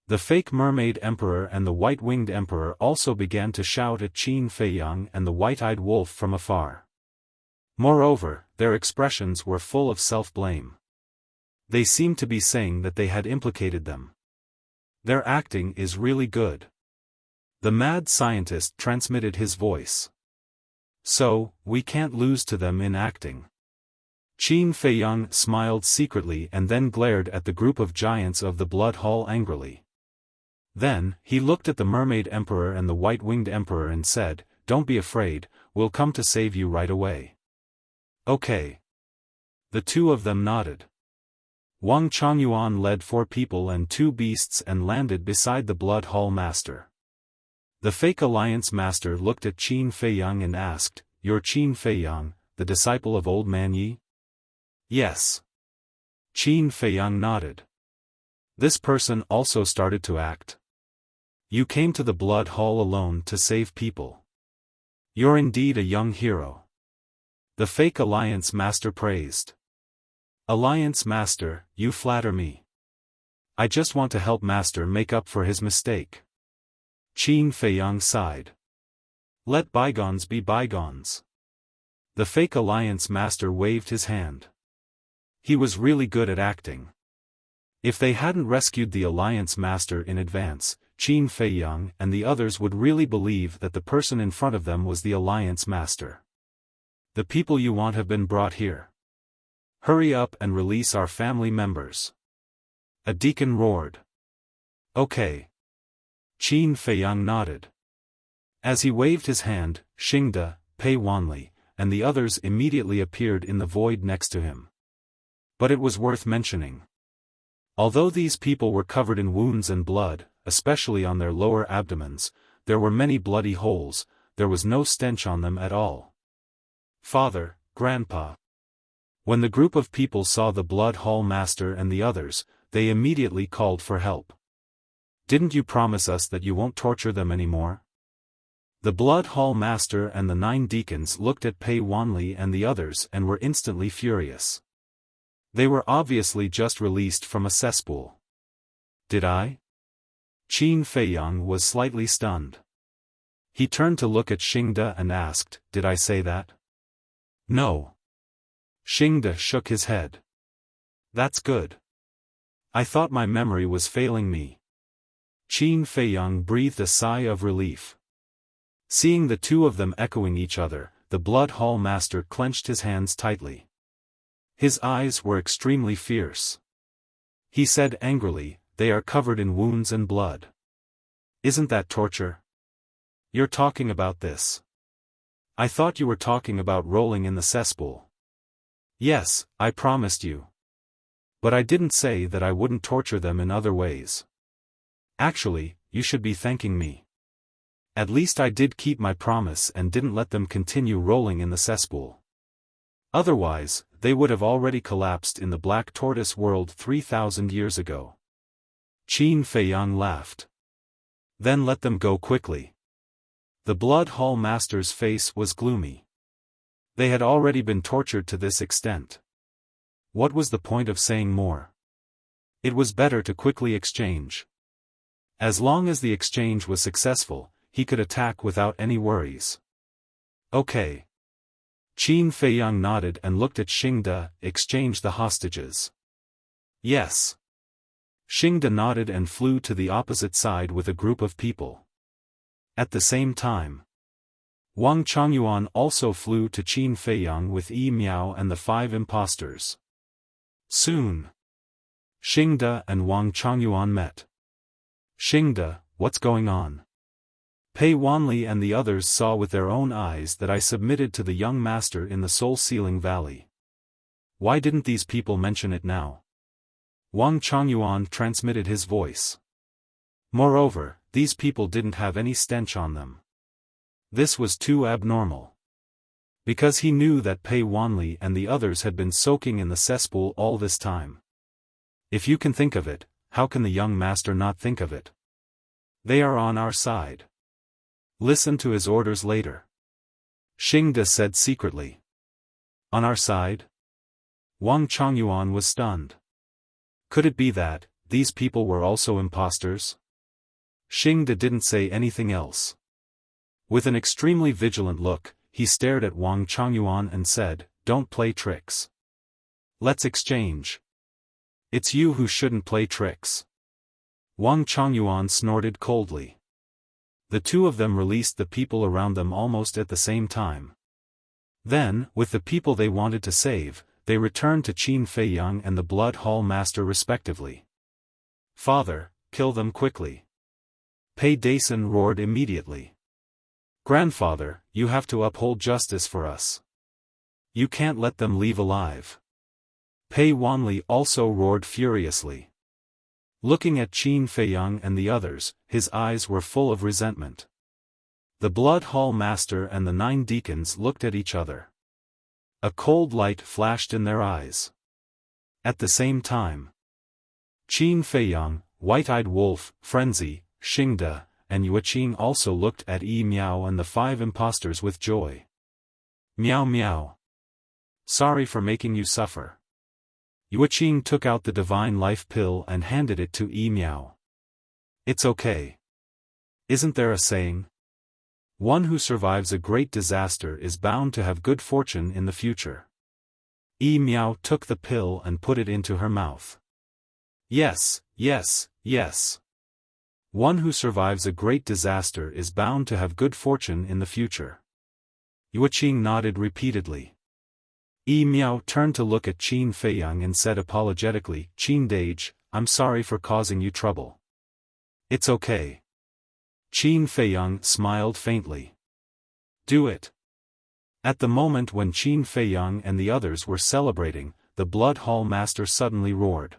The fake Mermaid Emperor and the White-Winged Emperor also began to shout at Qin Feiyang and the White-Eyed Wolf from afar. Moreover, their expressions were full of self-blame. They seemed to be saying that they had implicated them. Their acting is really good. The mad scientist transmitted his voice. So, we can't lose to them in acting. Qin Feiyang smiled secretly and then glared at the group of giants of the Blood Hall angrily. Then, he looked at the Mermaid Emperor and the White-Winged Emperor and said, Don't be afraid, we'll come to save you right away. Okay. The two of them nodded. Wang Changyuan led 4 people and 2 beasts and landed beside the Blood Hall Master. The fake Alliance Master looked at Qin Feiyang and asked, "You're Qin Feiyang, the disciple of Old Man Yi?" "Yes." Qin Feiyang nodded. This person also started to act. "You came to the Blood Hall alone to save people. You're indeed a young hero." The fake Alliance Master praised. "Alliance Master, you flatter me. I just want to help Master make up for his mistake." Qin Feiyang sighed. "Let bygones be bygones." The fake Alliance Master waved his hand. He was really good at acting. If they hadn't rescued the Alliance Master in advance, Qin Feiyang and the others would really believe that the person in front of them was the Alliance Master. "The people you want have been brought here. Hurry up and release our family members." A deacon roared. "Okay." Qin Feiyang nodded. As he waved his hand, Xingde, Pei Wanli, and the others immediately appeared in the void next to him. But it was worth mentioning. Although these people were covered in wounds and blood, especially on their lower abdomens, there were many bloody holes, there was no stench on them at all. "Father, Grandpa." When the group of people saw the Blood Hall Master and the others, they immediately called for help. "Didn't you promise us that you won't torture them anymore?" The Blood Hall Master and the 9 deacons looked at Pei Wanli and the others and were instantly furious. They were obviously just released from a cesspool. "Did I?" Qin Feiyang was slightly stunned. He turned to look at Xingde and asked, "Did I say that?" "No." Xingde shook his head. "That's good. I thought my memory was failing me." Qin Feiyang breathed a sigh of relief. Seeing the 2 of them echoing each other, the Blood Hall Master clenched his hands tightly. His eyes were extremely fierce. He said angrily, "They are covered in wounds and blood. Isn't that torture? You're talking about this. I thought you were talking about rolling in the cesspool." "Yes, I promised you. But I didn't say that I wouldn't torture them in other ways. Actually, you should be thanking me. At least I did keep my promise and didn't let them continue rolling in the cesspool. Otherwise, they would have already collapsed in the Black Tortoise world 3,000 years ago." Qin Feiyang laughed. "Then let them go quickly." The Blood Hall Master's face was gloomy. They had already been tortured to this extent. What was the point of saying more? It was better to quickly exchange. As long as the exchange was successful, he could attack without any worries. "Okay." Qin Feiyang nodded and looked at Xingde. "Exchange the hostages." "Yes." Xingde nodded and flew to the opposite side with a group of people. At the same time, Wang Changyuan also flew to Qin Feiyang with Yi Miao and the 5 impostors. Soon, Xingde and Wang Changyuan met. "Xingde, what's going on?" Pei Wanli and the others saw with their own eyes that I submitted to the young master in the Soul-Sealing Valley. Why didn't these people mention it now? Wang Changyuan transmitted his voice. Moreover, these people didn't have any stench on them. This was too abnormal. Because he knew that Pei Wanli and the others had been soaking in the cesspool all this time. If you can think of it, how can the young master not think of it? They are on our side. Listen to his orders later. Xingde said secretly. On our side? Wang Changyuan was stunned. Could it be that these people were also imposters? Xingde didn't say anything else. With an extremely vigilant look, he stared at Wang Changyuan and said, "Don't play tricks. Let's exchange." "It's you who shouldn't play tricks." Wang Changyuan snorted coldly. The 2 of them released the people around them almost at the same time. Then, with the people they wanted to save, they returned to Qin Feiyang and the Blood Hall Master respectively. "Father, kill them quickly." Pei Dason roared immediately. "Grandfather, you have to uphold justice for us. You can't let them leave alive." Pei Wanli also roared furiously. Looking at Qin Feiyang and the others, his eyes were full of resentment. The Blood Hall Master and the 9 deacons looked at each other. A cold light flashed in their eyes. At the same time, Qin Feiyang, White-Eyed Wolf, Frenzy, Xingde, and Yueqing also looked at Yi Miao and the 5 impostors with joy. Miao Miao. Sorry for making you suffer. Yueqing took out the divine life pill and handed it to Yi Miao. It's okay. Isn't there a saying? One who survives a great disaster is bound to have good fortune in the future. Yi Miao took the pill and put it into her mouth. Yes, yes, yes. One who survives a great disaster is bound to have good fortune in the future. Yueqing nodded repeatedly. Yi Miao turned to look at Qin Feiyang and said apologetically, Qin Dage, I'm sorry for causing you trouble. It's okay. Qin Feiyang smiled faintly. Do it. At the moment when Qin Feiyang and the others were celebrating, the Blood Hall Master suddenly roared.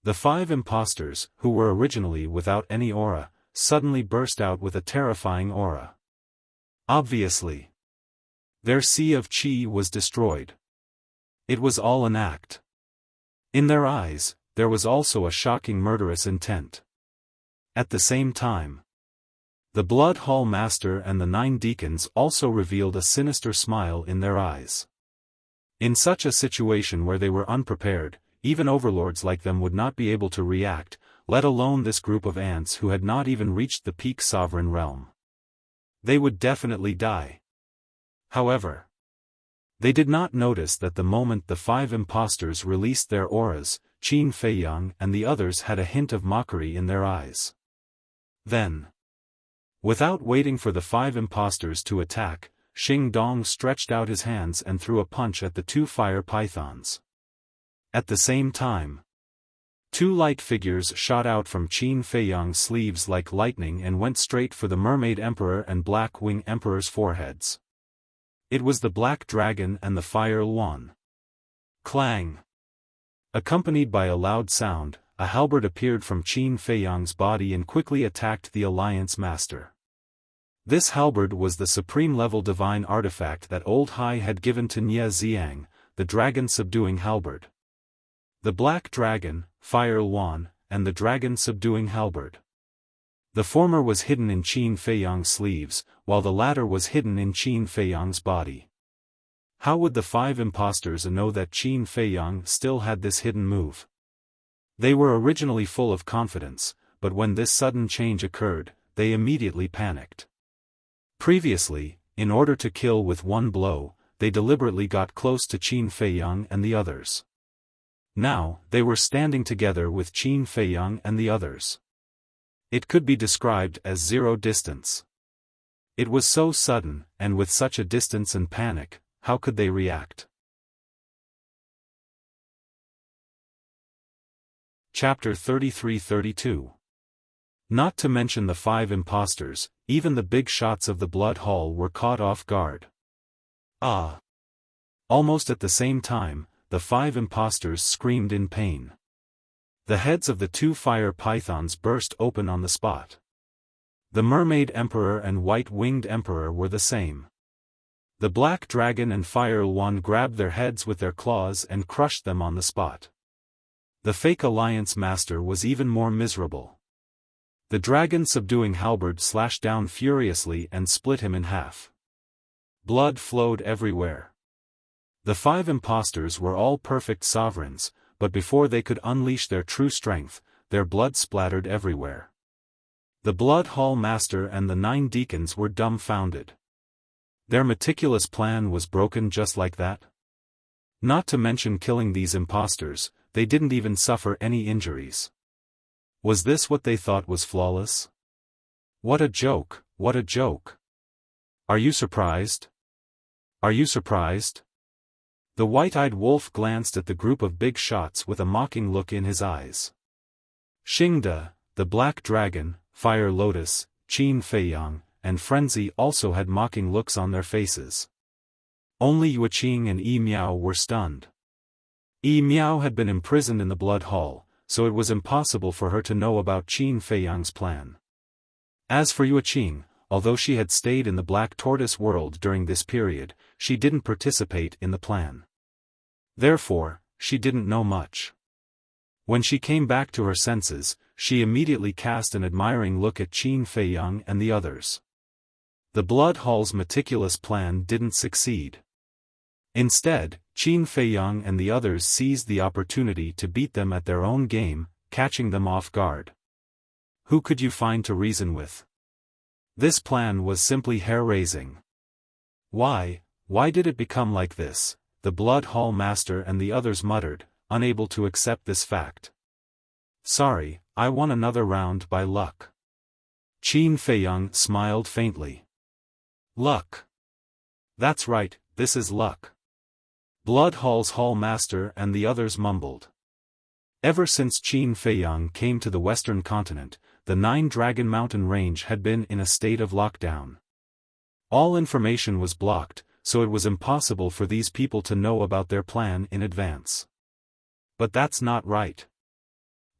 The 5 impostors, who were originally without any aura, suddenly burst out with a terrifying aura. Obviously, their sea of qi was destroyed. It was all an act. In their eyes, there was also a shocking murderous intent. At the same time, the Blood Hall Master and the 9 deacons also revealed a sinister smile in their eyes. In such a situation where they were unprepared, even overlords like them would not be able to react, let alone this group of ants who had not even reached the peak sovereign realm. They would definitely die. However, they did not notice that the moment the 5 impostors released their auras, Qin Feiyang and the others had a hint of mockery in their eyes. Then, without waiting for the 5 impostors to attack, Xing Dong stretched out his hands and threw a punch at the 2 fire pythons. At the same time, 2 light figures shot out from Qin Feiyang's sleeves like lightning and went straight for the Mermaid Emperor and Black Wing Emperor's foreheads. It was the Black Dragon and the Fire Yuan. Clang! Accompanied by a loud sound, a halberd appeared from Qin Feiyang's body and quickly attacked the Alliance Master. This halberd was the supreme-level divine artifact that Old Hai had given to Nie Xiang, the dragon-subduing halberd. The Black Dragon, Fire Yuan, and the dragon-subduing halberd. The former was hidden in Qin Feiyang's sleeves, while the latter was hidden in Qin Feiyang's body. How would the 5 impostors know that Qin Feiyang still had this hidden move? They were originally full of confidence, but when this sudden change occurred, they immediately panicked. Previously, in order to kill with one blow, they deliberately got close to Qin Feiyang and the others. Now, they were standing together with Qin Feiyang and the others. It could be described as zero distance. It was so sudden, and with such a distance and panic, how could they react? Chapter 33-32. Not to mention the 5 impostors, even the big shots of the Blood Hall were caught off guard. Ah! Almost at the same time, the 5 impostors screamed in pain. The heads of the 2 fire pythons burst open on the spot. The Mermaid Emperor and White-Winged Emperor were the same. The Black Dragon and Fire Yuan grabbed their heads with their claws and crushed them on the spot. The fake Alliance Master was even more miserable. The dragon-subduing halberd slashed down furiously and split him in half. Blood flowed everywhere. The 5 impostors were all perfect sovereigns, but before they could unleash their true strength, their blood splattered everywhere. The Blood Hall Master and the 9 deacons were dumbfounded. Their meticulous plan was broken just like that? Not to mention killing these impostors, they didn't even suffer any injuries. Was this what they thought was flawless? What a joke, what a joke. Are you surprised? Are you surprised? The White-Eyed Wolf glanced at the group of big shots with a mocking look in his eyes. Xingde, the Black Dragon, Fire Lotus, Qin Feiyang, and Frenzy also had mocking looks on their faces. Only Yueqing and Yi Miao were stunned. Miao had been imprisoned in the Blood Hall, so it was impossible for her to know about Qin Feiyang's plan. As for Yuqing, although she had stayed in the Black Tortoise world during this period, she didn't participate in the plan. Therefore, she didn't know much. When she came back to her senses, she immediately cast an admiring look at Qin Feiyang and the others. The Blood Hall's meticulous plan didn't succeed. Instead, Qin Feiyang and the others seized the opportunity to beat them at their own game, catching them off guard. Who could you find to reason with? This plan was simply hair-raising. Why did it become like this? The Blood Hall Master and the others muttered, unable to accept this fact. Sorry, I won another round by luck. Qin Feiyang smiled faintly. Luck. That's right, this is luck. Blood Hall's Hall Master and the others mumbled. Ever since Qin Feiyang came to the Western continent, the Nine-Dragon Mountain Range had been in a state of lockdown. All information was blocked, so it was impossible for these people to know about their plan in advance. But that's not right.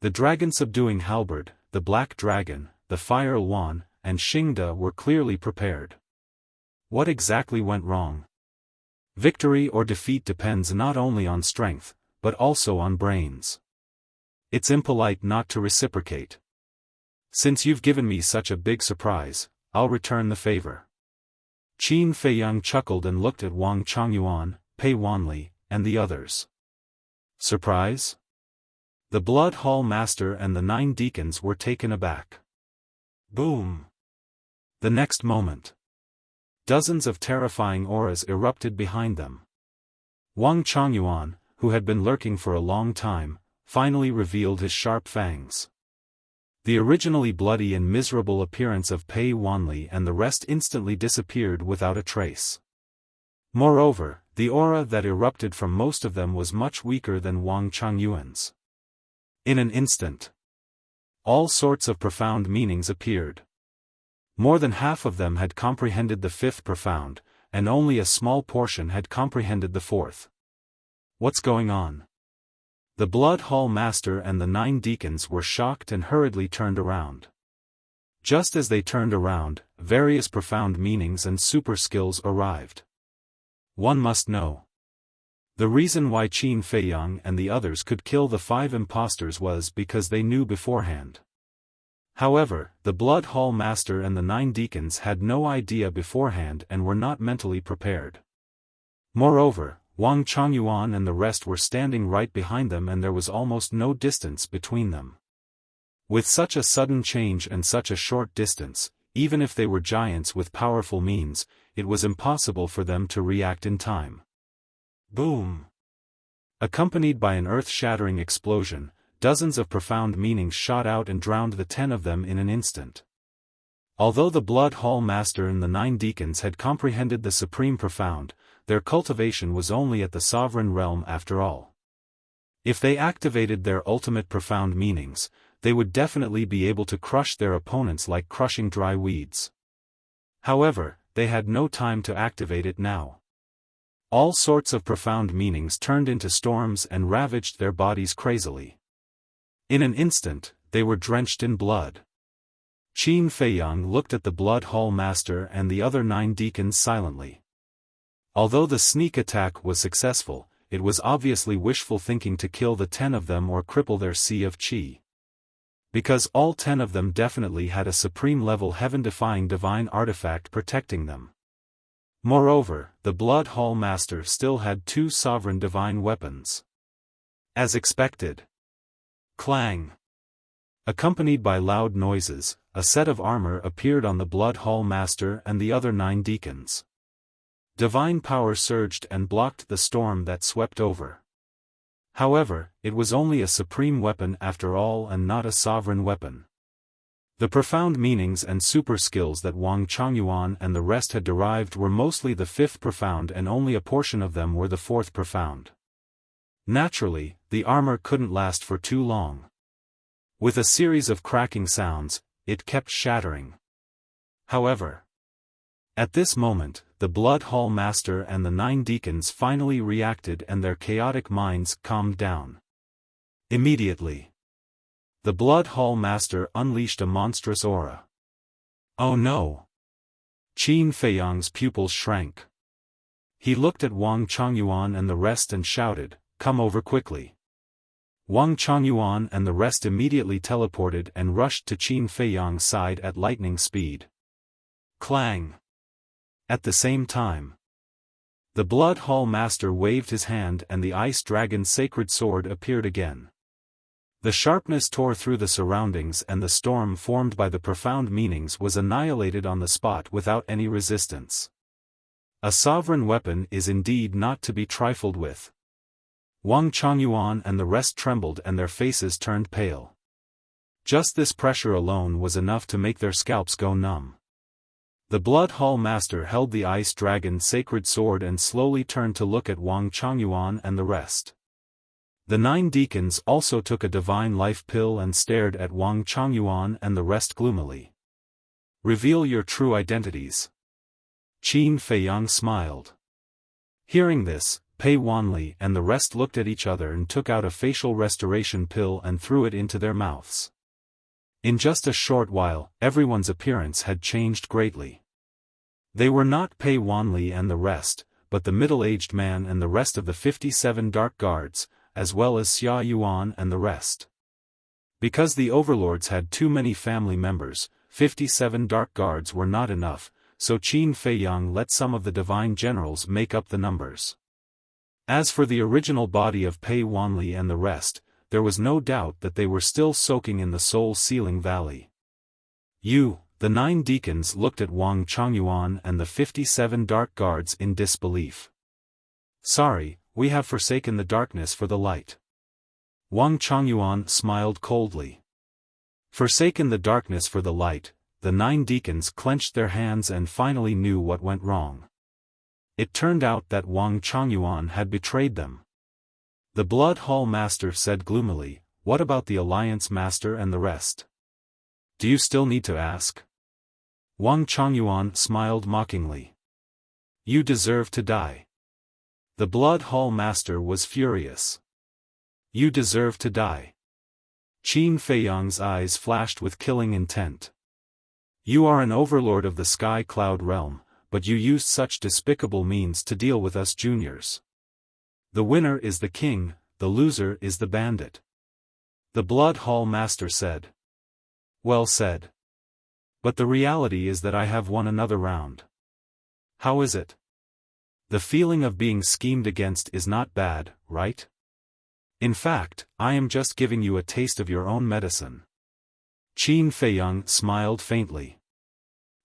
The dragon-subduing halberd, the Black Dragon, the Fire Yuan, and Xingda were clearly prepared. What exactly went wrong? Victory or defeat depends not only on strength, but also on brains. It's impolite not to reciprocate. Since you've given me such a big surprise, I'll return the favor. Qin Feiyang chuckled and looked at Wang Chongyuan, Pei Wanli, and the others. Surprise? The Blood Hall Master and the 9 deacons were taken aback. Boom! The next moment, dozens of terrifying auras erupted behind them. Wang Chongyuan, who had been lurking for a long time, finally revealed his sharp fangs. The originally bloody and miserable appearance of Pei Wanli and the rest instantly disappeared without a trace. Moreover, the aura that erupted from most of them was much weaker than Wang Chongyuan's. In an instant, all sorts of profound meanings appeared. More than half of them had comprehended the 5th profound, and only a small portion had comprehended the 4th. What's going on? The Blood Hall Master and the 9 deacons were shocked and hurriedly turned around. Just as they turned around, various profound meanings and super skills arrived. One must know. The reason why Qin Feiyang and the others could kill the 5 impostors was because they knew beforehand. However, the Blood Hall Master and the 9 deacons had no idea beforehand and were not mentally prepared. Moreover, Wang Chongyuan and the rest were standing right behind them and there was almost no distance between them. With such a sudden change and such a short distance, even if they were giants with powerful means, it was impossible for them to react in time. Boom! Accompanied by an earth-shattering explosion, dozens of profound meanings shot out and drowned the 10 of them in an instant. Although the Blood Hall Master and the 9 deacons had comprehended the supreme profound, their cultivation was only at the sovereign realm after all. If they activated their ultimate profound meanings, they would definitely be able to crush their opponents like crushing dry weeds. However, they had no time to activate it now. All sorts of profound meanings turned into storms and ravaged their bodies crazily. In an instant, they were drenched in blood. Qin Feiyang looked at the Blood Hall Master and the other 9 deacons silently. Although the sneak attack was successful, it was obviously wishful thinking to kill the 10 of them or cripple their sea of qi. Because all 10 of them definitely had a supreme-level heaven-defying divine artifact protecting them. Moreover, the Blood Hall Master still had 2 sovereign divine weapons. As expected. Clang! Accompanied by loud noises, a set of armor appeared on the Blood Hall Master and the other 9 deacons. Divine power surged and blocked the storm that swept over. However, it was only a supreme weapon after all and not a sovereign weapon. The profound meanings and super skills that Wang Chongyuan and the rest had derived were mostly the 5th profound and only a portion of them were the 4th profound. Naturally, the armor couldn't last for too long. With a series of cracking sounds, it kept shattering. However, At this moment, the Blood Hall Master and the 9 deacons finally reacted and their chaotic minds calmed down. Immediately, the Blood Hall Master unleashed a monstrous aura. Oh no! Qin Feiyang's pupils shrank. He looked at Wang Chongyuan and the rest and shouted, "Come over quickly." Wang Chongyuan and the rest immediately teleported and rushed to Qin Feiyang's side at lightning speed. Clang! At the same time, the Blood Hall Master waved his hand and the Ice Dragon's sacred sword appeared again. The sharpness tore through the surroundings and the storm formed by the profound meanings was annihilated on the spot without any resistance. A sovereign weapon is indeed not to be trifled with. Wang Chongyuan and the rest trembled and their faces turned pale. Just this pressure alone was enough to make their scalps go numb. The Blood Hall Master held the Ice Dragon's sacred sword and slowly turned to look at Wang Chongyuan and the rest. The 9 deacons also took a divine life pill and stared at Wang Chongyuan and the rest gloomily. "Reveal your true identities." Qin Feiyang smiled. Hearing this, Pei Wanli and the rest looked at each other and took out a facial restoration pill and threw it into their mouths. In just a short while, everyone's appearance had changed greatly. They were not Pei Wanli and the rest, but the middle-aged man and the rest of the 57 Dark Guards, as well as Xia Yuan and the rest. Because the overlords had too many family members, 57 Dark Guards were not enough, so Qin Feiyang let some of the divine generals make up the numbers. As for the original body of Pei Wanli and the rest, there was no doubt that they were still soaking in the soul-sealing valley. The 9 deacons looked at Wang Chongyuan and the 57 Dark Guards in disbelief. "Sorry, we have forsaken the darkness for the light." Wang Chongyuan smiled coldly. Forsaken the darkness for the light, the 9 deacons clenched their hands and finally knew what went wrong. It turned out that Wang Chongyuan had betrayed them. The Blood Hall Master said gloomily, "What about the Alliance Master and the rest? Do you still need to ask?" Wang Chongyuan smiled mockingly. "You deserve to die." The Blood Hall Master was furious. "You deserve to die." Qin Feiyang's eyes flashed with killing intent. "You are an overlord of the Sky Cloud realm, but you used such despicable means to deal with us juniors. The winner is the king, the loser is the bandit." The Blood Hall Master said. "Well said. But the reality is that I have won another round." "How is it?" "The feeling of being schemed against is not bad, right? In fact, I am just giving you a taste of your own medicine." Qin Feiyang smiled faintly.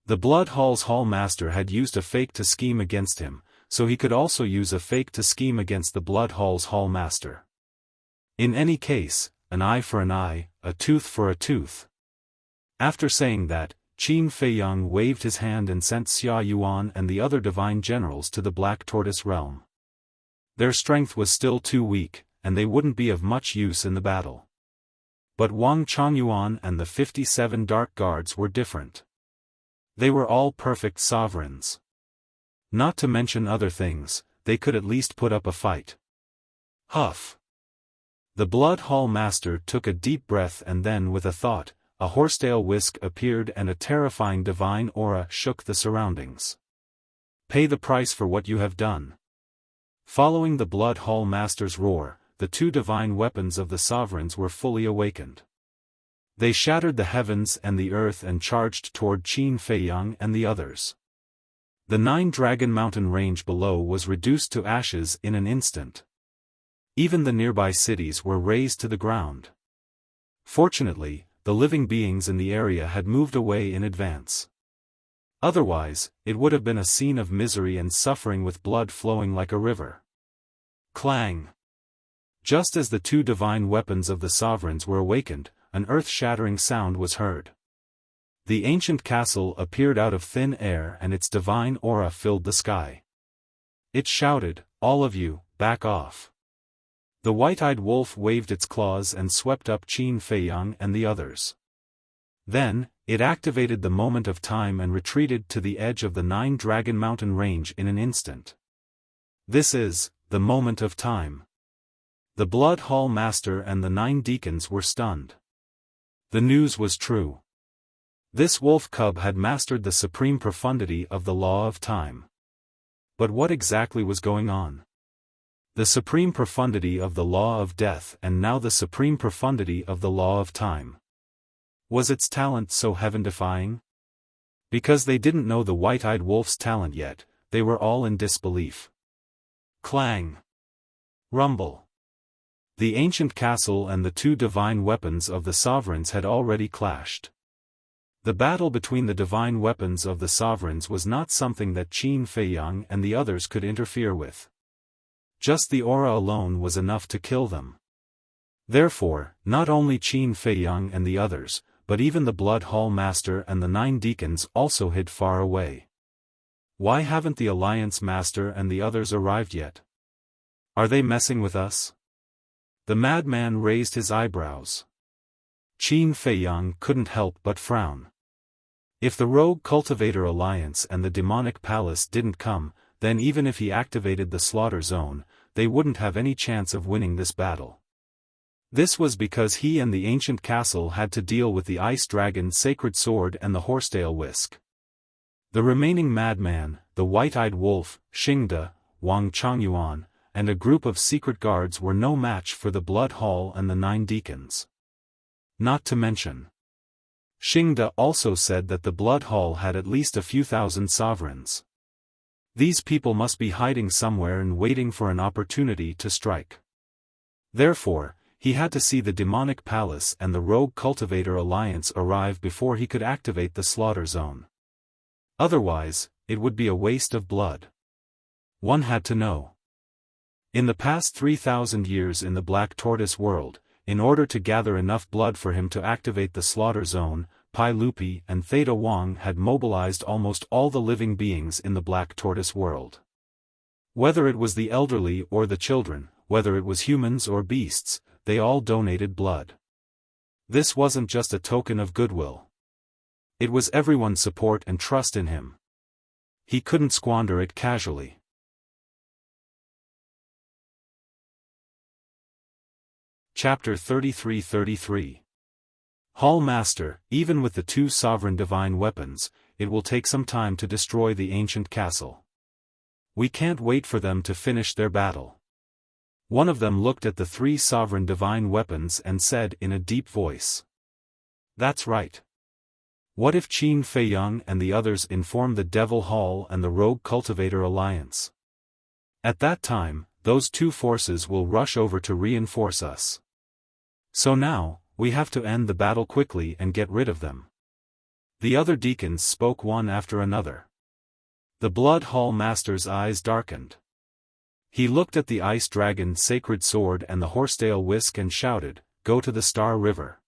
The Blood Hall's Hall Master had used a fake to scheme against him, so he could also use a fake to scheme against the Blood Hall's Hall Master. In any case, an eye for an eye, a tooth for a tooth. After saying that, Qin Feiyang waved his hand and sent Xia Yuan and the other divine generals to the Black Tortoise realm. Their strength was still too weak, and they wouldn't be of much use in the battle. But Wang Chongyuan and the 57 Dark Guards were different. They were all perfect sovereigns. Not to mention other things, they could at least put up a fight. Huff. The Blood Hall Master took a deep breath and then with a thought, a horsetail whisk appeared and a terrifying divine aura shook the surroundings. "Pay the price for what you have done." Following the Blood Hall Master's roar, the 2 divine weapons of the sovereigns were fully awakened. They shattered the heavens and the earth and charged toward Qin Feiyang and the others. The 9-Dragon Mountain range below was reduced to ashes in an instant. Even the nearby cities were razed to the ground. Fortunately, the living beings in the area had moved away in advance. Otherwise, it would have been a scene of misery and suffering with blood flowing like a river. Clang! Just as the 2 divine weapons of the sovereigns were awakened, an earth-shattering sound was heard. The ancient castle appeared out of thin air and its divine aura filled the sky. It shouted, "All of you, back off." The white-eyed wolf waved its claws and swept up Qin Feiyang and the others. Then, it activated the moment of time and retreated to the edge of the 9-Dragon Mountain range in an instant. This is the moment of time. The Blood Hall Master and the 9 deacons were stunned. The news was true. This wolf cub had mastered the supreme profundity of the law of time. But what exactly was going on? The supreme profundity of the law of death and now the supreme profundity of the law of time. Was its talent so heaven-defying? Because they didn't know the white-eyed wolf's talent yet, they were all in disbelief. Clang! Rumble! The ancient castle and the 2 divine weapons of the sovereigns had already clashed. The battle between the divine weapons of the sovereigns was not something that Qin Feiyang and the others could interfere with. Just the aura alone was enough to kill them. Therefore, not only Qin Feiyang and the others, but even the Blood Hall Master and the 9 deacons also hid far away. Why haven't the Alliance Master and the others arrived yet? Are they messing with us? The madman raised his eyebrows. Qin Feiyang couldn't help but frown. If the Rogue Cultivator Alliance and the Demonic Palace didn't come, then even if he activated the Slaughter Zone, they wouldn't have any chance of winning this battle. This was because he and the ancient castle had to deal with the Ice Dragon Sacred Sword and the Horsetail Whisk. The remaining madman, the White-Eyed Wolf, Xingde, Wang Changyuan, and a group of secret guards were no match for the Blood Hall and the 9 deacons. Not to mention, Xingde also said that the Blood Hall had at least a few thousand sovereigns. These people must be hiding somewhere and waiting for an opportunity to strike. Therefore, he had to see the Demonic Palace and the Rogue Cultivator Alliance arrive before he could activate the Slaughter Zone. Otherwise, it would be a waste of blood. One had to know. In the past 3,000 years in the Black Tortoise world, in order to gather enough blood for him to activate the Slaughter Zone, Pai Lupi and Theta Wang had mobilized almost all the living beings in the Black Tortoise world. Whether it was the elderly or the children, whether it was humans or beasts, they all donated blood. This wasn't just a token of goodwill. It was everyone's support and trust in him. He couldn't squander it casually. Chapter 33-33. Hall Master, even with the 2 sovereign divine weapons, it will take some time to destroy the ancient castle. We can't wait for them to finish their battle. One of them looked at the 3 sovereign divine weapons and said in a deep voice. That's right. What if Qin Feiyang and the others inform the Devil Hall and the Rogue Cultivator Alliance? At that time, those 2 forces will rush over to reinforce us. So now, we have to end the battle quickly and get rid of them. The other deacons spoke one after another. The Blood Hall Master's eyes darkened. He looked at the Ice Dragon Sacred Sword and the Horsetail Whisk and shouted, "Go to the Star River."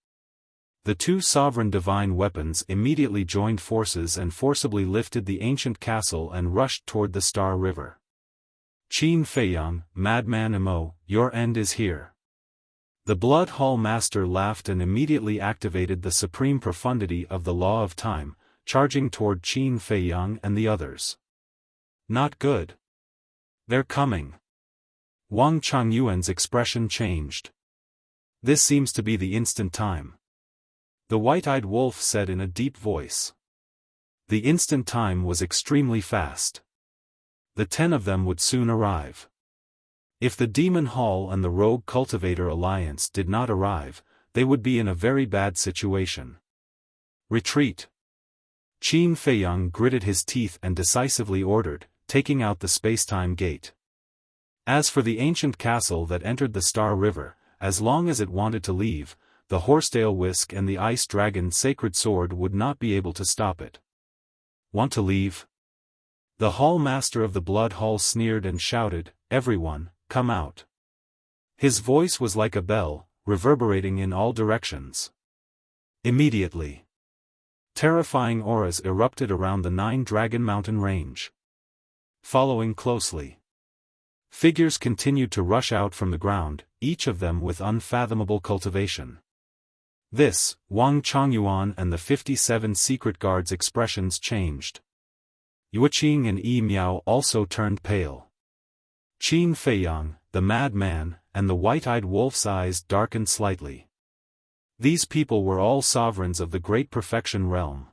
The 2 sovereign divine weapons immediately joined forces and forcibly lifted the ancient castle and rushed toward the Star River. Qin Feiyang, Madman Emo, your end is here. The Blood Hall Master laughed and immediately activated the supreme profundity of the law of time, charging toward Qin Feiyang and the others. Not good. They're coming. Wang Changyuan's expression changed. This seems to be the instant time. The White-Eyed Wolf said in a deep voice. The instant time was extremely fast. The 10 of them would soon arrive. If the Demon Hall and the Rogue Cultivator Alliance did not arrive, they would be in a very bad situation. Retreat. Qin Feiyang gritted his teeth and decisively ordered, taking out the spacetime gate. As for the ancient castle that entered the Star River, as long as it wanted to leave, the Horsetail Whisk and the Ice Dragon Sacred Sword would not be able to stop it. Want to leave? The Hall Master of the Blood Hall sneered and shouted, "Everyone, come out." His voice was like a bell, reverberating in all directions. Immediately, terrifying auras erupted around the 9-Dragon Mountain range. Following closely, figures continued to rush out from the ground, each of them with unfathomable cultivation. This, Wang Chongyuan and the 57 secret guards' expressions changed. Yueqing and Yi Miao also turned pale. Qin Feiyang, the madman, and the white-eyed wolf's eyes darkened slightly. These people were all sovereigns of the Great Perfection realm.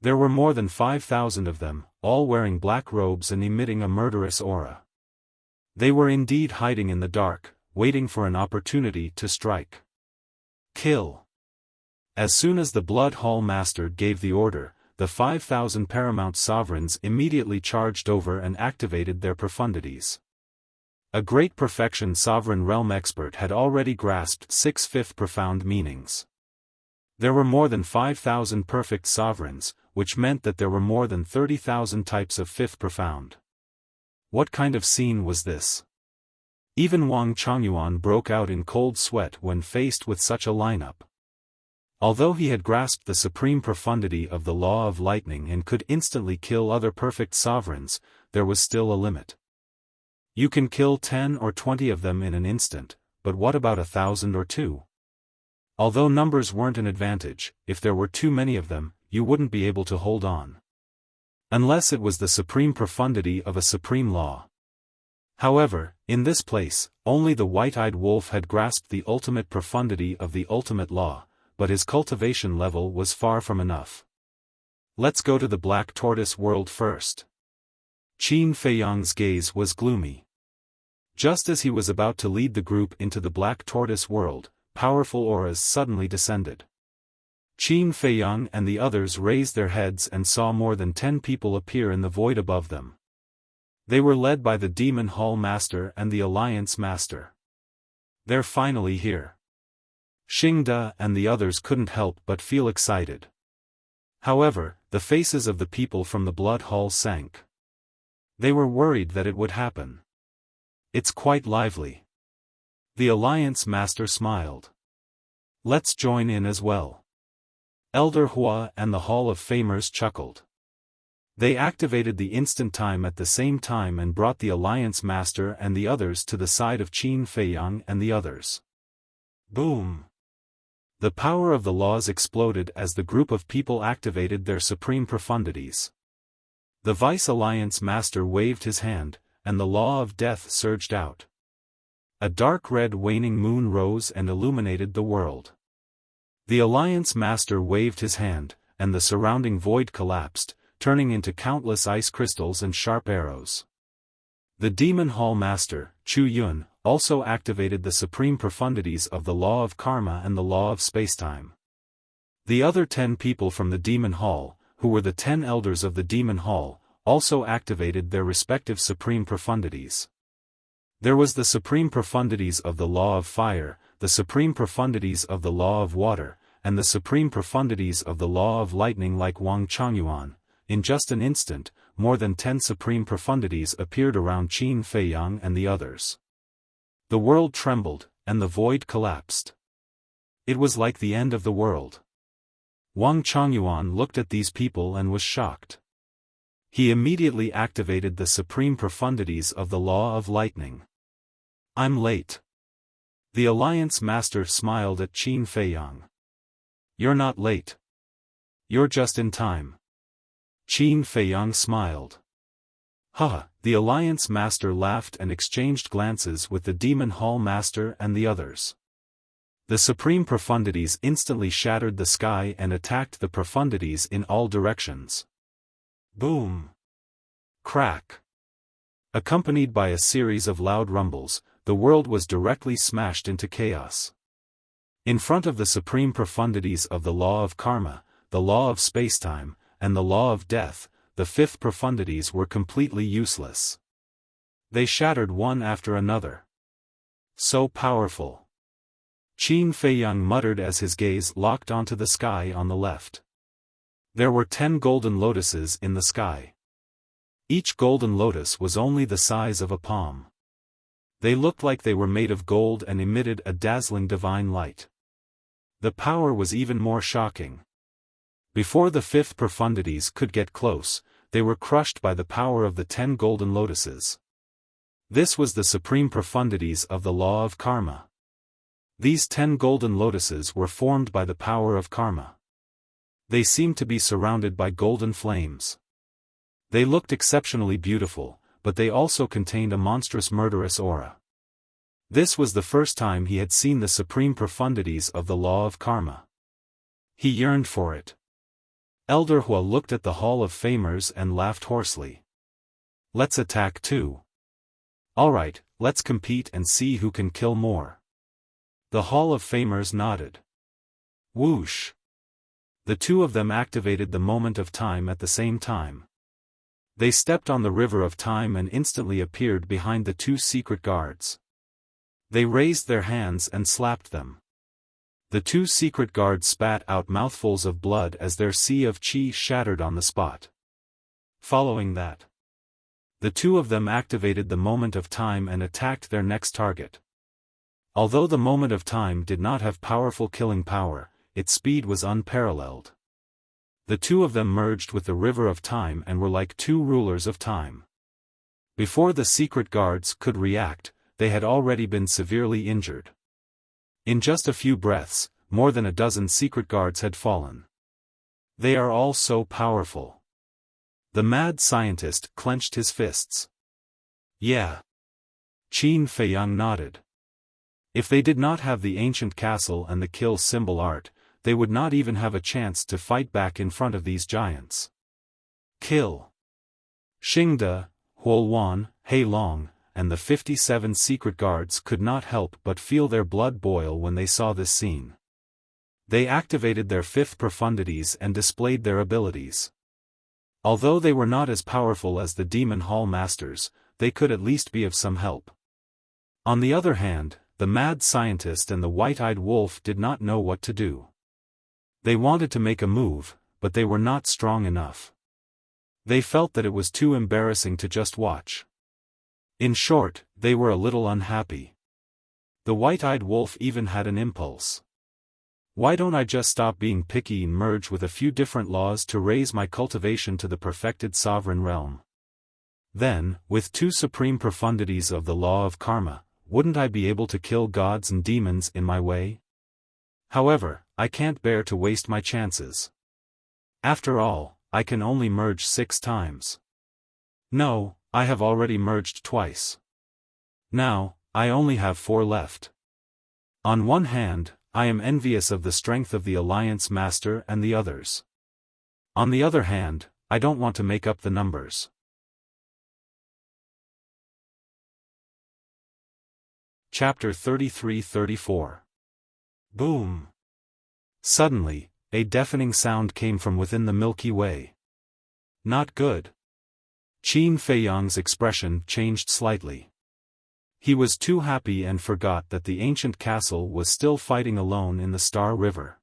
There were more than 5,000 of them, all wearing black robes and emitting a murderous aura. They were indeed hiding in the dark, waiting for an opportunity to strike. Kill. As soon as the Blood Hall Master gave the order, the 5,000 paramount sovereigns immediately charged over and activated their profundities. A Great Perfection sovereign realm expert had already grasped 6 fifth profound meanings. There were more than 5,000 perfect sovereigns, which meant that there were more than 30,000 types of fifth profound. What kind of scene was this? Even Wang Chongyuan broke out in cold sweat when faced with such a lineup. Although he had grasped the supreme profundity of the law of lightning and could instantly kill other perfect sovereigns, there was still a limit. You can kill 10 or 20 of them in an instant, but what about 1,000 or 2? Although numbers weren't an advantage, if there were too many of them, you wouldn't be able to hold on. Unless it was the supreme profundity of a supreme law. However, in this place, only the white-eyed wolf had grasped the ultimate profundity of the ultimate law, but his cultivation level was far from enough. Let's go to the Black Tortoise world first. Qin Feiyang's gaze was gloomy. Just as he was about to lead the group into the Black Tortoise world, powerful auras suddenly descended. Qin Feiyang and the others raised their heads and saw more than 10 people appear in the void above them. They were led by the Demon Hall Master and the Alliance Master. They're finally here. Xingde and the others couldn't help but feel excited. However, the faces of the people from the Blood Hall sank. They were worried that it would happen. It's quite lively. The Alliance Master smiled. Let's join in as well. Elder Hua and the Hall of Famers chuckled. They activated the instant time at the same time and brought the Alliance Master and the others to the side of Qin Feiyang and the others. Boom! The power of the laws exploded as the group of people activated their supreme profundities. The Vice Alliance Master waved his hand, and the law of death surged out. A dark red waning moon rose and illuminated the world. The Alliance Master waved his hand, and the surrounding void collapsed, turning into countless ice crystals and sharp arrows. The Demon Hall Master, Chu Yun, also activated the supreme profundities of the law of karma and the law of spacetime. The other 10 people from the Demon Hall, who were the 10 elders of the Demon Hall, also activated their respective supreme profundities. There was the supreme profundities of the law of fire, the supreme profundities of the law of water, and the supreme profundities of the law of lightning like Wang Chongyuan. In just an instant, more than 10 supreme profundities appeared around Qin Feiyang and the others. The world trembled, and the void collapsed. It was like the end of the world. Wang Chongyuan looked at these people and was shocked. He immediately activated the supreme profundities of the law of lightning. I'm late. The Alliance Master smiled at Qin Feiyang. You're not late. You're just in time. Qin Feiyang smiled. Haha, the Alliance Master laughed and exchanged glances with the Demon Hall Master and the others. The supreme profundities instantly shattered the sky and attacked the profundities in all directions. Boom! Crack! Accompanied by a series of loud rumbles, the world was directly smashed into chaos. In front of the supreme profundities of the law of karma, the law of spacetime, and the law of death, the 5th profundities were completely useless. They shattered one after another. So powerful. Qin Feiyang muttered as his gaze locked onto the sky on the left. There were 10 golden lotuses in the sky. Each golden lotus was only the size of a palm. They looked like they were made of gold and emitted a dazzling divine light. The power was even more shocking. Before the 5th profundities could get close, they were crushed by the power of the 10 golden lotuses. This was the supreme profundities of the law of karma. These 10 golden lotuses were formed by the power of karma. They seemed to be surrounded by golden flames. They looked exceptionally beautiful, but they also contained a monstrous murderous aura. This was the first time he had seen the supreme profundities of the law of karma. He yearned for it. Elder Hua looked at the Hall of Famers and laughed hoarsely. Let's attack too. Alright, let's compete and see who can kill more. The Hall of Famers nodded. Whoosh! The two of them activated the moment of time at the same time. They stepped on the river of time and instantly appeared behind the two secret guards. They raised their hands and slapped them. The two secret guards spat out mouthfuls of blood as their sea of chi shattered on the spot. Following that, the two of them activated the moment of time and attacked their next target. Although the moment of time did not have powerful killing power, its speed was unparalleled. The two of them merged with the river of time and were like two rulers of time. Before the secret guards could react, they had already been severely injured. In just a few breaths, more than a dozen secret guards had fallen. They are all so powerful. The mad scientist clenched his fists. Yeah. Qin Feiyang nodded. If they did not have the ancient castle and the kill symbol art, they would not even have a chance to fight back in front of these giants. Kill. Xingde, Huoluan, Hei Long, and the 57 secret guards could not help but feel their blood boil when they saw this scene. They activated their fifth profundities and displayed their abilities. Although they were not as powerful as the Demon Hall Masters, they could at least be of some help. On the other hand, the mad scientist and the white-eyed wolf did not know what to do. They wanted to make a move, but they were not strong enough. They felt that it was too embarrassing to just watch. In short, they were a little unhappy. The white-eyed wolf even had an impulse. Why don't I just stop being picky and merge with a few different laws to raise my cultivation to the perfected sovereign realm? Then, with two supreme profundities of the law of karma, wouldn't I be able to kill gods and demons in my way? However, I can't bear to waste my chances. After all, I can only merge 6 times. No, I have already merged twice. Now, I only have 4 left. On one hand, I am envious of the strength of the Alliance Master and the others. On the other hand, I don't want to make up the numbers. Chapter 33-34. Boom! Suddenly, a deafening sound came from within the Milky Way. Not good. Qin Feiyang's expression changed slightly. He was too happy and forgot that the ancient castle was still fighting alone in the Star River.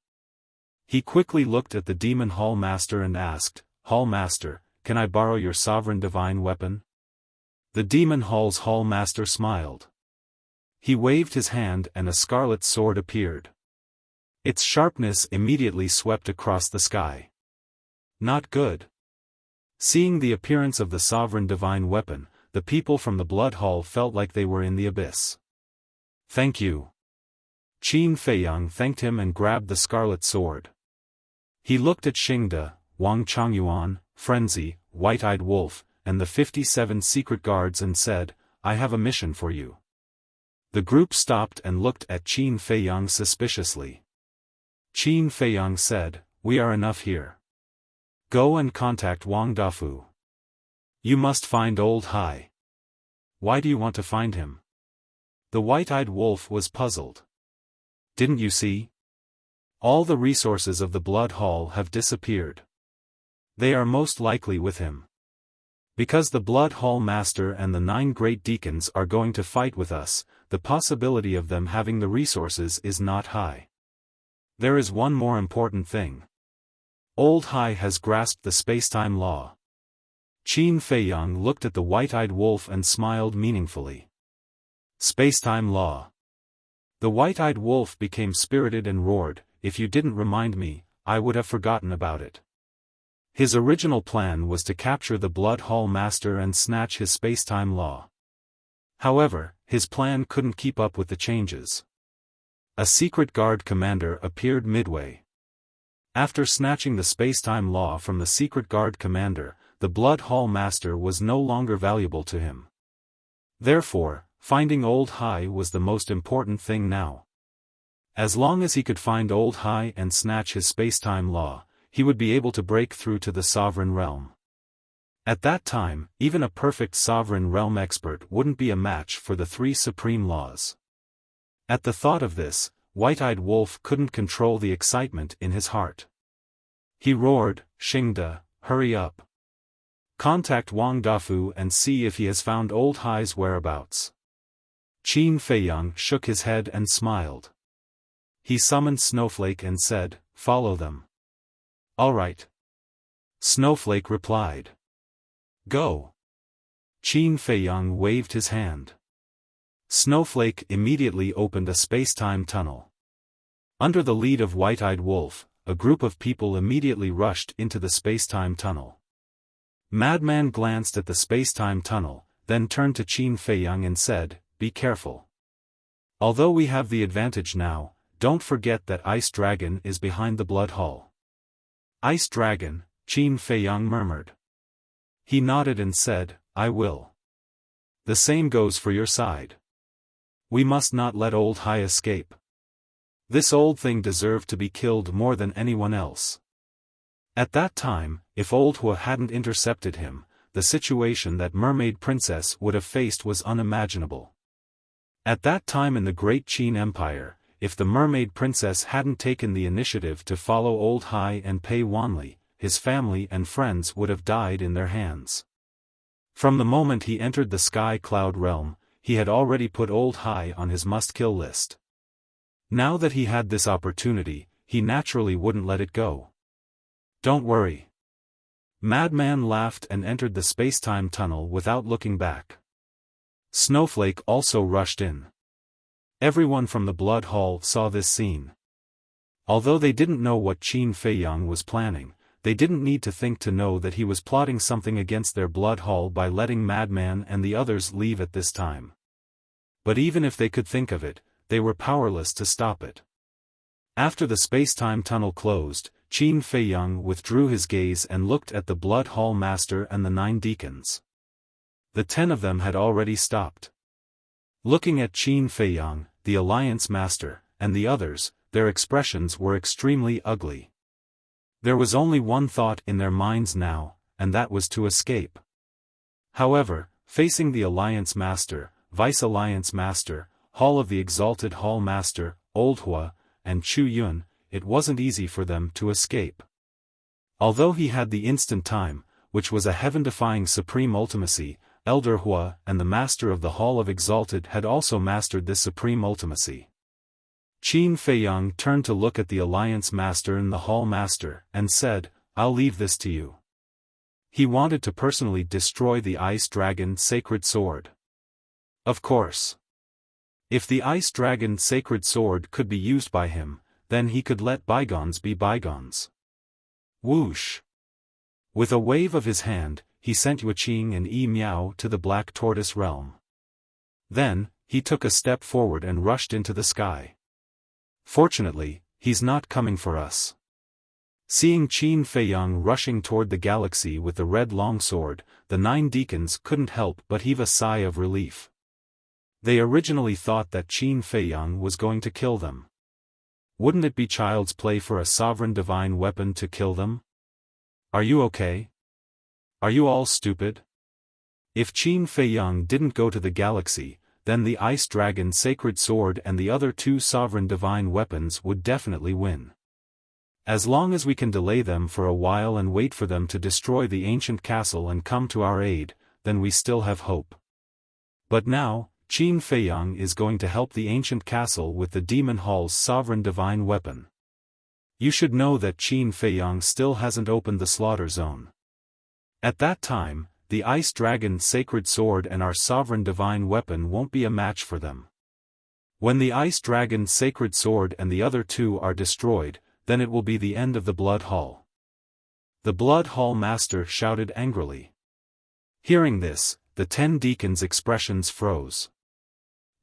He quickly looked at the Demon Hall Master and asked, "Hall Master, can I borrow your sovereign divine weapon?" The Demon Hall's Hall Master smiled. He waved his hand and a scarlet sword appeared. Its sharpness immediately swept across the sky. Not good. Seeing the appearance of the sovereign divine weapon, the people from the Blood Hall felt like they were in the abyss. Thank you. Qin Feiyang thanked him and grabbed the scarlet sword. He looked at Xingde, Wang Changyuan, Frenzy, White-Eyed Wolf, and the 57 secret guards and said, "I have a mission for you." The group stopped and looked at Qin Feiyang suspiciously. Qin Feiyang said, "We are enough here. Go and contact Wang Dafu. You must find Old Hai." "Why do you want to find him?" The white-eyed wolf was puzzled. "Didn't you see? All the resources of the Blood Hall have disappeared. They are most likely with him. Because the Blood Hall Master and the 9 great deacons are going to fight with us, the possibility of them having the resources is not high. There is one more important thing. Old Hai has grasped the spacetime law." Qin Feiyang looked at the white-eyed wolf and smiled meaningfully. Spacetime law. The white-eyed wolf became spirited and roared, "If you didn't remind me, I would have forgotten about it." His original plan was to capture the Blood Hall Master and snatch his spacetime law. However, his plan couldn't keep up with the changes. A secret guard commander appeared midway. After snatching the spacetime law from the secret guard commander, the Blood Hall Master was no longer valuable to him. Therefore, finding Old Hai was the most important thing now. As long as he could find Old Hai and snatch his spacetime law, he would be able to break through to the Sovereign Realm. At that time, even a perfect Sovereign Realm expert wouldn't be a match for the 3 supreme laws. At the thought of this, White-Eyed Wolf couldn't control the excitement in his heart. He roared, "Xingda, hurry up. Contact Wang Dafu and see if he has found Old Hai's whereabouts." Qin Feiyang shook his head and smiled. He summoned Snowflake and said, "Follow them." "All right." Snowflake replied. "Go." Qin Feiyang waved his hand. Snowflake immediately opened a spacetime tunnel. Under the lead of White-Eyed Wolf, a group of people immediately rushed into the spacetime tunnel. Madman glanced at the spacetime tunnel, then turned to Qin Feiyang and said, "Be careful. Although we have the advantage now, don't forget that Ice Dragon is behind the Blood Hall." "Ice Dragon," Qin Feiyang murmured. He nodded and said, "I will. The same goes for your side. We must not let Old Hai escape. This old thing deserved to be killed more than anyone else." At that time, if Old Hua hadn't intercepted him, the situation that Mermaid Princess would have faced was unimaginable. At that time in the Great Qin Empire, if the Mermaid Princess hadn't taken the initiative to follow Old Hai and Pei Wanli, his family and friends would have died in their hands. From the moment he entered the Sky Cloud realm, he had already put Old Hai on his must-kill list. Now that he had this opportunity, he naturally wouldn't let it go. "Don't worry." Madman laughed and entered the spacetime tunnel without looking back. Snowflake also rushed in. Everyone from the Blood Hall saw this scene. Although they didn't know what Qin Feiyang was planning, they didn't need to think to know that he was plotting something against their Blood Hall by letting Madman and the others leave at this time. But even if they could think of it, they were powerless to stop it. After the spacetime tunnel closed, Qin Feiyang withdrew his gaze and looked at the Blood Hall Master and the 9 deacons. The 10 of them had already stopped. Looking at Qin Feiyang, the Alliance Master, and the others, their expressions were extremely ugly. There was only one thought in their minds now, and that was to escape. However, facing the Alliance Master, Vice-Alliance Master, Hall of the Exalted Hall Master, Old Hua, and Chu Yun, it wasn't easy for them to escape. Although he had the instant time, which was a heaven-defying supreme ultimacy, Elder Hua and the Master of the Hall of Exalted had also mastered this supreme ultimacy. Qin Feiyang turned to look at the Alliance Master and the Hall Master, and said, "I'll leave this to you." He wanted to personally destroy the Ice Dragon Sacred Sword. Of course. If the Ice Dragon Sacred Sword could be used by him, then he could let bygones be bygones. Whoosh! With a wave of his hand, he sent Yuqing and Yi Miao to the Black Tortoise realm. Then, he took a step forward and rushed into the sky. Fortunately, he's not coming for us. Seeing Qin Feiyang rushing toward the galaxy with the red longsword, the 9 deacons couldn't help but heave a sigh of relief. They originally thought that Qin Feiyang was going to kill them. Wouldn't it be child's play for a sovereign divine weapon to kill them? Are you okay? Are you all stupid? If Qin Feiyang didn't go to the galaxy, then the Ice Dragon Sacred Sword and the other 2 sovereign divine weapons would definitely win. As long as we can delay them for a while and wait for them to destroy the ancient castle and come to our aid, then we still have hope. But now, Qin Feiyang is going to help the ancient castle with the Demon Hall's sovereign divine weapon. You should know that Qin Feiyang still hasn't opened the slaughter zone. At that time, the Ice Dragon Sacred Sword and our sovereign divine weapon won't be a match for them. When the Ice Dragon Sacred Sword and the other 2 are destroyed, then it will be the end of the Blood Hall. The Blood Hall Master shouted angrily. Hearing this, the 10 deacons' expressions froze.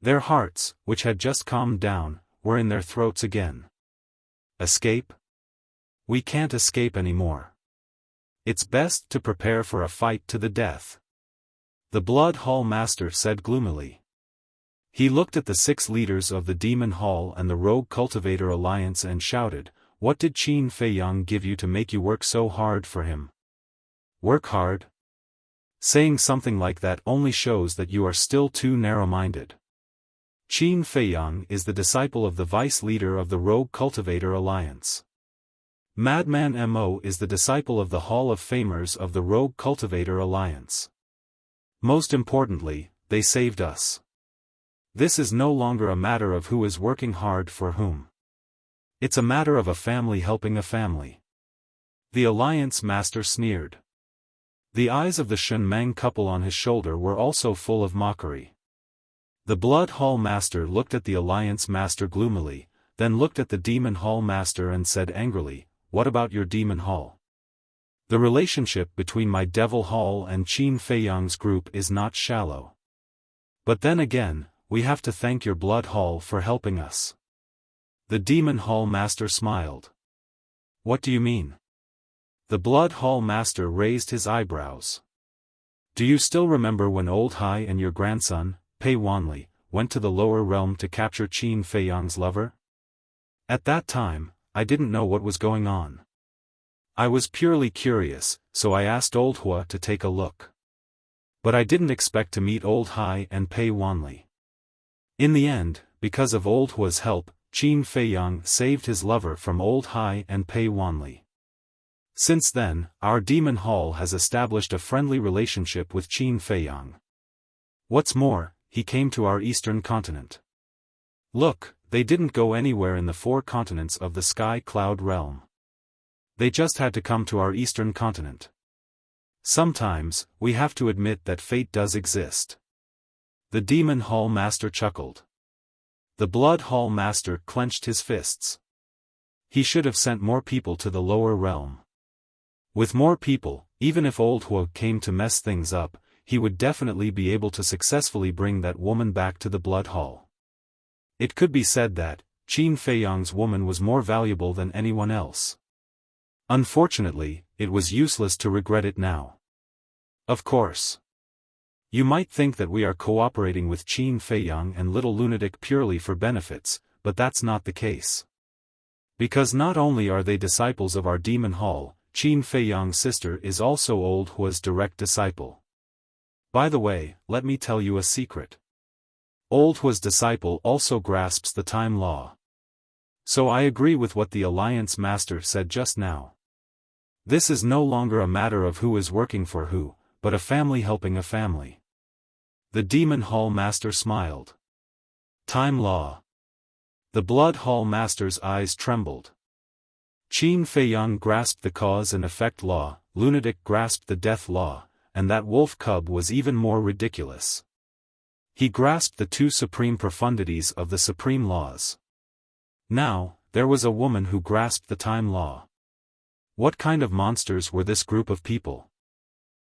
Their hearts, which had just calmed down, were in their throats again. Escape? We can't escape anymore. It's best to prepare for a fight to the death. The Blood Hall Master said gloomily. He looked at the 6 leaders of the Demon Hall and the Rogue Cultivator Alliance and shouted, "What did Qin Feiyang give you to make you work so hard for him? Work hard? Saying something like that only shows that you are still too narrow-minded. Qin Feiyang is the disciple of the vice leader of the Rogue Cultivator Alliance. Madman Mo is the disciple of the Hall of Famers of the Rogue Cultivator Alliance. Most importantly, they saved us. This is no longer a matter of who is working hard for whom. It's a matter of a family helping a family." The Alliance Master sneered. The eyes of the Shenmeng couple on his shoulder were also full of mockery. The Blood Hall Master looked at the Alliance Master gloomily, then looked at the Demon Hall Master and said angrily, "What about your Demon Hall? The relationship between my Devil Hall and Qin Feiyang's group is not shallow. But then again, we have to thank your Blood Hall for helping us." The Demon Hall Master smiled. "What do you mean?" The Blood Hall Master raised his eyebrows. "Do you still remember when Old Hai and your grandson, Pei Wanli, went to the lower realm to capture Qin Feiyang's lover? At that time, I didn't know what was going on. I was purely curious, so I asked Old Hua to take a look. But I didn't expect to meet Old Hai and Pei Wanli. In the end, because of Old Hua's help, Qin Feiyang saved his lover from Old Hai and Pei Wanli. Since then, our Demon Hall has established a friendly relationship with Qin Feiyang. What's more, he came to our eastern continent. Look, they didn't go anywhere in the 4 continents of the Sky Cloud realm. They just had to come to our eastern continent. Sometimes, we have to admit that fate does exist." The Demon Hall Master chuckled. The Blood Hall Master clenched his fists. He should have sent more people to the lower realm. With more people, even if Old Hua came to mess things up, he would definitely be able to successfully bring that woman back to the Blood Hall. It could be said that, Qin Feiyang's woman was more valuable than anyone else. Unfortunately, it was useless to regret it now. Of course. You might think that we are cooperating with Qin Feiyang and Little Lunatic purely for benefits, but that's not the case. Because not only are they disciples of our Demon Hall, Qin Feiyang's sister is also Old Hua's direct disciple. By the way, let me tell you a secret. Old Hua's disciple also grasps the time law. So I agree with what the Alliance Master said just now. This is no longer a matter of who is working for who, but a family helping a family. The Demon Hall Master smiled. Time law. The Blood Hall Master's eyes trembled. Qin Feiyang grasped the cause and effect law, Lunatic grasped the death law, and that wolf cub was even more ridiculous. He grasped the 2 supreme profundities of the supreme laws. Now, there was a woman who grasped the time law. What kind of monsters were this group of people?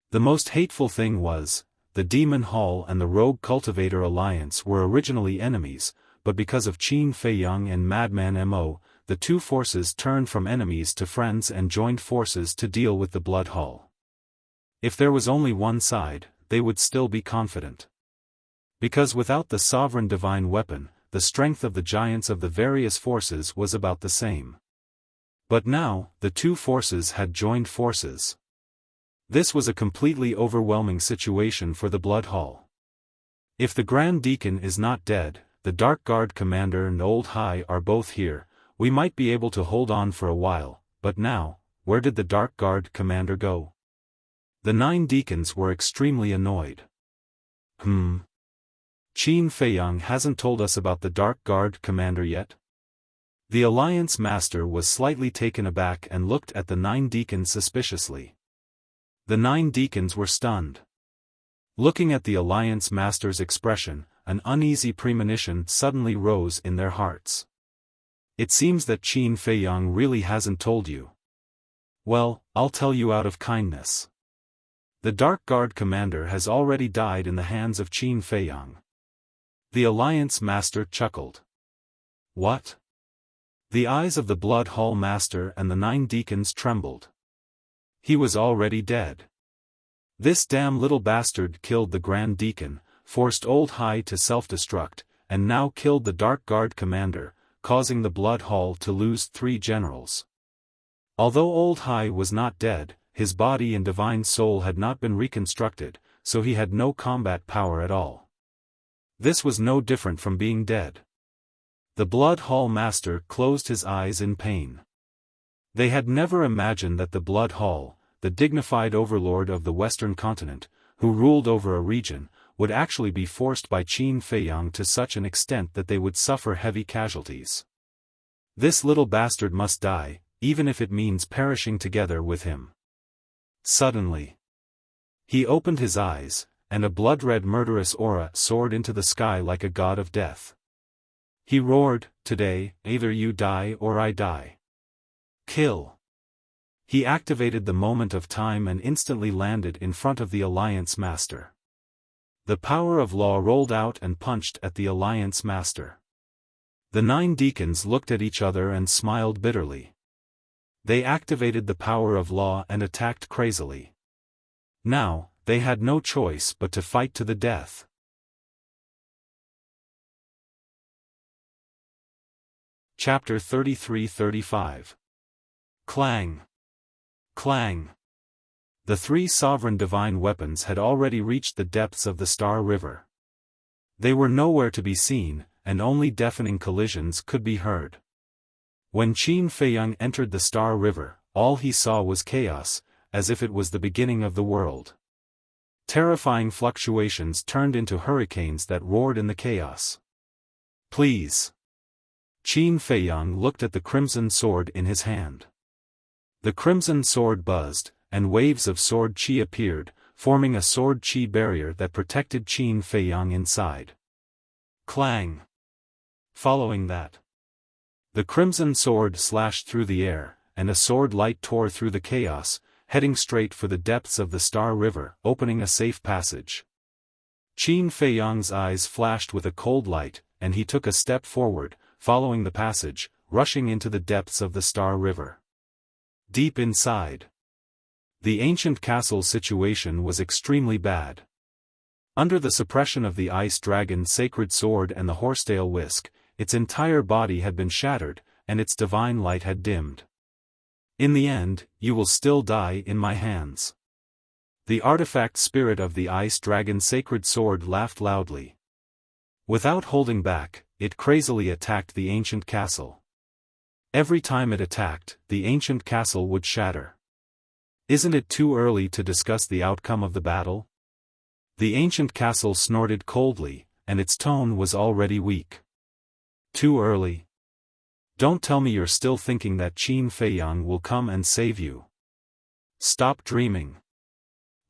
The most hateful thing was, the Demon Hall and the Rogue Cultivator Alliance were originally enemies, but because of Qin Feiyang and Madman Mo, the 2 forces turned from enemies to friends and joined forces to deal with the Blood Hall. If there was only one side, they would still be confident. Because without the sovereign divine weapon, the strength of the giants of the various forces was about the same. But now, the 2 forces had joined forces. This was a completely overwhelming situation for the Blood Hall. If the Grand Deacon is not dead, the Dark Guard Commander and Old Hai are both here, we might be able to hold on for a while, but now, where did the Dark Guard Commander go? The 9 deacons were extremely annoyed. Qin Feiyang hasn't told us about the Dark Guard Commander yet? The Alliance Master was slightly taken aback and looked at the 9 deacons suspiciously. The 9 deacons were stunned. Looking at the Alliance Master's expression, an uneasy premonition suddenly rose in their hearts. It seems that Qin Feiyang really hasn't told you. Well, I'll tell you out of kindness. The Dark Guard Commander has already died in the hands of Qin Feiyang. The Alliance Master chuckled. What? The eyes of the Blood Hall Master and the 9 deacons trembled. He was already dead. This damn little bastard killed the Grand Deacon, forced Old High to self-destruct, and now killed the Dark Guard commander, causing the Blood Hall to lose 3 generals. Although Old High was not dead, his body and divine soul had not been reconstructed, so he had no combat power at all. This was no different from being dead. The Blood Hall Master closed his eyes in pain. They had never imagined that the Blood Hall, the dignified overlord of the Western continent, who ruled over a region, would actually be forced by Qin Feiyang to such an extent that they would suffer heavy casualties. This little bastard must die, even if it means perishing together with him. Suddenly, he opened his eyes, and a blood-red murderous aura soared into the sky like a god of death. He roared, "Today, either you die or I die. Kill." He activated the moment of time and instantly landed in front of the Alliance Master. The power of law rolled out and punched at the Alliance Master. The 9 deacons looked at each other and smiled bitterly. They activated the power of law and attacked crazily. Now, they had no choice but to fight to the death. Chapter 33-35. Clang! Clang! The 3 sovereign divine weapons had already reached the depths of the Star River. They were nowhere to be seen, and only deafening collisions could be heard. When Qin Feiyang entered the Star River, all he saw was chaos, as if it was the beginning of the world. Terrifying fluctuations turned into hurricanes that roared in the chaos. "Please." Qin Feiyang looked at the crimson sword in his hand. The crimson sword buzzed, and waves of sword chi appeared, forming a sword chi barrier that protected Qin Feiyang inside. Clang! Following that, the crimson sword slashed through the air, and a sword light tore through the chaos, heading straight for the depths of the Star River, opening a safe passage. Qin Feiyang's eyes flashed with a cold light, and he took a step forward, following the passage, rushing into the depths of the Star River. Deep inside, the ancient castle situation was extremely bad. Under the suppression of the ice dragon sacred sword and the horsetail whisk, its entire body had been shattered, and its divine light had dimmed. "In the end, you will still die in my hands." The artifact spirit of the ice dragon sacred sword laughed loudly. Without holding back, it crazily attacked the ancient castle. Every time it attacked, the ancient castle would shatter. "Isn't it too early to discuss the outcome of the battle?" The ancient castle snorted coldly, and its tone was already weak. "Too early? Don't tell me you're still thinking that Qin Feiyang will come and save you. Stop dreaming.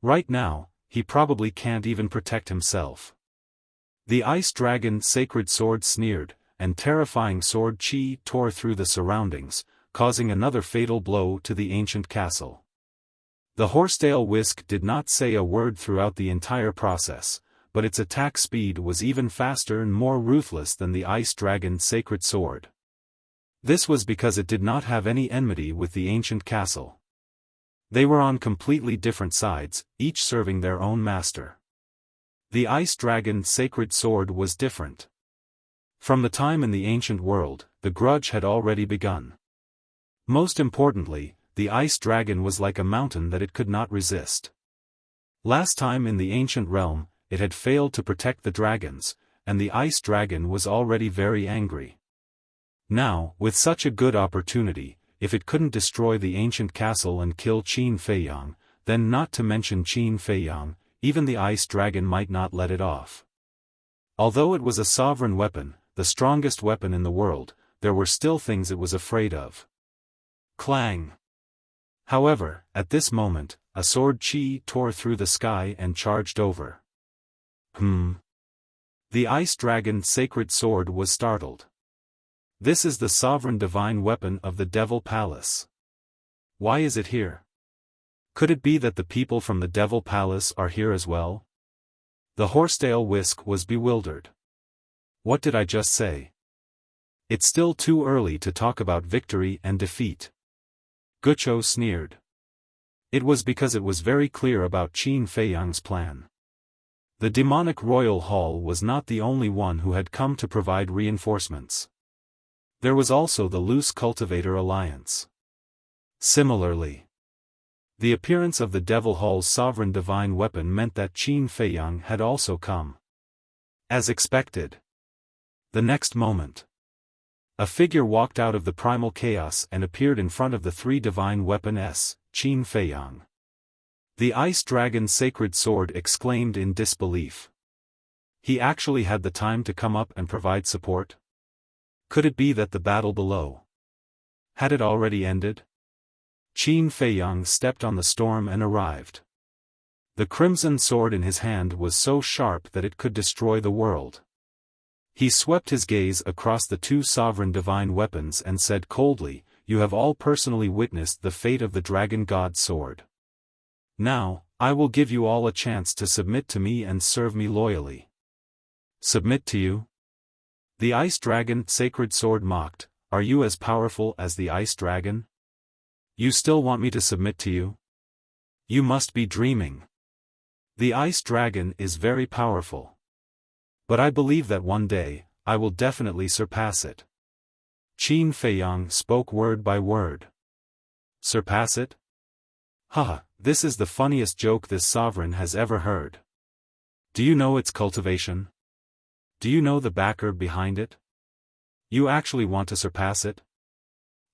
Right now, he probably can't even protect himself." The ice dragon sacred sword sneered, and terrifying sword chi tore through the surroundings, causing another fatal blow to the ancient castle. The horsetail whisk did not say a word throughout the entire process, but its attack speed was even faster and more ruthless than the ice dragon sacred sword. This was because it did not have any enmity with the ancient castle. They were on completely different sides, each serving their own master. The ice dragon sacred sword was different. From the time in the ancient world, the grudge had already begun. Most importantly, the ice dragon was like a mountain that it could not resist. Last time in the ancient realm, it had failed to protect the dragons, and the ice dragon was already very angry. Now, with such a good opportunity, if it couldn't destroy the ancient castle and kill Qin Feiyang, then not to mention Qin Feiyang, even the ice dragon might not let it off. Although it was a sovereign weapon, the strongest weapon in the world, there were still things it was afraid of. Clang! However, at this moment, a sword chi tore through the sky and charged over. The ice dragon sacred sword was startled. This is the sovereign divine weapon of the Devil Palace. Why is it here? Could it be that the people from the Devil Palace are here as well? The horsetail whisk was bewildered. What did I just say? It's still too early to talk about victory and defeat. Gucho sneered. It was because it was very clear about Qin Feiyang's plan. The demonic royal hall was not the only one who had come to provide reinforcements. There was also the loose cultivator alliance. Similarly, the appearance of the Devil Hall's sovereign divine weapon meant that Qin Feiyang had also come. As expected. The next moment, a figure walked out of the primal chaos and appeared in front of the three divine weapons, Qin Feiyang. The Ice Dragon's sacred sword exclaimed in disbelief. He actually had the time to come up and provide support? Could it be that the battle below had it already ended? Qin Feiyang stepped on the storm and arrived. The crimson sword in his hand was so sharp that it could destroy the world. He swept his gaze across the two sovereign divine weapons and said coldly, "You have all personally witnessed the fate of the dragon god's sword. Now, I will give you all a chance to submit to me and serve me loyally." Submit to you? The Ice Dragon sacred sword mocked, "Are you as powerful as the Ice Dragon? You still want me to submit to you? You must be dreaming. The Ice Dragon is very powerful. But I believe that one day, I will definitely surpass it." Qin Feiyang spoke word by word. Surpass it? Haha, this is the funniest joke this sovereign has ever heard. Do you know its cultivation? Do you know the backer behind it? You actually want to surpass it?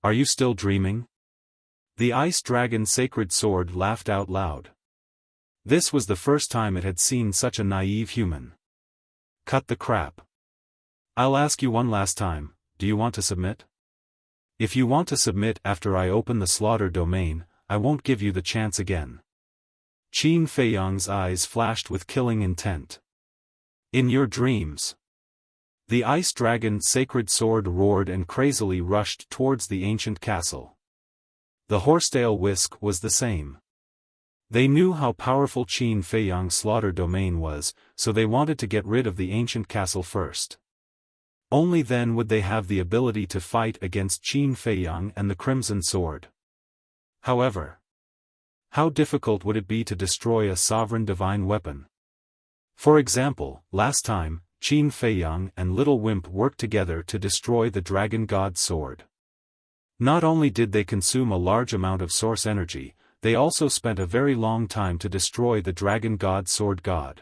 Are you still dreaming? The Ice Dragon sacred sword laughed out loud. This was the first time it had seen such a naive human. Cut the crap. I'll ask you one last time, do you want to submit? If you want to submit after I open the slaughter domain, I won't give you the chance again. Qin Feiyang's eyes flashed with killing intent. In your dreams. The Ice Dragon's sacred sword roared and crazily rushed towards the ancient castle. The horsetail whisk was the same. They knew how powerful Qin Feiyang's slaughter domain was, so they wanted to get rid of the ancient castle first. Only then would they have the ability to fight against Qin Feiyang and the Crimson Sword. However, how difficult would it be to destroy a sovereign divine weapon? For example, last time, Qin Feiyang and Little Wimp worked together to destroy the Dragon God's sword. Not only did they consume a large amount of source energy, they also spent a very long time to destroy the Dragon God's sword god.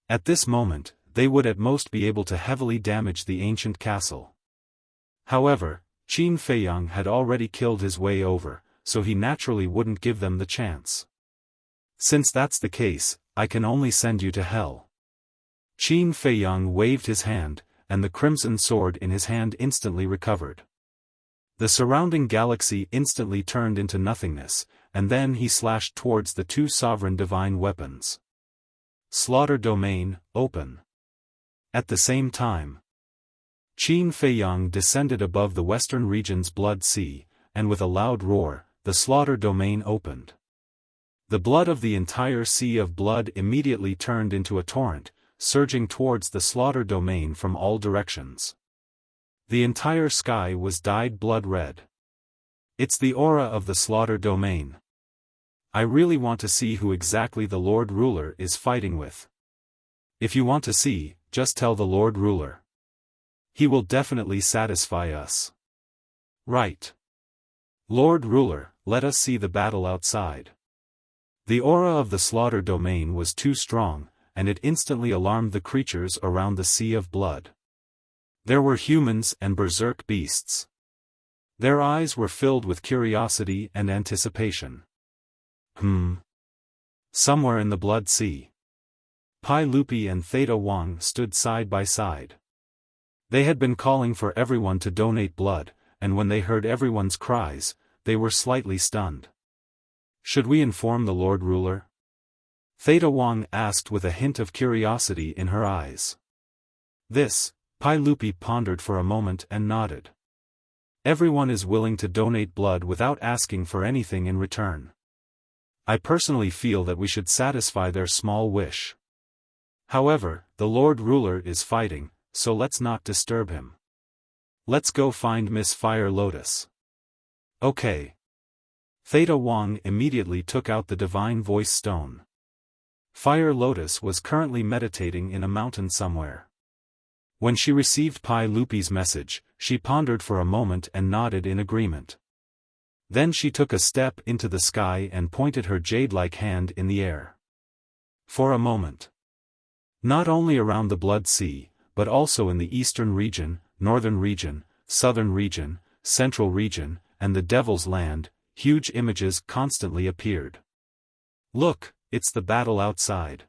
At this moment, they would at most be able to heavily damage the ancient castle. However, Qin Feiyang had already killed his way over, so he naturally wouldn't give them the chance. Since that's the case, I can only send you to hell. Qin Feiyang waved his hand, and the crimson sword in his hand instantly recovered. The surrounding galaxy instantly turned into nothingness, and then he slashed towards the two sovereign divine weapons. Slaughter domain, open. At the same time, Qin Feiyang descended above the western region's blood sea, and with a loud roar, the slaughter domain opened. The blood of the entire sea of blood immediately turned into a torrent, surging towards the slaughter domain from all directions. The entire sky was dyed blood red. It's the aura of the slaughter domain. I really want to see who exactly the Lord Ruler is fighting with. If you want to see, just tell the Lord Ruler. He will definitely satisfy us. Right. Lord Ruler, let us see the battle outside. The aura of the slaughter domain was too strong, and it instantly alarmed the creatures around the sea of blood. There were humans and berserk beasts. Their eyes were filled with curiosity and anticipation. Somewhere in the blood sea, Pai Lupi and Theta Wang stood side by side. They had been calling for everyone to donate blood, and when they heard everyone's cries, they were slightly stunned. Should we inform the Lord Ruler? Theta Wang asked with a hint of curiosity in her eyes. This, Pai Lupi pondered for a moment and nodded. Everyone is willing to donate blood without asking for anything in return. I personally feel that we should satisfy their small wish. However, the Lord Ruler is fighting, so let's not disturb him. Let's go find Miss Fire Lotus. Okay. Theta Wang immediately took out the divine voice stone. Fire Lotus was currently meditating in a mountain somewhere. When she received Pai Lupi's message, she pondered for a moment and nodded in agreement. Then she took a step into the sky and pointed her jade-like hand in the air. For a moment. Not only around the Blood Sea, but also in the eastern region, northern region, southern region, central region, and the Devil's Land, huge images constantly appeared. Look, it's the battle outside.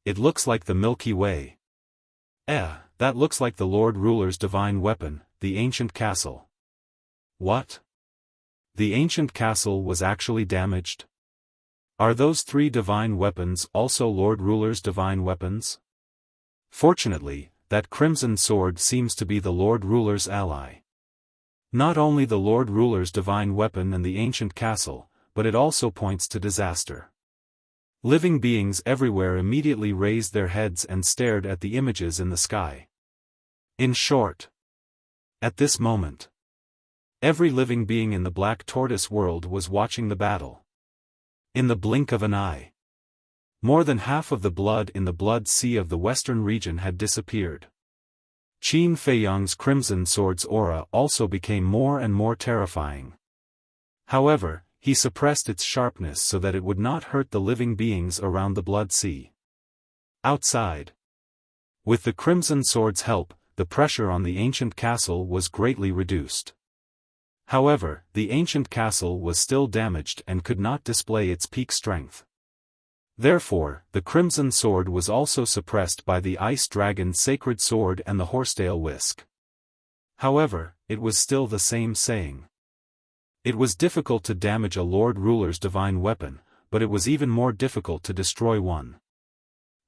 It looks like the Milky Way. That looks like the Lord Ruler's divine weapon, the ancient castle. What? The ancient castle was actually damaged? Are those 3 divine weapons also Lord Ruler's divine weapons? Fortunately, that crimson sword seems to be the Lord Ruler's ally. Not only the Lord Ruler's divine weapon and the ancient castle, but it also points to disaster. Living beings everywhere immediately raised their heads and stared at the images in the sky. In short, at this moment, every living being in the Black Tortoise world was watching the battle. In the blink of an eye, more than half of the blood in the Blood Sea of the western region had disappeared. Qin Feiyang's crimson sword's aura also became more and more terrifying. However, he suppressed its sharpness so that it would not hurt the living beings around the Blood Sea. Outside, with the crimson sword's help, the pressure on the ancient castle was greatly reduced. However, the ancient castle was still damaged and could not display its peak strength. Therefore, the crimson sword was also suppressed by the ice dragon's sacred sword and the horsetail whisk. However, it was still the same saying. It was difficult to damage a Lord Ruler's divine weapon, but it was even more difficult to destroy one.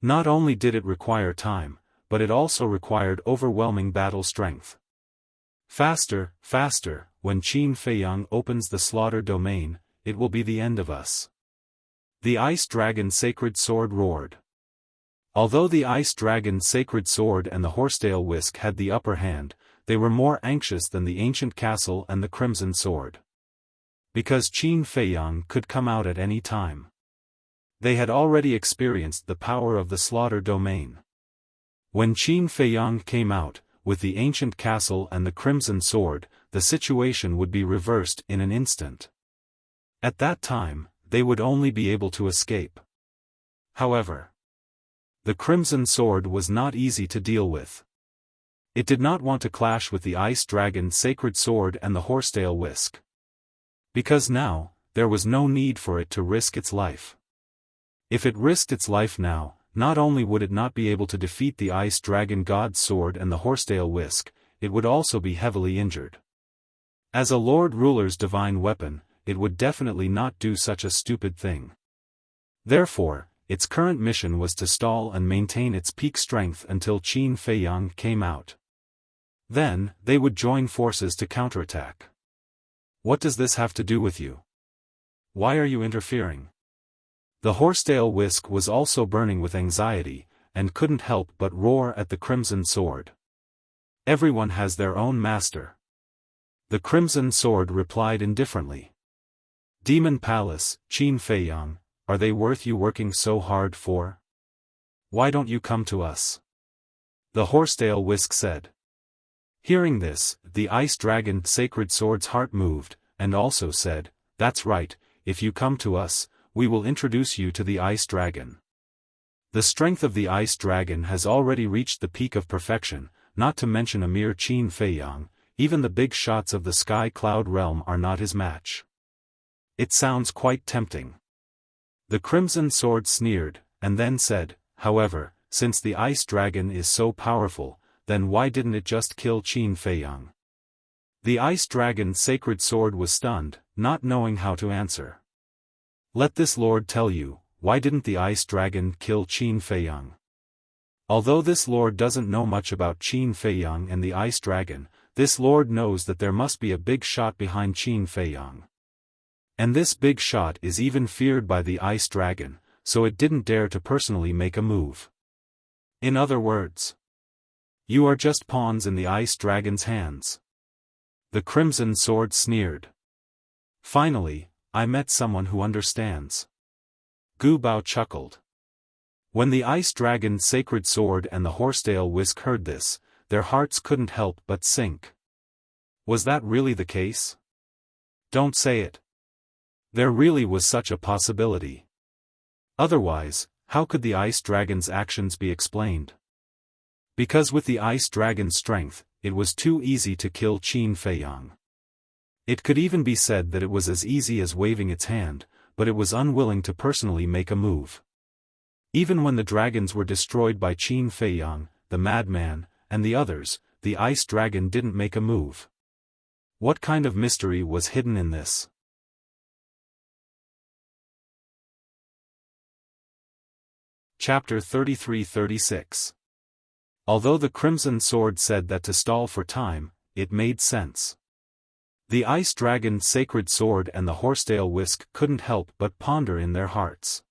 Not only did it require time, but it also required overwhelming battle strength. Faster, faster, when Qin Feiyang opens the slaughter domain, it will be the end of us. The Ice Dragon's sacred sword roared. Although the Ice Dragon's sacred sword and the horsetail whisk had the upper hand, they were more anxious than the ancient castle and the crimson sword. Because Qin Feiyang could come out at any time. They had already experienced the power of the slaughter domain. When Qin Feiyang came out, with the ancient castle and the crimson sword, the situation would be reversed in an instant. At that time, they would only be able to escape. However, the crimson sword was not easy to deal with. It did not want to clash with the Ice Dragon's sacred sword and the horsetail whisk. Because now, there was no need for it to risk its life. If it risked its life now, not only would it not be able to defeat the Ice Dragon God's sword and the horsetail whisk, it would also be heavily injured. As a Lord Ruler's divine weapon, it would definitely not do such a stupid thing. Therefore, its current mission was to stall and maintain its peak strength until Qin Feiyang came out. Then, they would join forces to counterattack. What does this have to do with you? Why are you interfering? The horsetail whisk was also burning with anxiety, and couldn't help but roar at the crimson sword. Everyone has their own master. The crimson sword replied indifferently. Demon Palace, Qin Feiyang, are they worth you working so hard for? Why don't you come to us? The horsetail whisk said. Hearing this, the Ice Dragon's sacred sword's heart moved, and also said, "That's right, if you come to us, we will introduce you to the Ice Dragon." The strength of the Ice Dragon has already reached the peak of perfection, not to mention a mere Qin Feiyang, even the big shots of the Sky Cloud realm are not his match. It sounds quite tempting. The Crimson Sword sneered, and then said, "However, since the Ice Dragon is so powerful, then why didn't it just kill Qin Feiyang?" The Ice Dragon's sacred sword was stunned, not knowing how to answer. Let this lord tell you, why didn't the Ice Dragon kill Qin Feiyang? Although this lord doesn't know much about Qin Feiyang and the Ice Dragon, this lord knows that there must be a big shot behind Qin Feiyang. And this big shot is even feared by the Ice Dragon, so it didn't dare to personally make a move. In other words, You are just pawns in the Ice Dragon's hands. The Crimson Sword sneered. Finally, I met someone who understands. Gu Bao chuckled. When the Ice Dragon's sacred sword and the horsetail whisk heard this, their hearts couldn't help but sink. Was that really the case? Don't say it. There really was such a possibility. Otherwise, how could the Ice Dragon's actions be explained? Because with the Ice Dragon's strength, it was too easy to kill Qin Feiyang. It could even be said that it was as easy as waving its hand, but it was unwilling to personally make a move. Even when the dragons were destroyed by Qin Feiyang, the madman, and the others, the Ice Dragon didn't make a move. What kind of mystery was hidden in this? Chapter 33-36. Although the Crimson Sword said that to stall for time, it made sense. The Ice Dragon's sacred sword and the horsetail whisk couldn't help but ponder in their hearts.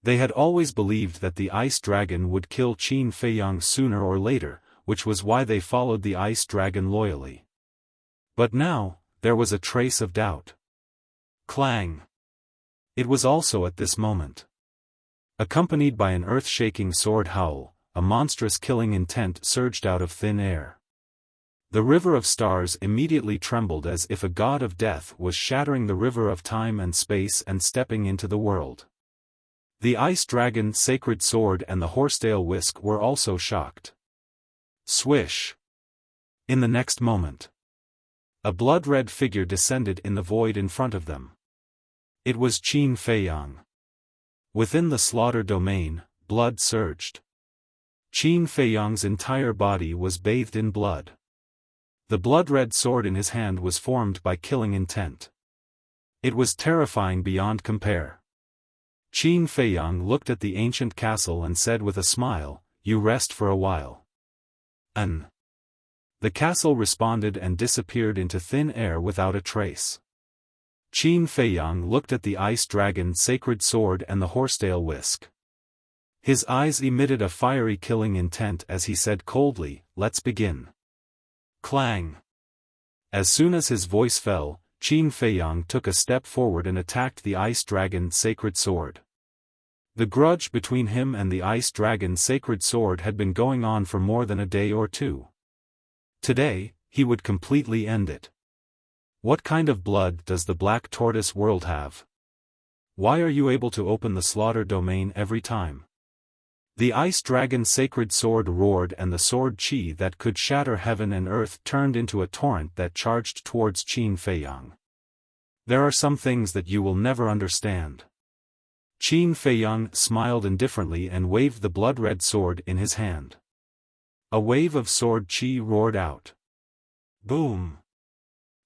They had always believed that the Ice Dragon would kill Qin Feiyang sooner or later, which was why they followed the Ice Dragon loyally. But now, there was a trace of doubt. Clang! It was also at this moment. Accompanied by an earth-shaking sword howl, a monstrous killing intent surged out of thin air. The river of stars immediately trembled as if a god of death was shattering the river of time and space and stepping into the world. The Ice Dragon's sacred sword and the horsetail whisk were also shocked. Swish! In the next moment, a blood-red figure descended in the void in front of them. It was Qin Feiyang. Within the slaughter domain, blood surged. Qin Feiyang's entire body was bathed in blood. The blood-red sword in his hand was formed by killing intent. It was terrifying beyond compare. Qin Feiyang looked at the ancient castle and said with a smile, "You rest for a while." The castle responded and disappeared into thin air without a trace. Qin Feiyang looked at the Ice Dragon's sacred sword and the horsetail whisk. His eyes emitted a fiery killing intent as he said coldly, "Let's begin." Clang! As soon as his voice fell, Qin Feiyang took a step forward and attacked the Ice Dragon's sacred sword. The grudge between him and the Ice Dragon's sacred sword had been going on for more than a day or two. Today, he would completely end it. What kind of blood does the Black Tortoise world have? Why are you able to open the slaughter domain every time? The Ice Dragon's sacred sword roared and the sword qi that could shatter heaven and earth turned into a torrent that charged towards Qin Feiyang. There are some things that you will never understand. Qin Feiyang smiled indifferently and waved the blood-red sword in his hand. A wave of sword qi roared out. Boom!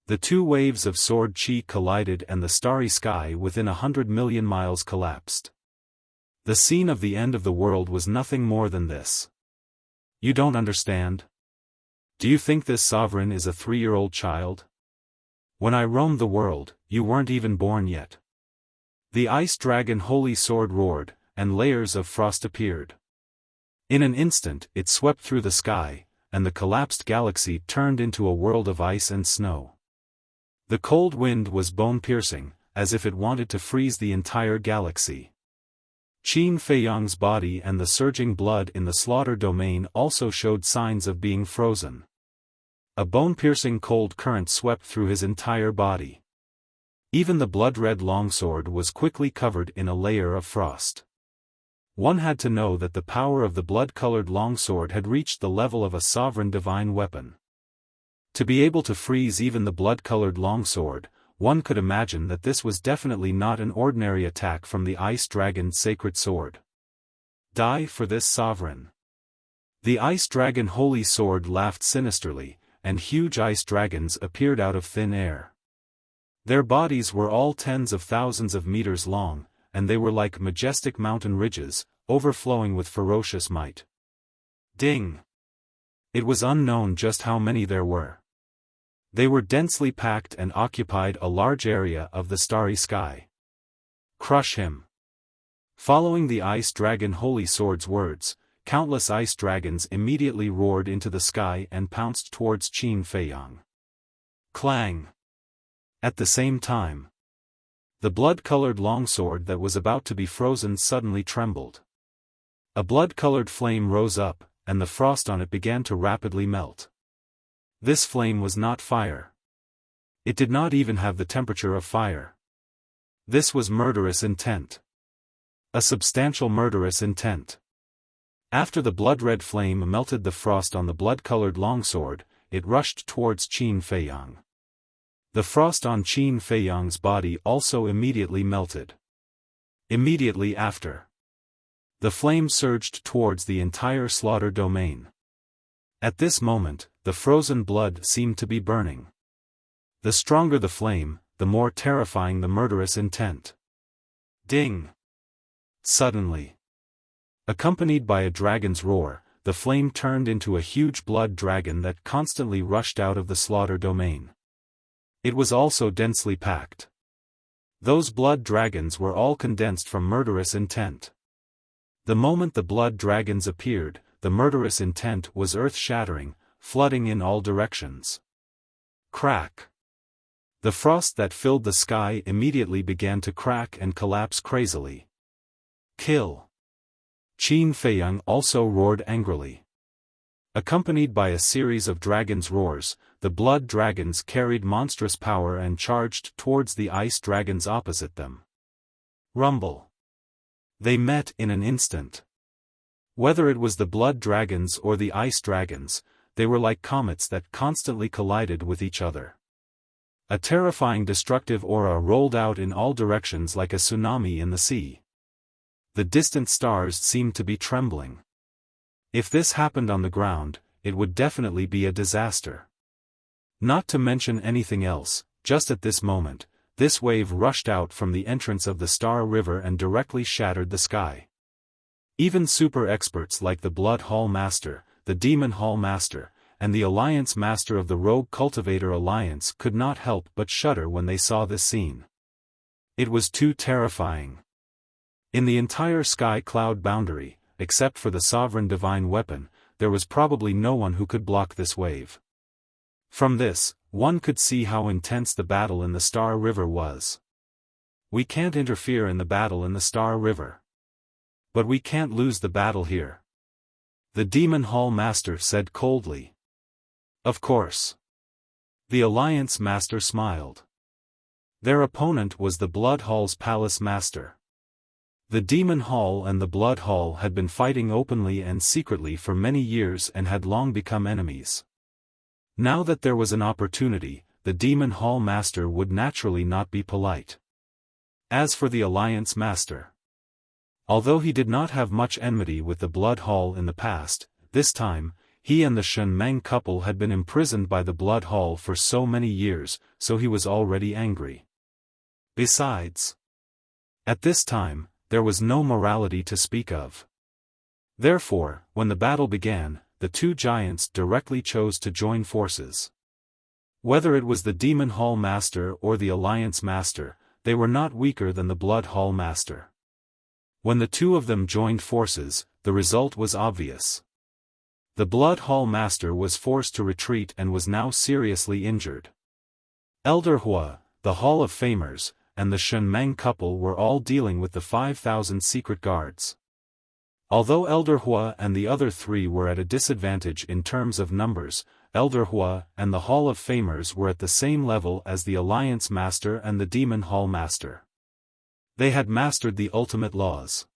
The two waves of sword qi collided and the starry sky within 100 million miles collapsed. The scene of the end of the world was nothing more than this. You don't understand? Do you think this sovereign is a 3-year-old child? When I roamed the world, you weren't even born yet. The Ice Dragon Holy Sword roared, and layers of frost appeared. In an instant it swept through the sky, and the collapsed galaxy turned into a world of ice and snow. The cold wind was bone-piercing, as if it wanted to freeze the entire galaxy. Qin Feiyang's body and the surging blood in the slaughter domain also showed signs of being frozen. A bone-piercing cold current swept through his entire body. Even the blood-red longsword was quickly covered in a layer of frost. One had to know that the power of the blood-colored longsword had reached the level of a sovereign divine weapon. To be able to freeze even the blood-colored longsword, one could imagine that this was definitely not an ordinary attack from the Ice Dragon's sacred sword. Die for this sovereign. The Ice Dragon Holy Sword laughed sinisterly, and huge ice dragons appeared out of thin air. Their bodies were all tens of thousands of meters long, and they were like majestic mountain ridges, overflowing with ferocious might. Ding! It was unknown just how many there were. They were densely packed and occupied a large area of the starry sky. Crush him. Following the Ice Dragon Holy Sword's words, countless ice dragons immediately roared into the sky and pounced towards Qin Feiyang. Clang! At the same time, the blood-colored longsword that was about to be frozen suddenly trembled. A blood-colored flame rose up, and the frost on it began to rapidly melt. This flame was not fire. It did not even have the temperature of fire. This was murderous intent. A substantial murderous intent. After the blood-red flame melted the frost on the blood-colored longsword, it rushed towards Qin Feiyang. The frost on Qin Feiyang's body also immediately melted. Immediately after, the flame surged towards the entire slaughter domain. At this moment, the frozen blood seemed to be burning. The stronger the flame, the more terrifying the murderous intent. Ding! Suddenly, accompanied by a dragon's roar, the flame turned into a huge blood dragon that constantly rushed out of the slaughter domain. It was also densely packed. Those blood dragons were all condensed from murderous intent. The moment the blood dragons appeared, the murderous intent was earth-shattering, flooding in all directions. Crack! The frost that filled the sky immediately began to crack and collapse crazily. Kill! Qin Feiyang also roared angrily. Accompanied by a series of dragons' roars, the blood dragons carried monstrous power and charged towards the ice dragons opposite them. Rumble! They met in an instant. Whether it was the blood dragons or the ice dragons, they were like comets that constantly collided with each other. A terrifying destructive aura rolled out in all directions like a tsunami in the sea. The distant stars seemed to be trembling. If this happened on the ground, it would definitely be a disaster. Not to mention anything else, just at this moment, this wave rushed out from the entrance of the Star River and directly shattered the sky. Even super experts like the Blood Hall Master, the Demon Hall Master, and the Alliance Master of the Rogue Cultivator Alliance could not help but shudder when they saw this scene. It was too terrifying. In the entire sky cloud boundary, except for the Sovereign Divine Weapon, there was probably no one who could block this wave. From this, one could see how intense the battle in the Star River was. We can't interfere in the battle in the Star River. But we can't lose the battle here. The Demon Hall Master said coldly. Of course. The Alliance Master smiled. Their opponent was the Blood Hall's Palace Master. The Demon Hall and the Blood Hall had been fighting openly and secretly for many years and had long become enemies. Now that there was an opportunity, the Demon Hall Master would naturally not be polite. As for the Alliance Master, although he did not have much enmity with the Blood Hall in the past, this time, he and the Shen Meng couple had been imprisoned by the Blood Hall for so many years, so he was already angry. Besides, at this time, there was no morality to speak of. Therefore, when the battle began, the two giants directly chose to join forces. Whether it was the Demon Hall Master or the Alliance Master, they were not weaker than the Blood Hall Master. When the two of them joined forces, the result was obvious. The Blood Hall Master was forced to retreat and was now seriously injured. Elder Hua, the Hall of Famers, and the Shen Meng couple were all dealing with the 5,000 secret guards. Although Elder Hua and the other three were at a disadvantage in terms of numbers, Elder Hua and the Hall of Famers were at the same level as the Alliance Master and the Demon Hall Master. They had mastered the ultimate laws.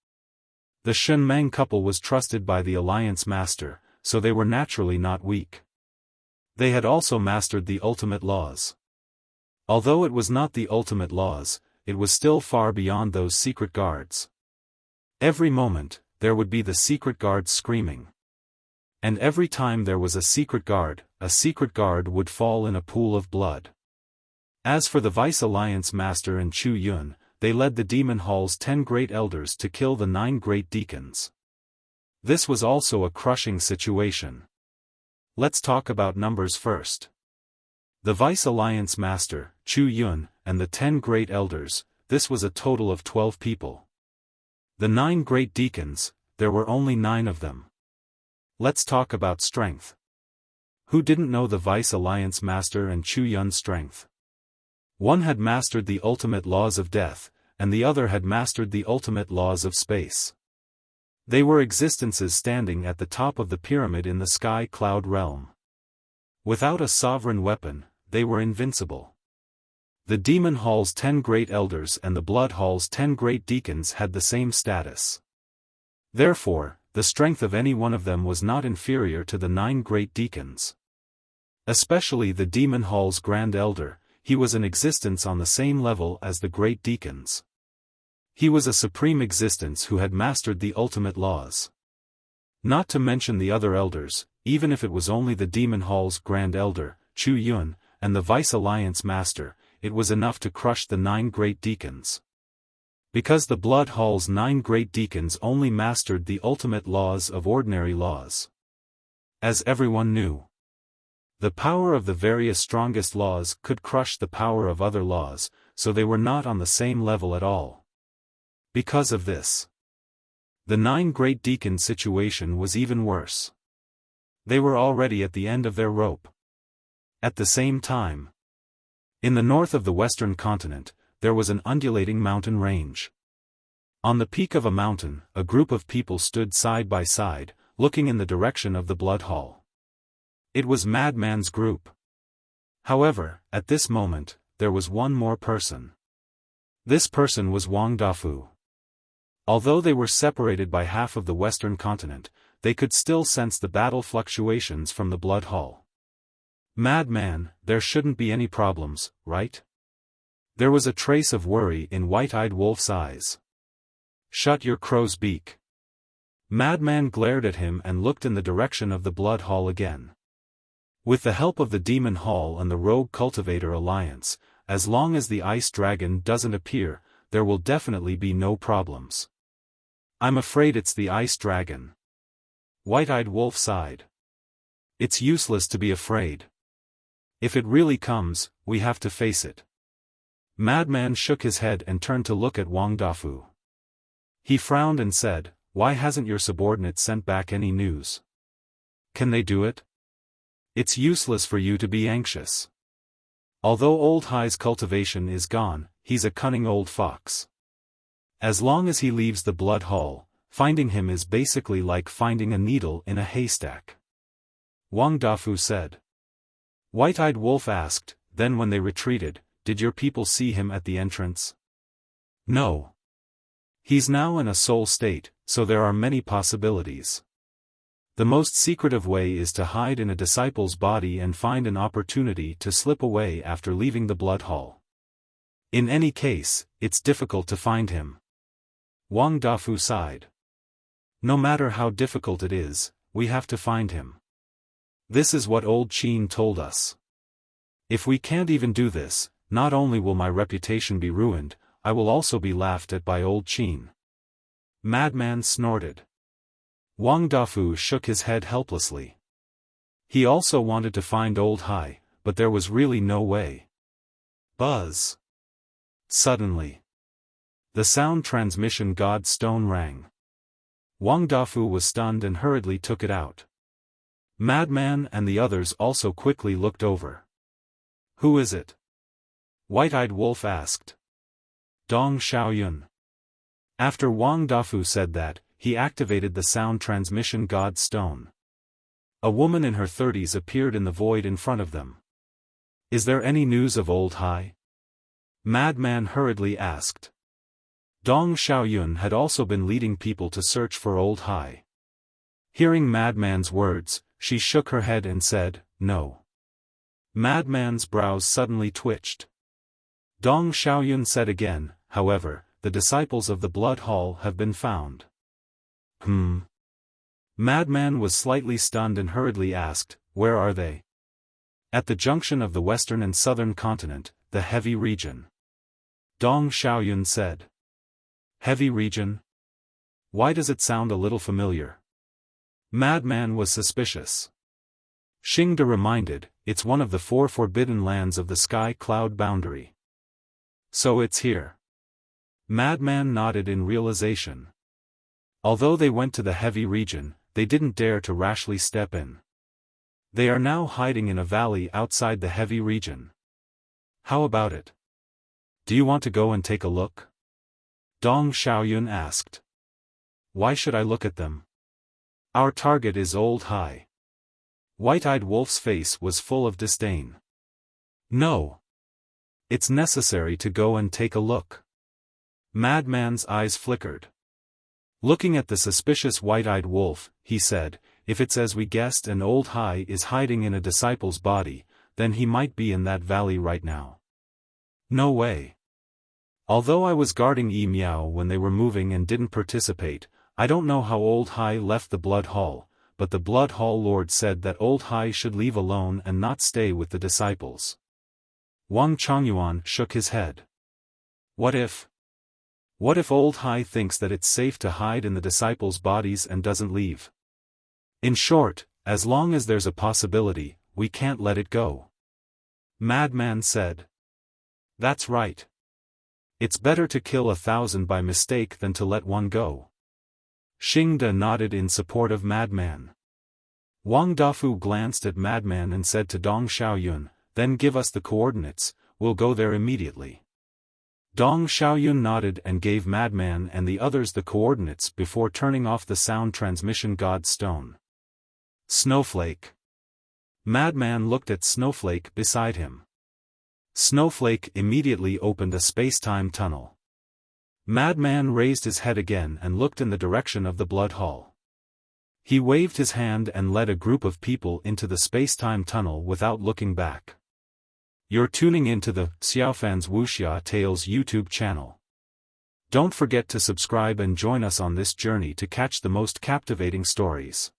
The Shen Meng couple was trusted by the Alliance Master, so they were naturally not weak. They had also mastered the ultimate laws. Although it was not the ultimate laws, it was still far beyond those secret guards. Every moment, there would be the secret guards screaming. And every time there was a secret guard would fall in a pool of blood. As for the Vice Alliance Master and Chu Yun, they led the Demon Hall's 10 great elders to kill the 9 great deacons. This was also a crushing situation. Let's talk about numbers first. The Vice Alliance Master, Chu Yun, and the 10 great elders, this was a total of 12 people. The 9 great deacons, there were only 9 of them. Let's talk about strength. Who didn't know the Vice Alliance Master and Chu Yun's strength? One had mastered the ultimate laws of death, and the other had mastered the ultimate laws of space. They were existences standing at the top of the pyramid in the sky cloud realm. Without a sovereign weapon, they were invincible. The Demon Hall's 10 Great Elders and the Blood Hall's 10 Great Deacons had the same status. Therefore, the strength of any one of them was not inferior to the 9 Great Deacons. Especially the Demon Hall's Grand Elder, he was an existence on the same level as the Great Deacons. He was a supreme existence who had mastered the ultimate laws. Not to mention the other elders, even if it was only the Demon Hall's Grand Elder, Chu Yun, and the Vice Alliance Master, it was enough to crush the 9 Great Deacons. Because the Blood Hall's 9 Great Deacons only mastered the ultimate laws of ordinary laws. As everyone knew, the power of the various strongest laws could crush the power of other laws, so they were not on the same level at all. Because of this, the 9 Great Deacons' situation was even worse. They were already at the end of their rope. At the same time, in the north of the western continent, there was an undulating mountain range. On the peak of a mountain, a group of people stood side by side, looking in the direction of the Blood Hall. It was Madman's group. However, at this moment, there was one more person. This person was Wang Dafu. Although they were separated by half of the western continent, they could still sense the battle fluctuations from the Blood Hall. Madman, there shouldn't be any problems, right? There was a trace of worry in White-Eyed Wolf's eyes. Shut your crow's beak. Madman glared at him and looked in the direction of the Blood Hall again. With the help of the Demon Hall and the Rogue Cultivator Alliance, as long as the Ice Dragon doesn't appear, there will definitely be no problems. I'm afraid it's the Ice Dragon. White-Eyed Wolf sighed. It's useless to be afraid. If it really comes, we have to face it. Madman shook his head and turned to look at Wang Dafu. He frowned and said, "Why hasn't your subordinate sent back any news? Can they do it? It's useless for you to be anxious. Although Old High's cultivation is gone, he's a cunning old fox. As long as he leaves the Blood Hall, finding him is basically like finding a needle in a haystack." Wang Dafu said. White-Eyed Wolf asked, "Then when they retreated, did your people see him at the entrance?" "No. He's now in a soul state, so there are many possibilities. The most secretive way is to hide in a disciple's body and find an opportunity to slip away after leaving the Blood Hall. In any case, it's difficult to find him." Wang Dafu sighed. "No matter how difficult it is, we have to find him. This is what old Qin told us. If we can't even do this, not only will my reputation be ruined, I will also be laughed at by old Qin." Madman snorted. Wang Dafu shook his head helplessly. He also wanted to find Old Hai, but there was really no way. Buzz. Suddenly, the sound transmission god stone rang. Wang Dafu was stunned and hurriedly took it out. Madman and the others also quickly looked over. "Who is it?" White-Eyed Wolf asked. "Dong Xiaoyun." After Wang Dafu said that, he activated the sound transmission god stone. A woman in her 30s appeared in the void in front of them. "Is there any news of Old Hai?" Madman hurriedly asked. Dong Xiaoyun had also been leading people to search for Old Hai. Hearing Madman's words, she shook her head and said, "No." Madman's brows suddenly twitched. Dong Xiaoyun said again, "However, the disciples of the Blood Hall have been found." Madman was slightly stunned and hurriedly asked, "Where are they?" "At the junction of the western and southern continent, the Heavy Region." Dong Xiaoyun said. "Heavy Region? Why does it sound a little familiar?" Madman was suspicious. Xingde reminded, "It's one of the 4 forbidden lands of the sky cloud boundary." "So it's here." Madman nodded in realization. Although they went to the Heavy Region, they didn't dare to rashly step in. They are now hiding in a valley outside the heavy region. How about it? Do you want to go and take a look? Dong Xiaoyun asked. Why should I look at them? Our target is Old Hai. White-eyed Wolf's face was full of disdain. No. It's necessary to go and take a look. Madman's eyes flickered. Looking at the suspicious white-eyed wolf, he said, if it's as we guessed and Old Hai is hiding in a disciple's body, then he might be in that valley right now. No way. Although I was guarding Yi Miao when they were moving and didn't participate, I don't know how Old Hai left the Blood Hall, but the Blood Hall Lord said that Old Hai should leave alone and not stay with the disciples. Wang Chongyuan shook his head. What if Old Hai thinks that it's safe to hide in the disciples' bodies and doesn't leave? In short, as long as there's a possibility, we can't let it go. Madman said. That's right. It's better to kill 1,000 by mistake than to let one go. Xingde nodded in support of Madman. Wang Dafu glanced at Madman and said to Dong Xiaoyun, then give us the coordinates, we'll go there immediately. Dong Xiaoyun nodded and gave Madman and the others the coordinates before turning off the sound transmission god stone. Snowflake. Madman looked at Snowflake beside him. Snowflake immediately opened a space-time tunnel. Madman raised his head again and looked in the direction of the Blood Hall. He waved his hand and led a group of people into the space-time tunnel without looking back. You're tuning into the Xiaofan's Wuxia Tales YouTube channel. Don't forget to subscribe and join us on this journey to catch the most captivating stories.